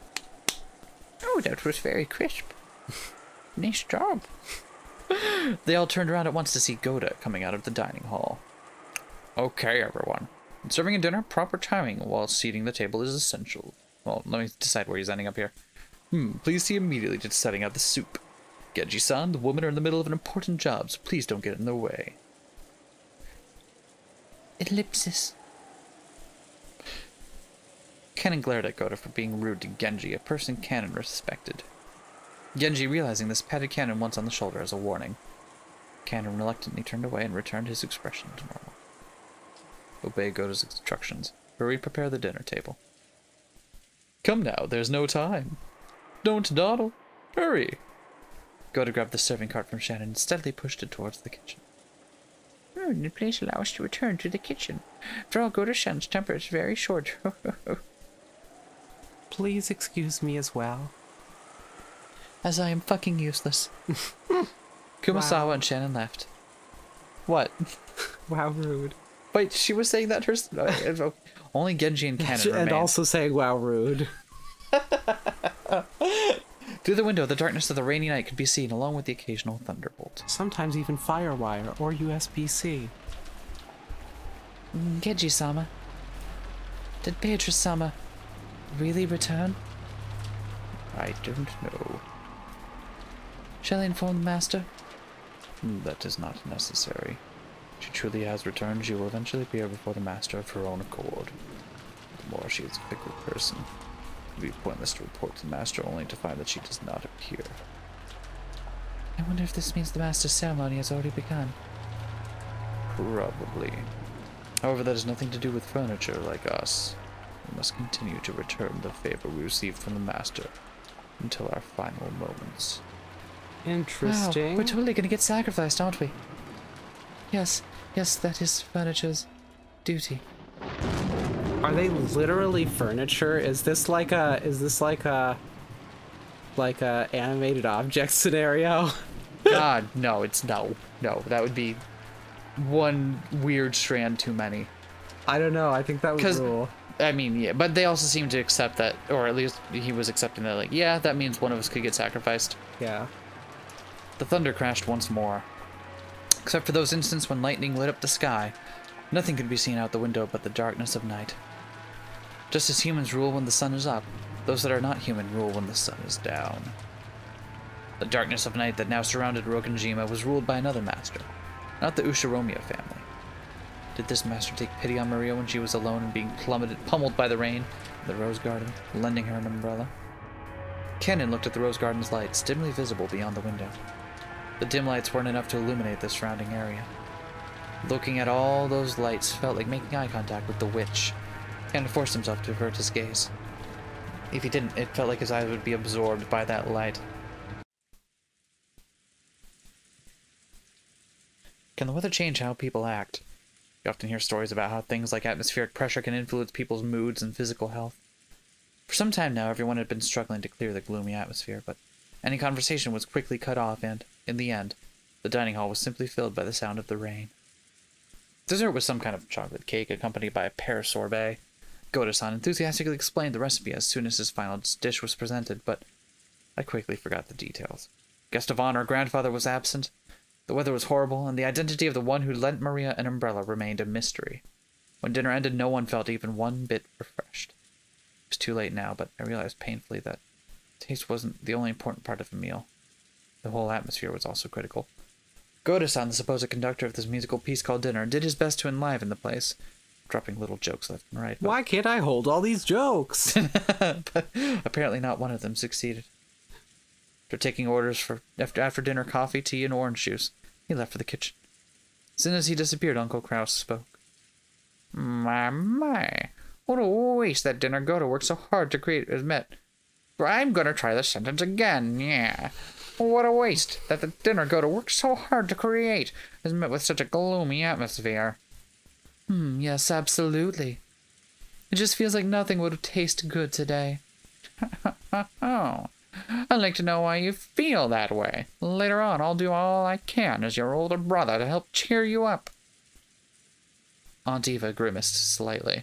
Speaker 5: Oh, that was very crisp. Nice job.
Speaker 1: They all turned around at once to see Goda coming out of the dining hall. Okay, everyone. Serving a dinner, proper timing while seating the table is essential. Well, let me decide where he's ending up here. Please see immediately to setting out the soup. Genji-san, the women are in the middle of an important job, so please don't get in their way.
Speaker 4: Ellipsis.
Speaker 1: Cannon glared at Goda for being rude to Genji, a person Cannon respected. Genji, realizing this, patted Cannon once on the shoulder as a warning. Cannon reluctantly turned away and returned his expression to normal. Obey Goda's instructions. Hurry, prepare the dinner table. Come now, there's no time. Don't dawdle. Hurry. Goda grabbed the serving cart from Shannon and steadily pushed it towards the kitchen.
Speaker 5: Oh, and please allow us to return to the kitchen. After all, Goda-shan's temper is very short.
Speaker 2: Please excuse me as well.
Speaker 1: As I am fucking useless. Kumasawa and Shannon left. What?
Speaker 2: Wow, rude.
Speaker 1: Wait, she was saying that herself. Only Genji and Cannon remained.
Speaker 2: And also saying, wow, rude.
Speaker 1: Through the window, the darkness of the rainy night could be seen, along with the occasional thunderbolt.
Speaker 2: Sometimes even firewire or USB-C.
Speaker 1: Genji-sama. Did Beatrice-sama really return?
Speaker 5: I don't know.
Speaker 1: Shall I inform the master?
Speaker 5: That is not necessary. If she truly has returned, she will eventually appear before the master of her own accord. The more she is a fickle person, it would be pointless to report to the master only to find that she does not appear.
Speaker 1: I wonder if this means the master's ceremony has already begun.
Speaker 5: Probably. However, that has nothing to do with furniture like us. We must continue to return the favor we received from the master until our final moments.
Speaker 2: Interesting.
Speaker 1: Wow, we're totally gonna get sacrificed, aren't we? Yes, that is furniture's duty.
Speaker 2: Are they literally furniture? Is this like a animated object scenario?
Speaker 1: God, no, it's no. That would be one weird strand too many.
Speaker 2: I don't know. I think that would rule.
Speaker 1: I mean, yeah, but they also seem to accept that, or at least he was accepting that, like, yeah, that means one of us could get sacrificed.
Speaker 2: Yeah.
Speaker 1: The thunder crashed once more. Except for those instants when lightning lit up the sky, nothing could be seen out the window but the darkness of night. Just as humans rule when the sun is up, those that are not human rule when the sun is down. The darkness of night that now surrounded Rokkenjima was ruled by another master, not the Ushiromiya family. Did this master take pity on Maria when she was alone and being pummeled by the rain in the rose garden, lending her an umbrella? Kenan looked at the rose garden's lights, dimly visible beyond the window. The dim lights weren't enough to illuminate the surrounding area. Looking at all those lights felt like making eye contact with the witch. Kenan forced himself to avert his gaze. If he didn't, it felt like his eyes would be absorbed by that light. Can the weather change how people act? You often hear stories about how things like atmospheric pressure can influence people's moods and physical health. For some time now, everyone had been struggling to clear the gloomy atmosphere, but any conversation was quickly cut off and, in the end, the dining hall was simply filled by the sound of the rain. Dessert was some kind of chocolate cake accompanied by a pear sorbet. Goto-san enthusiastically explained the recipe as soon as his final dish was presented, but I quickly forgot the details. Guest of honor, grandfather was absent. The weather was horrible, and the identity of the one who lent Maria an umbrella remained a mystery. When dinner ended, no one felt even one bit refreshed. It was too late now, but I realized painfully that taste wasn't the only important part of a meal. The whole atmosphere was also critical. Goto-san, the supposed conductor of this musical piece called dinner, did his best to enliven the place, dropping little jokes left and right.
Speaker 2: Why can't I hold all these jokes?
Speaker 1: But apparently not one of them succeeded. After taking orders for after dinner coffee, tea, and orange juice, he left for the kitchen. As soon as he disappeared, Uncle Kraus spoke. My, what a waste that dinner Goto worked so hard to create is met. I'm gonna try the sentence again, yeah. What a waste that the dinner Goto worked so hard to create is met with such a gloomy atmosphere. Yes, absolutely. It just feels like nothing would taste good today. Oh. I'd like to know why you feel that way. Later on, I'll do all I can as your older brother to help cheer you up. Aunt Eva grimaced slightly.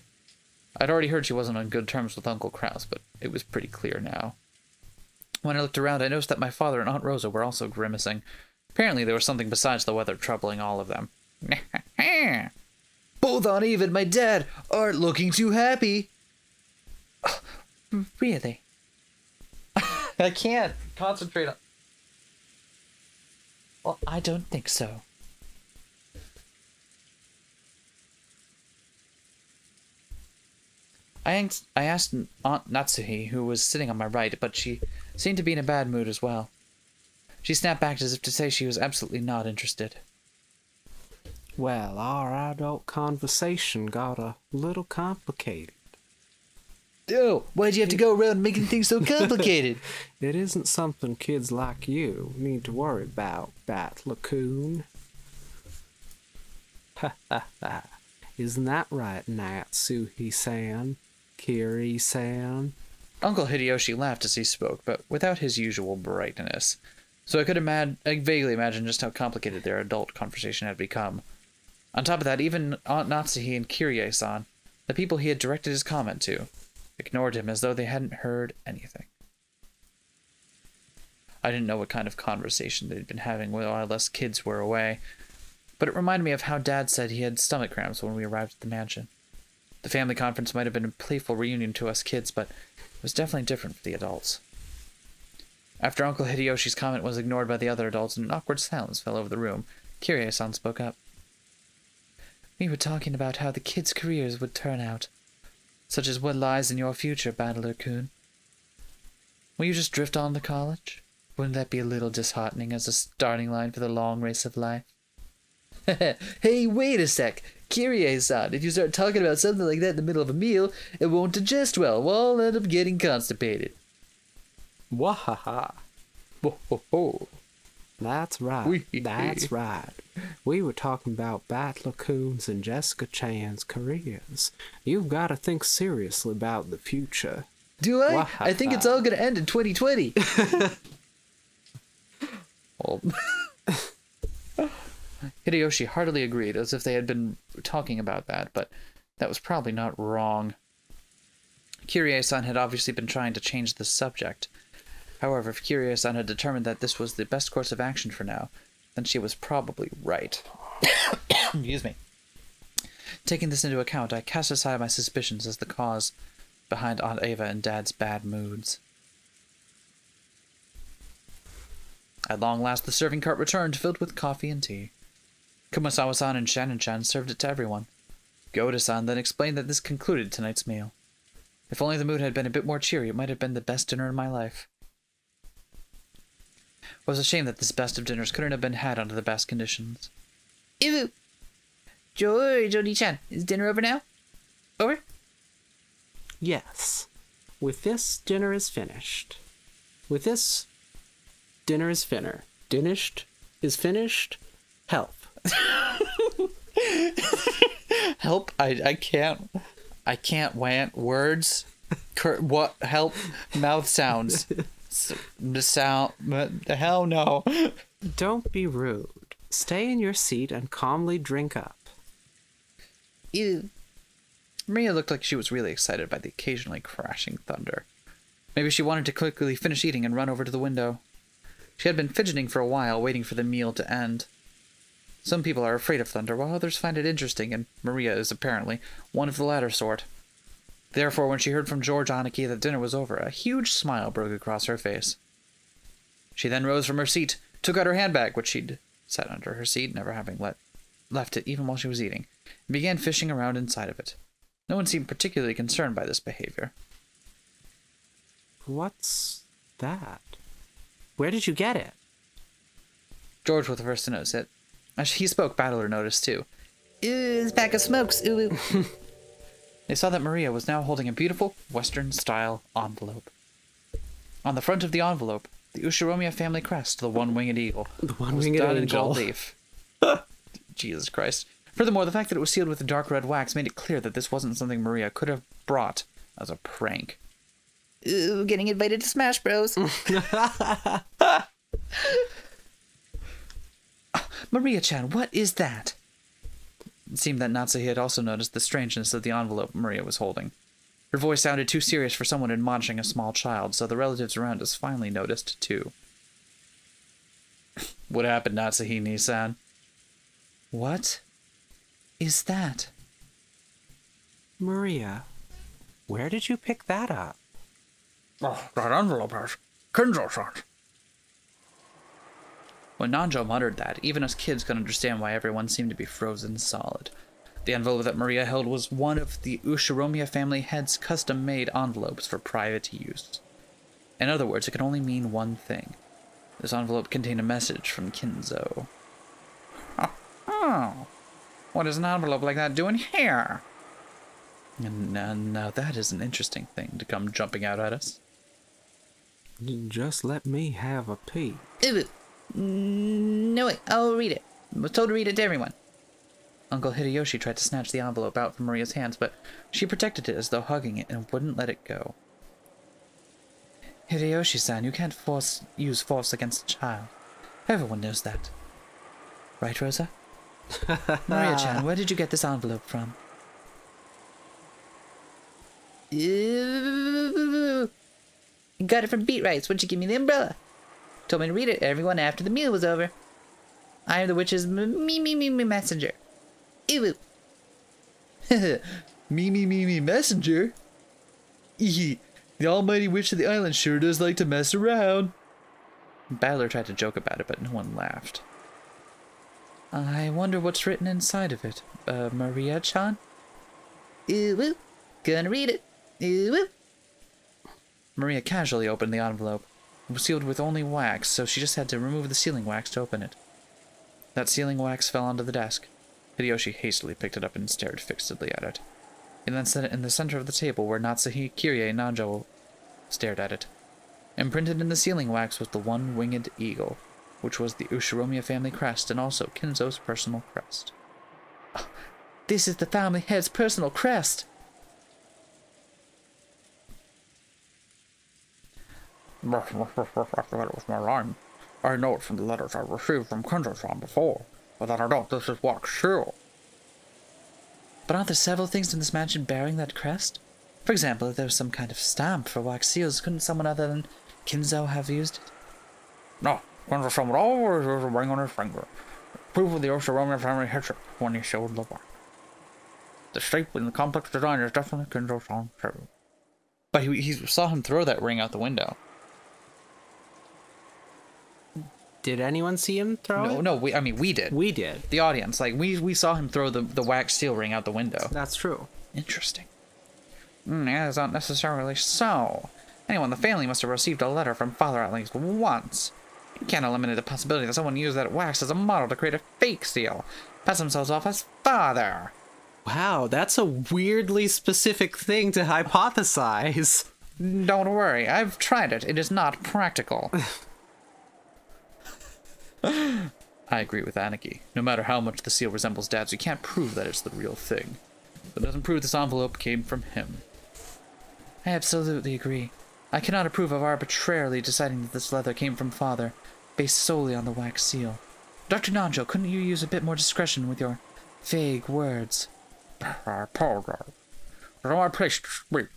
Speaker 1: I'd already heard she wasn't on good terms with Uncle Kraus, but it was pretty clear now. When I looked around, I noticed that my father and Aunt Rosa were also grimacing. Apparently there was something besides the weather troubling all of them.
Speaker 3: Both Aunt Eva and my dad aren't looking too happy.
Speaker 1: Really? I can't concentrate on... Well, I don't think so. I asked Aunt Natsuhi, who was sitting on my right, but she seemed to be in a bad mood as well. She snapped back as if to say she was absolutely not interested.
Speaker 2: Well, our adult conversation got a little complicated.
Speaker 3: Oh, why'd you have to go around making things so complicated?
Speaker 2: It isn't something kids like you need to worry about, Bat-Lacoon. Ha ha ha. Isn't that right, Natsuhi-san? Kiri-san?
Speaker 1: Uncle Hideyoshi laughed as he spoke, but without his usual brightness. So I vaguely imagine just how complicated their adult conversation had become. On top of that, even Aunt Natsuhi and Kirie-san, the people he had directed his comment to, ignored him as though they hadn't heard anything. I didn't know what kind of conversation they'd been having while us kids were away, but it reminded me of how Dad said he had stomach cramps when we arrived at the mansion. The family conference might have been a playful reunion to us kids, but it was definitely different for the adults. After Uncle Hideyoshi's comment was ignored by the other adults and an awkward silence fell over the room, Kirie-san spoke up. We were talking about how the kids' careers would turn out, such as what lies in your future, Battler-kun. Will you just drift on to college? Wouldn't that be a little disheartening as a starting line for the long race of life?
Speaker 3: Hey, wait a sec. Kirie-san, if you start talking about something like that in the middle of a meal, it won't digest well. We'll all end up getting constipated.
Speaker 2: Wahaha.
Speaker 3: Ho-ho-ho.
Speaker 2: That's right. That's right. We were talking about Bat-Lacoon's and Jessica Chan's careers. You've got to think seriously about the future.
Speaker 3: Do I? Wahaha. I think it's all going to end in 2020.
Speaker 1: Well, Hideyoshi heartily agreed, as if they had been talking about that, but that was probably not wrong. Kirie-san had obviously been trying to change the subject. However, if Kirie-san had determined that this was the best course of action for now, then she was probably right. Excuse me. Taking this into account, I cast aside my suspicions as the cause behind Aunt Eva and Dad's bad moods. At long last, the serving cart returned, filled with coffee and tea. Kumasawa-san and Shannon-chan served it to everyone. Goda-san then explained that this concluded tonight's meal. If only the mood had been a bit more cheery, it might have been the best dinner in my life. It was a shame that this best of dinners couldn't have been had under the best conditions.
Speaker 4: Ew. George, Oni-chan, is dinner over now? Over?
Speaker 2: Yes. With this, dinner is finished. With this, dinner is finished. Dinished is finished. Help.
Speaker 1: Help? I can't want words. What? Help? Mouth sounds. The sound. Hell no.
Speaker 2: Don't be rude. Stay in your seat and calmly drink up.
Speaker 4: Ew.
Speaker 1: Maria looked like she was really excited by the occasionally crashing thunder. Maybe she wanted to quickly finish eating and run over to the window. She had been fidgeting for a while, waiting for the meal to end. Some people are afraid of thunder, while others find it interesting, and Maria is apparently one of the latter sort. Therefore, when she heard from George Aniki that dinner was over, a huge smile broke across her face. She then rose from her seat, took out her handbag, which she'd set under her seat, never having left it even while she was eating, and began fishing around inside of it. No one seemed particularly concerned by this behavior.
Speaker 2: What's that? Where did you get it?
Speaker 1: George was the first to notice it. As he spoke, Battler noticed too.
Speaker 4: Ooh, this pack of smokes. Ooh.
Speaker 1: They saw that Maria was now holding a beautiful Western-style envelope. On the front of the envelope, the Ushiromiya family crest, the one-winged eagle,
Speaker 2: The one-winged
Speaker 1: was done in
Speaker 2: angel.
Speaker 1: gold leaf. Jesus Christ. Furthermore, the fact that it was sealed with dark red wax made it clear that this wasn't something Maria could have brought as a prank.
Speaker 4: Ooh, getting invited to Smash Bros.
Speaker 1: Maria-chan, what is that? It seemed that Natsuhi had also noticed the strangeness of the envelope Maria was holding. Her voice sounded too serious for someone admonishing a small child, so the relatives around us finally noticed too. What happened, Natsuhi-ni-san? What is that?
Speaker 2: Maria, where did you pick that up?
Speaker 1: Oh, that envelope has Kenzo-san. When Nanjo muttered that, even us kids could understand why everyone seemed to be frozen solid. The envelope that Maria held was one of the Ushiromiya family head's custom-made envelopes for private use. In other words, it could only mean one thing. This envelope contained a message from Kinzo. Oh, what does an envelope like that doing here? And now that is an interesting thing to come jumping out at us.
Speaker 2: Just let me have a peek.
Speaker 4: Ooh. No, wait, I'll read it. I was told to read it to everyone.
Speaker 1: Uncle Hideyoshi tried to snatch the envelope out from Maria's hands, but she protected it as though hugging it and wouldn't let it go. Hideyoshi-san, you can't use force against a child. Everyone knows that. Right, Rosa? Maria-chan, where did you get this envelope from?
Speaker 4: Ooh. Got it from Beat Rights. Wouldn't you give me the umbrella? Told me to read it to everyone after the meal was over. I am the witch's messenger. Ew.
Speaker 3: Me messenger? The almighty witch of the island sure does like to mess around.
Speaker 1: Battler tried to joke about it, but no one laughed. I wonder what's written inside of it. Maria-chan?
Speaker 4: Ew. Gonna read it. Ew.
Speaker 1: Maria casually opened the envelope. It was sealed with only wax, so she just had to remove the sealing wax to open it. That sealing wax fell onto the desk. Hideyoshi hastily picked it up and stared fixedly at it. And then set it in the center of the table where Natsuhi, Kirie, and Nanjo stared at it. Imprinted in the sealing wax was the one-winged eagle, which was the Ushiromiya family crest and also Kinzo's personal crest.
Speaker 4: Oh, this is the family head's personal crest.
Speaker 6: That was my line. I know it from the letters I received from Kenzo-san before, but that I don't this is wax seal.
Speaker 1: But aren't there several things in this mansion bearing that crest? For example, if there was some kind of stamp for wax seals, couldn't someone other than Kinzo have used it?
Speaker 6: No, Kenzo-san would always use a ring on his finger. Proof of the Ushiromiya family history when he showed the work. The shape and the complex design is definitely Kenzo-san's too.
Speaker 1: But he saw him throw that ring out the window.
Speaker 2: Did anyone see him throw it?
Speaker 1: No, I mean, we did.
Speaker 2: We did.
Speaker 1: The audience, like, we saw him throw the wax seal ring out the window.
Speaker 2: That's true.
Speaker 1: Interesting.
Speaker 6: Yeah, that's not necessarily so. Anyone in the family must have received a letter from father at least once. You can't eliminate the possibility that someone used that wax as a model to create a fake seal. Pass themselves off as father.
Speaker 2: Wow, that's a weirdly specific thing to hypothesize.
Speaker 6: Don't worry, I've tried it. It is not practical.
Speaker 1: I agree with Anarchy. No matter how much the seal resembles Dad's, you can't prove that it's the real thing. That doesn't prove this envelope came from him.
Speaker 5: I absolutely agree. I cannot approve of arbitrarily deciding that this leather came from Father, based solely on the wax seal. Dr. Nanjo, couldn't you use a bit more discretion with your vague words?
Speaker 6: I apologize. It's my place to speak.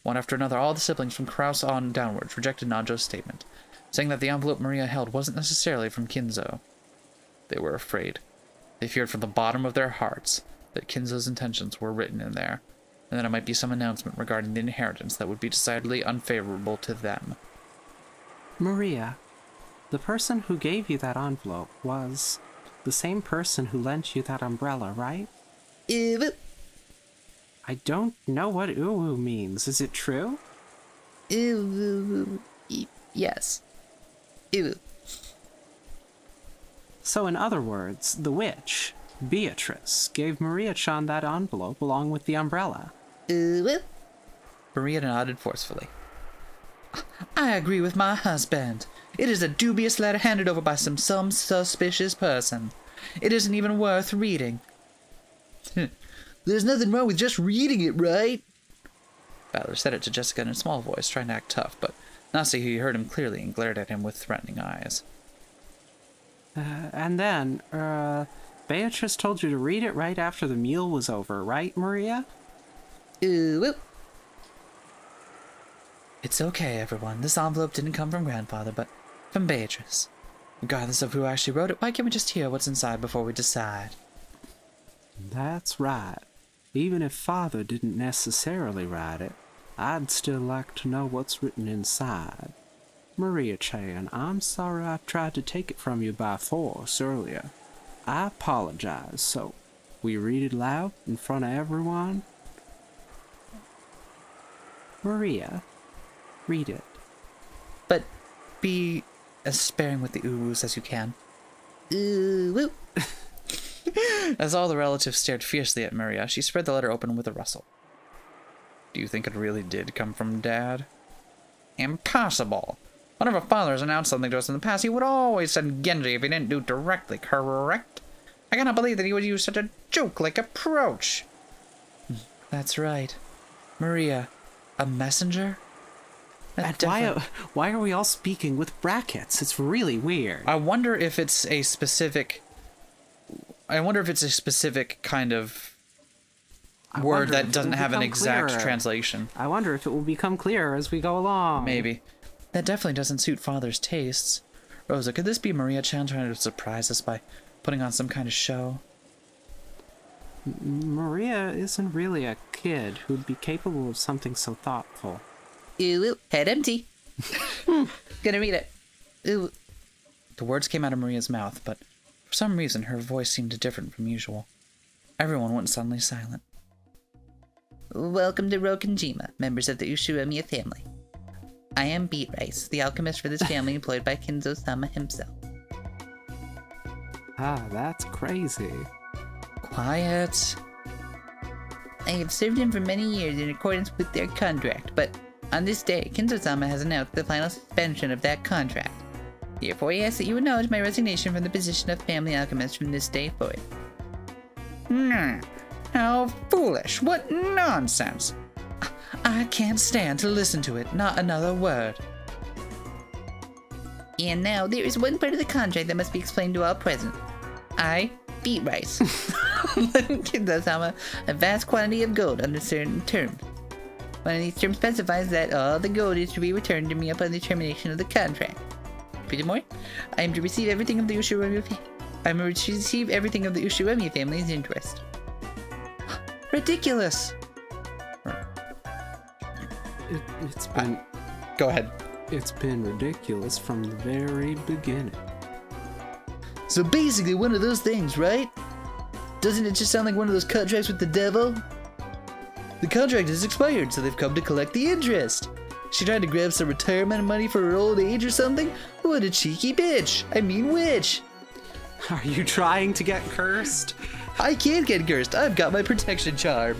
Speaker 5: One after another, all the siblings from Kraus on downwards rejected Nanjo's statement, saying that the envelope Maria held wasn't necessarily from Kinzo. They were afraid. They feared from the bottom of their hearts that Kinzo's intentions were written in there, and that it might be some announcement regarding the inheritance that would be decidedly unfavorable to them.
Speaker 2: Maria, the person who gave you that envelope was the same person who lent you that umbrella, right? I don't know what uwu means. Is it true?
Speaker 4: Yes. Ew.
Speaker 2: So in other words, the witch, Beatrice, gave Maria-chan that envelope along with the umbrella.
Speaker 5: Maria nodded forcefully. I agree with my husband. It is a dubious letter handed over by some suspicious person. It isn't even worth reading.
Speaker 3: There's nothing wrong with just reading it, right?
Speaker 1: Ballard said it to Jessica in a small voice, trying to act tough, but Nasi heard him clearly and glared at him with threatening eyes.
Speaker 2: And then, Beatrice told you to read it right after the meal was over, right, Maria?
Speaker 4: It's
Speaker 5: okay, everyone. This envelope didn't come from Grandfather, but from Beatrice. Regardless of who actually wrote it, why can't we just hear what's inside before we decide?
Speaker 2: That's right. Even if Father didn't necessarily write it, I'd still like to know what's written inside. Maria-chan, I'm sorry I tried to take it from you by force earlier. I apologize, so we read it loud in front of everyone? Maria, read it.
Speaker 5: But be as sparing with the uwus as you can. As all the relatives stared fiercely at Maria, she spread the letter open with a rustle.
Speaker 1: Do you think it really did come from Dad?
Speaker 6: Impossible. Whenever Father has announced something to us in the past, he would always send Genji if he didn't do it directly, correct? I cannot believe that he would use such a joke-like approach.
Speaker 5: That's right. Maria, a messenger?
Speaker 2: And why are we all speaking with brackets? It's really weird.
Speaker 1: I wonder if it's a specific kind of word that doesn't have an exact translation.
Speaker 2: I wonder if it will become clearer as we go along.
Speaker 1: Maybe.
Speaker 5: That definitely doesn't suit Father's tastes. Rosa, could this be Maria-chan trying to surprise us by putting on some kind of show?
Speaker 2: Maria isn't really a kid who'd be capable of something so thoughtful.
Speaker 4: Head empty. Gonna read it.
Speaker 5: The words came out of Maria's mouth, but for some reason her voice seemed different from usual. Everyone went suddenly silent.
Speaker 4: Welcome to Rokkenjima, members of the Ushiromiya family. I am Beat Rice, the alchemist for this family employed by Kinzo-sama himself.
Speaker 2: Ah, that's crazy.
Speaker 5: Quiet.
Speaker 4: I have served him for many years in accordance with their contract, but on this day, Kinzo-sama has announced the final suspension of that contract. Therefore, I ask that you acknowledge my resignation from the position of family alchemist from this day forward.
Speaker 6: How foolish! What nonsense!
Speaker 5: I can't stand to listen to it, not another word.
Speaker 4: And now, there is one part of the contract that must be explained to all present. I, Beat Rice, lend Kinzo-sama a vast quantity of gold under certain terms. One of these terms specifies that all the gold is to be returned to me upon the termination of the contract. Furthermore, I am to receive everything of the Ushiromiya family's interest.
Speaker 5: Ridiculous!
Speaker 2: It's been...
Speaker 1: Go ahead.
Speaker 2: It's been ridiculous from the very beginning.
Speaker 3: So basically one of those things, right? Doesn't it just sound like one of those contracts with the devil? The contract is expired, so they've come to collect the interest. She tried to grab some retirement money for her old age or something? What a cheeky bitch! I mean witch!
Speaker 2: Are you trying to get cursed?
Speaker 3: I can't get cursed, I've got my protection charm.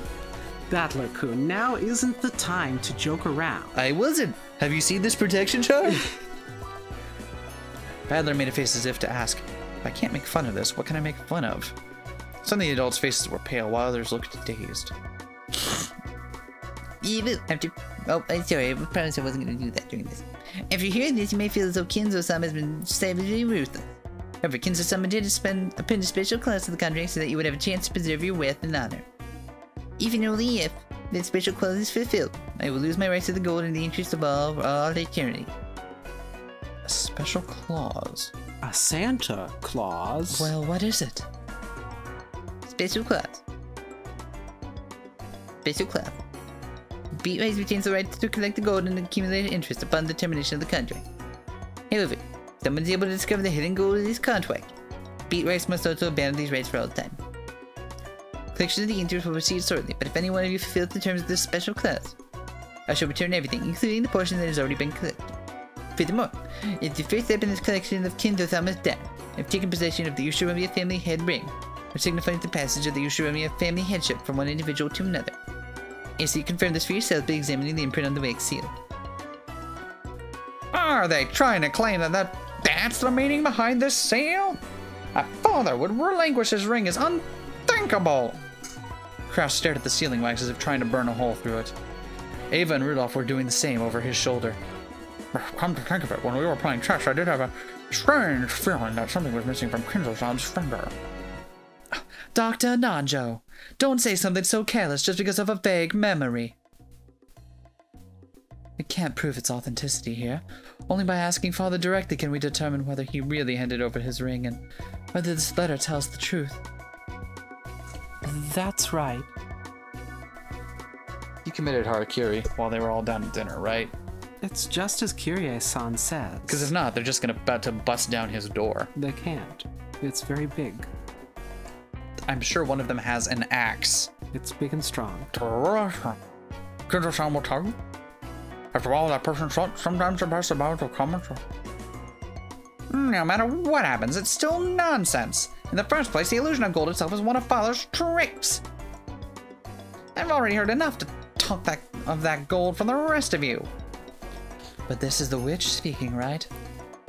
Speaker 2: Battler-kun, now isn't the time to joke around.
Speaker 3: I wasn't. Have you seen this protection charm?
Speaker 6: Badler made a face as if to ask, if I can't make fun of this, what can I make fun of? Some of the adults' faces were pale, while others looked dazed.
Speaker 4: Even after... Oh, I'm sorry, I promised I wasn't going to do that during this. After hearing this, you may feel as though Kinzo-sama has been savagely ruthless. However, Kinzo-sama did append a special clause to the contract so that you would have a chance to preserve your wealth and honor. Even only if that special clause is fulfilled, I will lose my rights to the gold in the interest of all eternity.
Speaker 6: A special clause?
Speaker 2: A Santa Claus?
Speaker 6: Well, what is it?
Speaker 4: Special clause. Special clause. Beatrise retains the right to collect the gold and accumulate interest upon the termination of the contract. However, if someone is able to discover the hidden gold in this contract, Beatrise must also abandon these rights for all time. Collection of the interest will proceed shortly, but if any one of you fulfills the terms of this special clause, I shall return everything, including the portion that has already been collected. Furthermore, it's the first step in this collection of Kinzo-sama's death. I've taken possession of the Ushiromiya family head ring, which signifies the passage of the Ushiromiya family headship from one individual to another. Yes, you confirm this for yourself by examining the imprint on the wax seal.
Speaker 6: Are they trying to claim that that's the meaning behind this seal? A father would relinquish his ring is unthinkable! Kraus stared at the sealing wax as if trying to burn a hole through it. Ava and Rudolph were doing the same over his shoulder. Come to think of it, when we were playing chess, I did have a strange feeling that something was missing from Kinzo-san's finger. Dr. Nanjo, don't say something so careless just because of a vague memory. We can't prove its authenticity here. Only by asking Father directly can we determine whether he really handed over his ring and whether this letter tells the truth.
Speaker 2: That's right.
Speaker 1: You committed harakiri while they were all down at dinner, right?
Speaker 2: It's just as Kyrie-san says.
Speaker 1: Because if not, they're just about to bust down his door.
Speaker 2: They can't. It's very big.
Speaker 1: I'm sure one of them has an axe.
Speaker 2: It's big and strong.
Speaker 6: Kinzo-san will tell you. After all, that person's sometimes the best about the comments. No matter what happens, it's still nonsense. In the first place, the illusion of gold itself is one of Father's tricks. I've already heard enough to talk of that gold from the rest of you. But this is the witch speaking, right?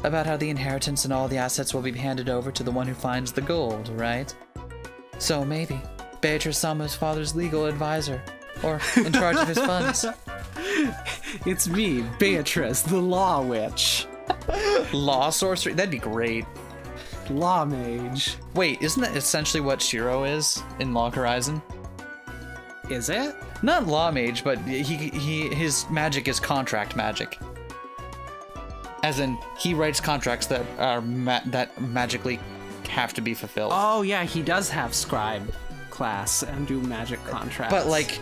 Speaker 6: About how the inheritance and all the assets will be handed over to the one who finds the gold, right? So maybe Beatrice Sama's father's legal advisor, or in charge of his funds.
Speaker 2: It's me, Beatrice, the law witch.
Speaker 1: Law sorcery? That'd be great.
Speaker 2: Law mage.
Speaker 1: Wait, isn't that essentially what Shiro is in Log Horizon?
Speaker 2: Is it?
Speaker 1: Not law mage, but his magic is contract magic. As in, he writes contracts that are that magically have to be fulfilled.
Speaker 2: Oh yeah, he does have scribe class and do magic contracts.
Speaker 1: But like,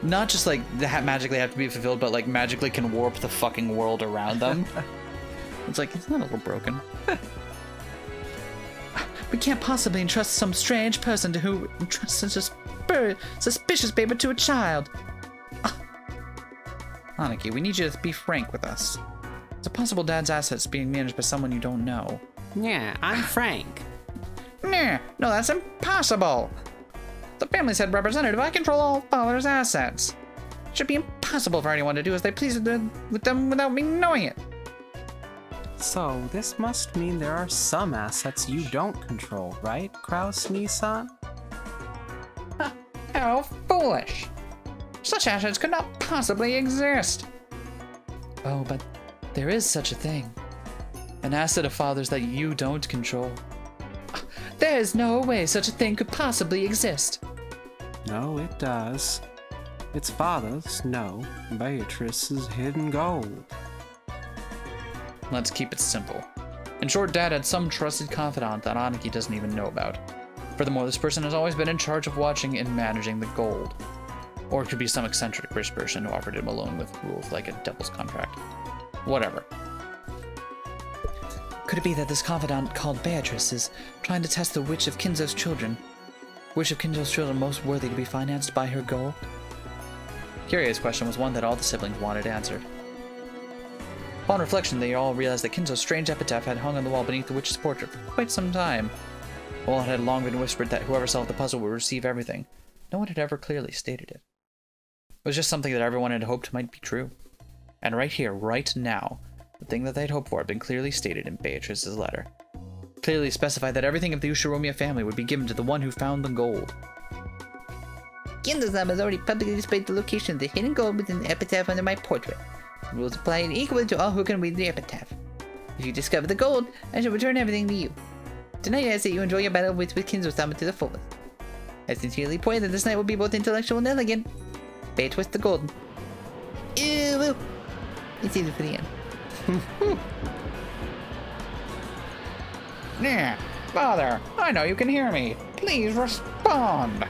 Speaker 1: not just like that magically have to be fulfilled, but like magically can warp the fucking world around them. It's like, it's not a little broken. We can't possibly entrust some strange person to who entrusts such a suspicious paper to a child. Aniki, we need you to be frank with us. It's possible Dad's assets being managed by someone you don't know.
Speaker 2: Yeah, I'm Frank.
Speaker 6: Nah, no, that's impossible. The family's head representative, I control all Father's assets. It should be impossible for anyone to do as they please with them without me knowing it.
Speaker 2: So, this must mean there are some assets you don't control, right, Kraus-Nissan?
Speaker 6: How foolish! Such assets could not possibly exist! Oh, but there is such a thing. An asset of Father's that you don't control. There is no way such a thing could possibly exist.
Speaker 2: No, it does. It's Father's, no, Beatrice's hidden gold.
Speaker 1: Let's keep it simple. In short, Dad had some trusted confidant that Aniki doesn't even know about. Furthermore, this person has always been in charge of watching and managing the gold. Or it could be some eccentric rich person who offered him a loan with rules like a devil's contract. Whatever.
Speaker 6: Could it be that this confidant called Beatrice is trying to test the which of Kinzo's children? Which of Kinzo's children most worthy to be financed by her goal? Kiria's question was one that all the siblings wanted answered. Upon reflection, they all realized that Kinzo's strange epitaph had hung on the wall beneath the witch's portrait for quite some time. While it had long been whispered that whoever solved the puzzle would receive everything, no one had ever clearly stated it. It was just something that everyone had hoped might be true. And right here, right now, the thing that they'd hoped for had been clearly stated in Beatrice's letter. Clearly specified that everything of the Ushiromiya family would be given to the one who found the gold.
Speaker 4: Kinzo-sama has already publicly displayed the location of the hidden gold within the epitaph under my portrait. The rules apply equally to all who can read the epitaph. If you discover the gold, I shall return everything to you. Tonight I ask that you enjoy your battle with Kinzo-sama to the fullest. I sincerely pray that this night will be both intellectual and elegant. Beatrice the Golden. Ew! It's easy for the end.
Speaker 6: Yeah, Father, I know you can hear me. Please respond.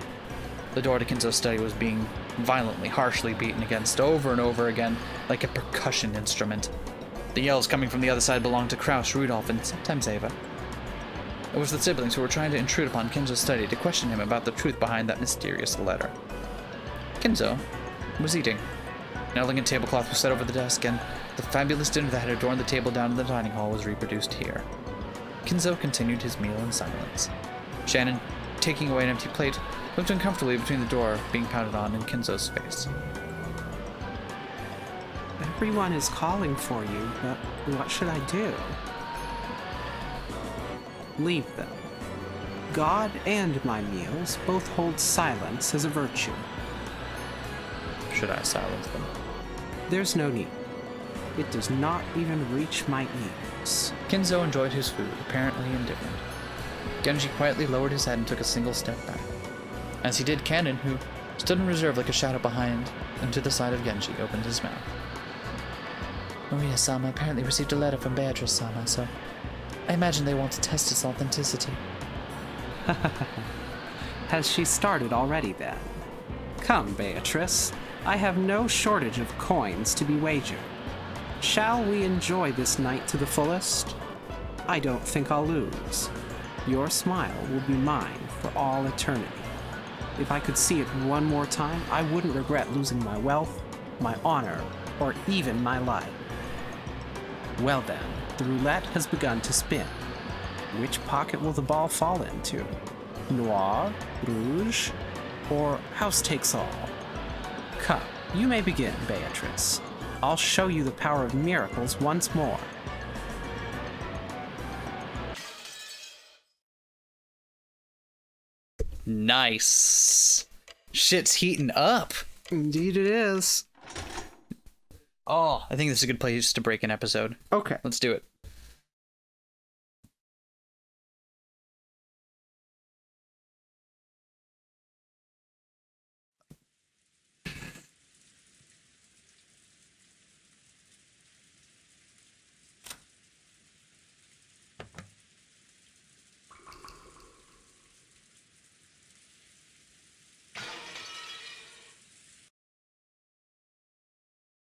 Speaker 6: The door to Kinzo's study was being violently, harshly beaten against over and over again, like a percussion instrument. The yells coming from the other side belonged to Kraus, Rudolph, and sometimes Ava. It was the siblings who were trying to intrude upon Kinzo's study to question him about the truth behind that mysterious letter. Kinzo was eating. An elegant tablecloth was set over the desk, and the fabulous dinner that had adorned the table down in the dining hall was reproduced here. Kinzo continued his meal in silence. Shannon, taking away an empty plate, looked uncomfortably between the door being pounded on and Kinzo's face.
Speaker 2: Everyone is calling for you, but what should I do? Leave them. God and my meals both hold silence as a virtue.
Speaker 6: Should I silence them?
Speaker 2: There's no need. It does not even reach my ears.
Speaker 6: Kinzo enjoyed his food, apparently indifferent. Genji quietly lowered his head and took a single step back. As he did, Kanon, who stood in reserve like a shadow behind and to the side of Genji, opened his mouth.
Speaker 5: Maria-sama apparently received a letter from Beatrice-sama, so I imagine they want to test its authenticity.
Speaker 2: Has she started already then? Come, Beatrice. I have no shortage of coins to be wagered. Shall we enjoy this night to the fullest? I don't think I'll lose. Your smile will be mine for all eternity. If I could see it one more time, I wouldn't regret losing my wealth, my honor, or even my life. Well then, the roulette has begun to spin. Which pocket will the ball fall into? Noir, Rouge, or House Takes All? Come, you may begin, Beatrice. I'll show you the power of miracles once more.
Speaker 1: Nice. Shit's heating up.
Speaker 2: Indeed it is.
Speaker 1: Oh, I think this is a good place to break an episode.
Speaker 2: Okay.
Speaker 1: Let's do it.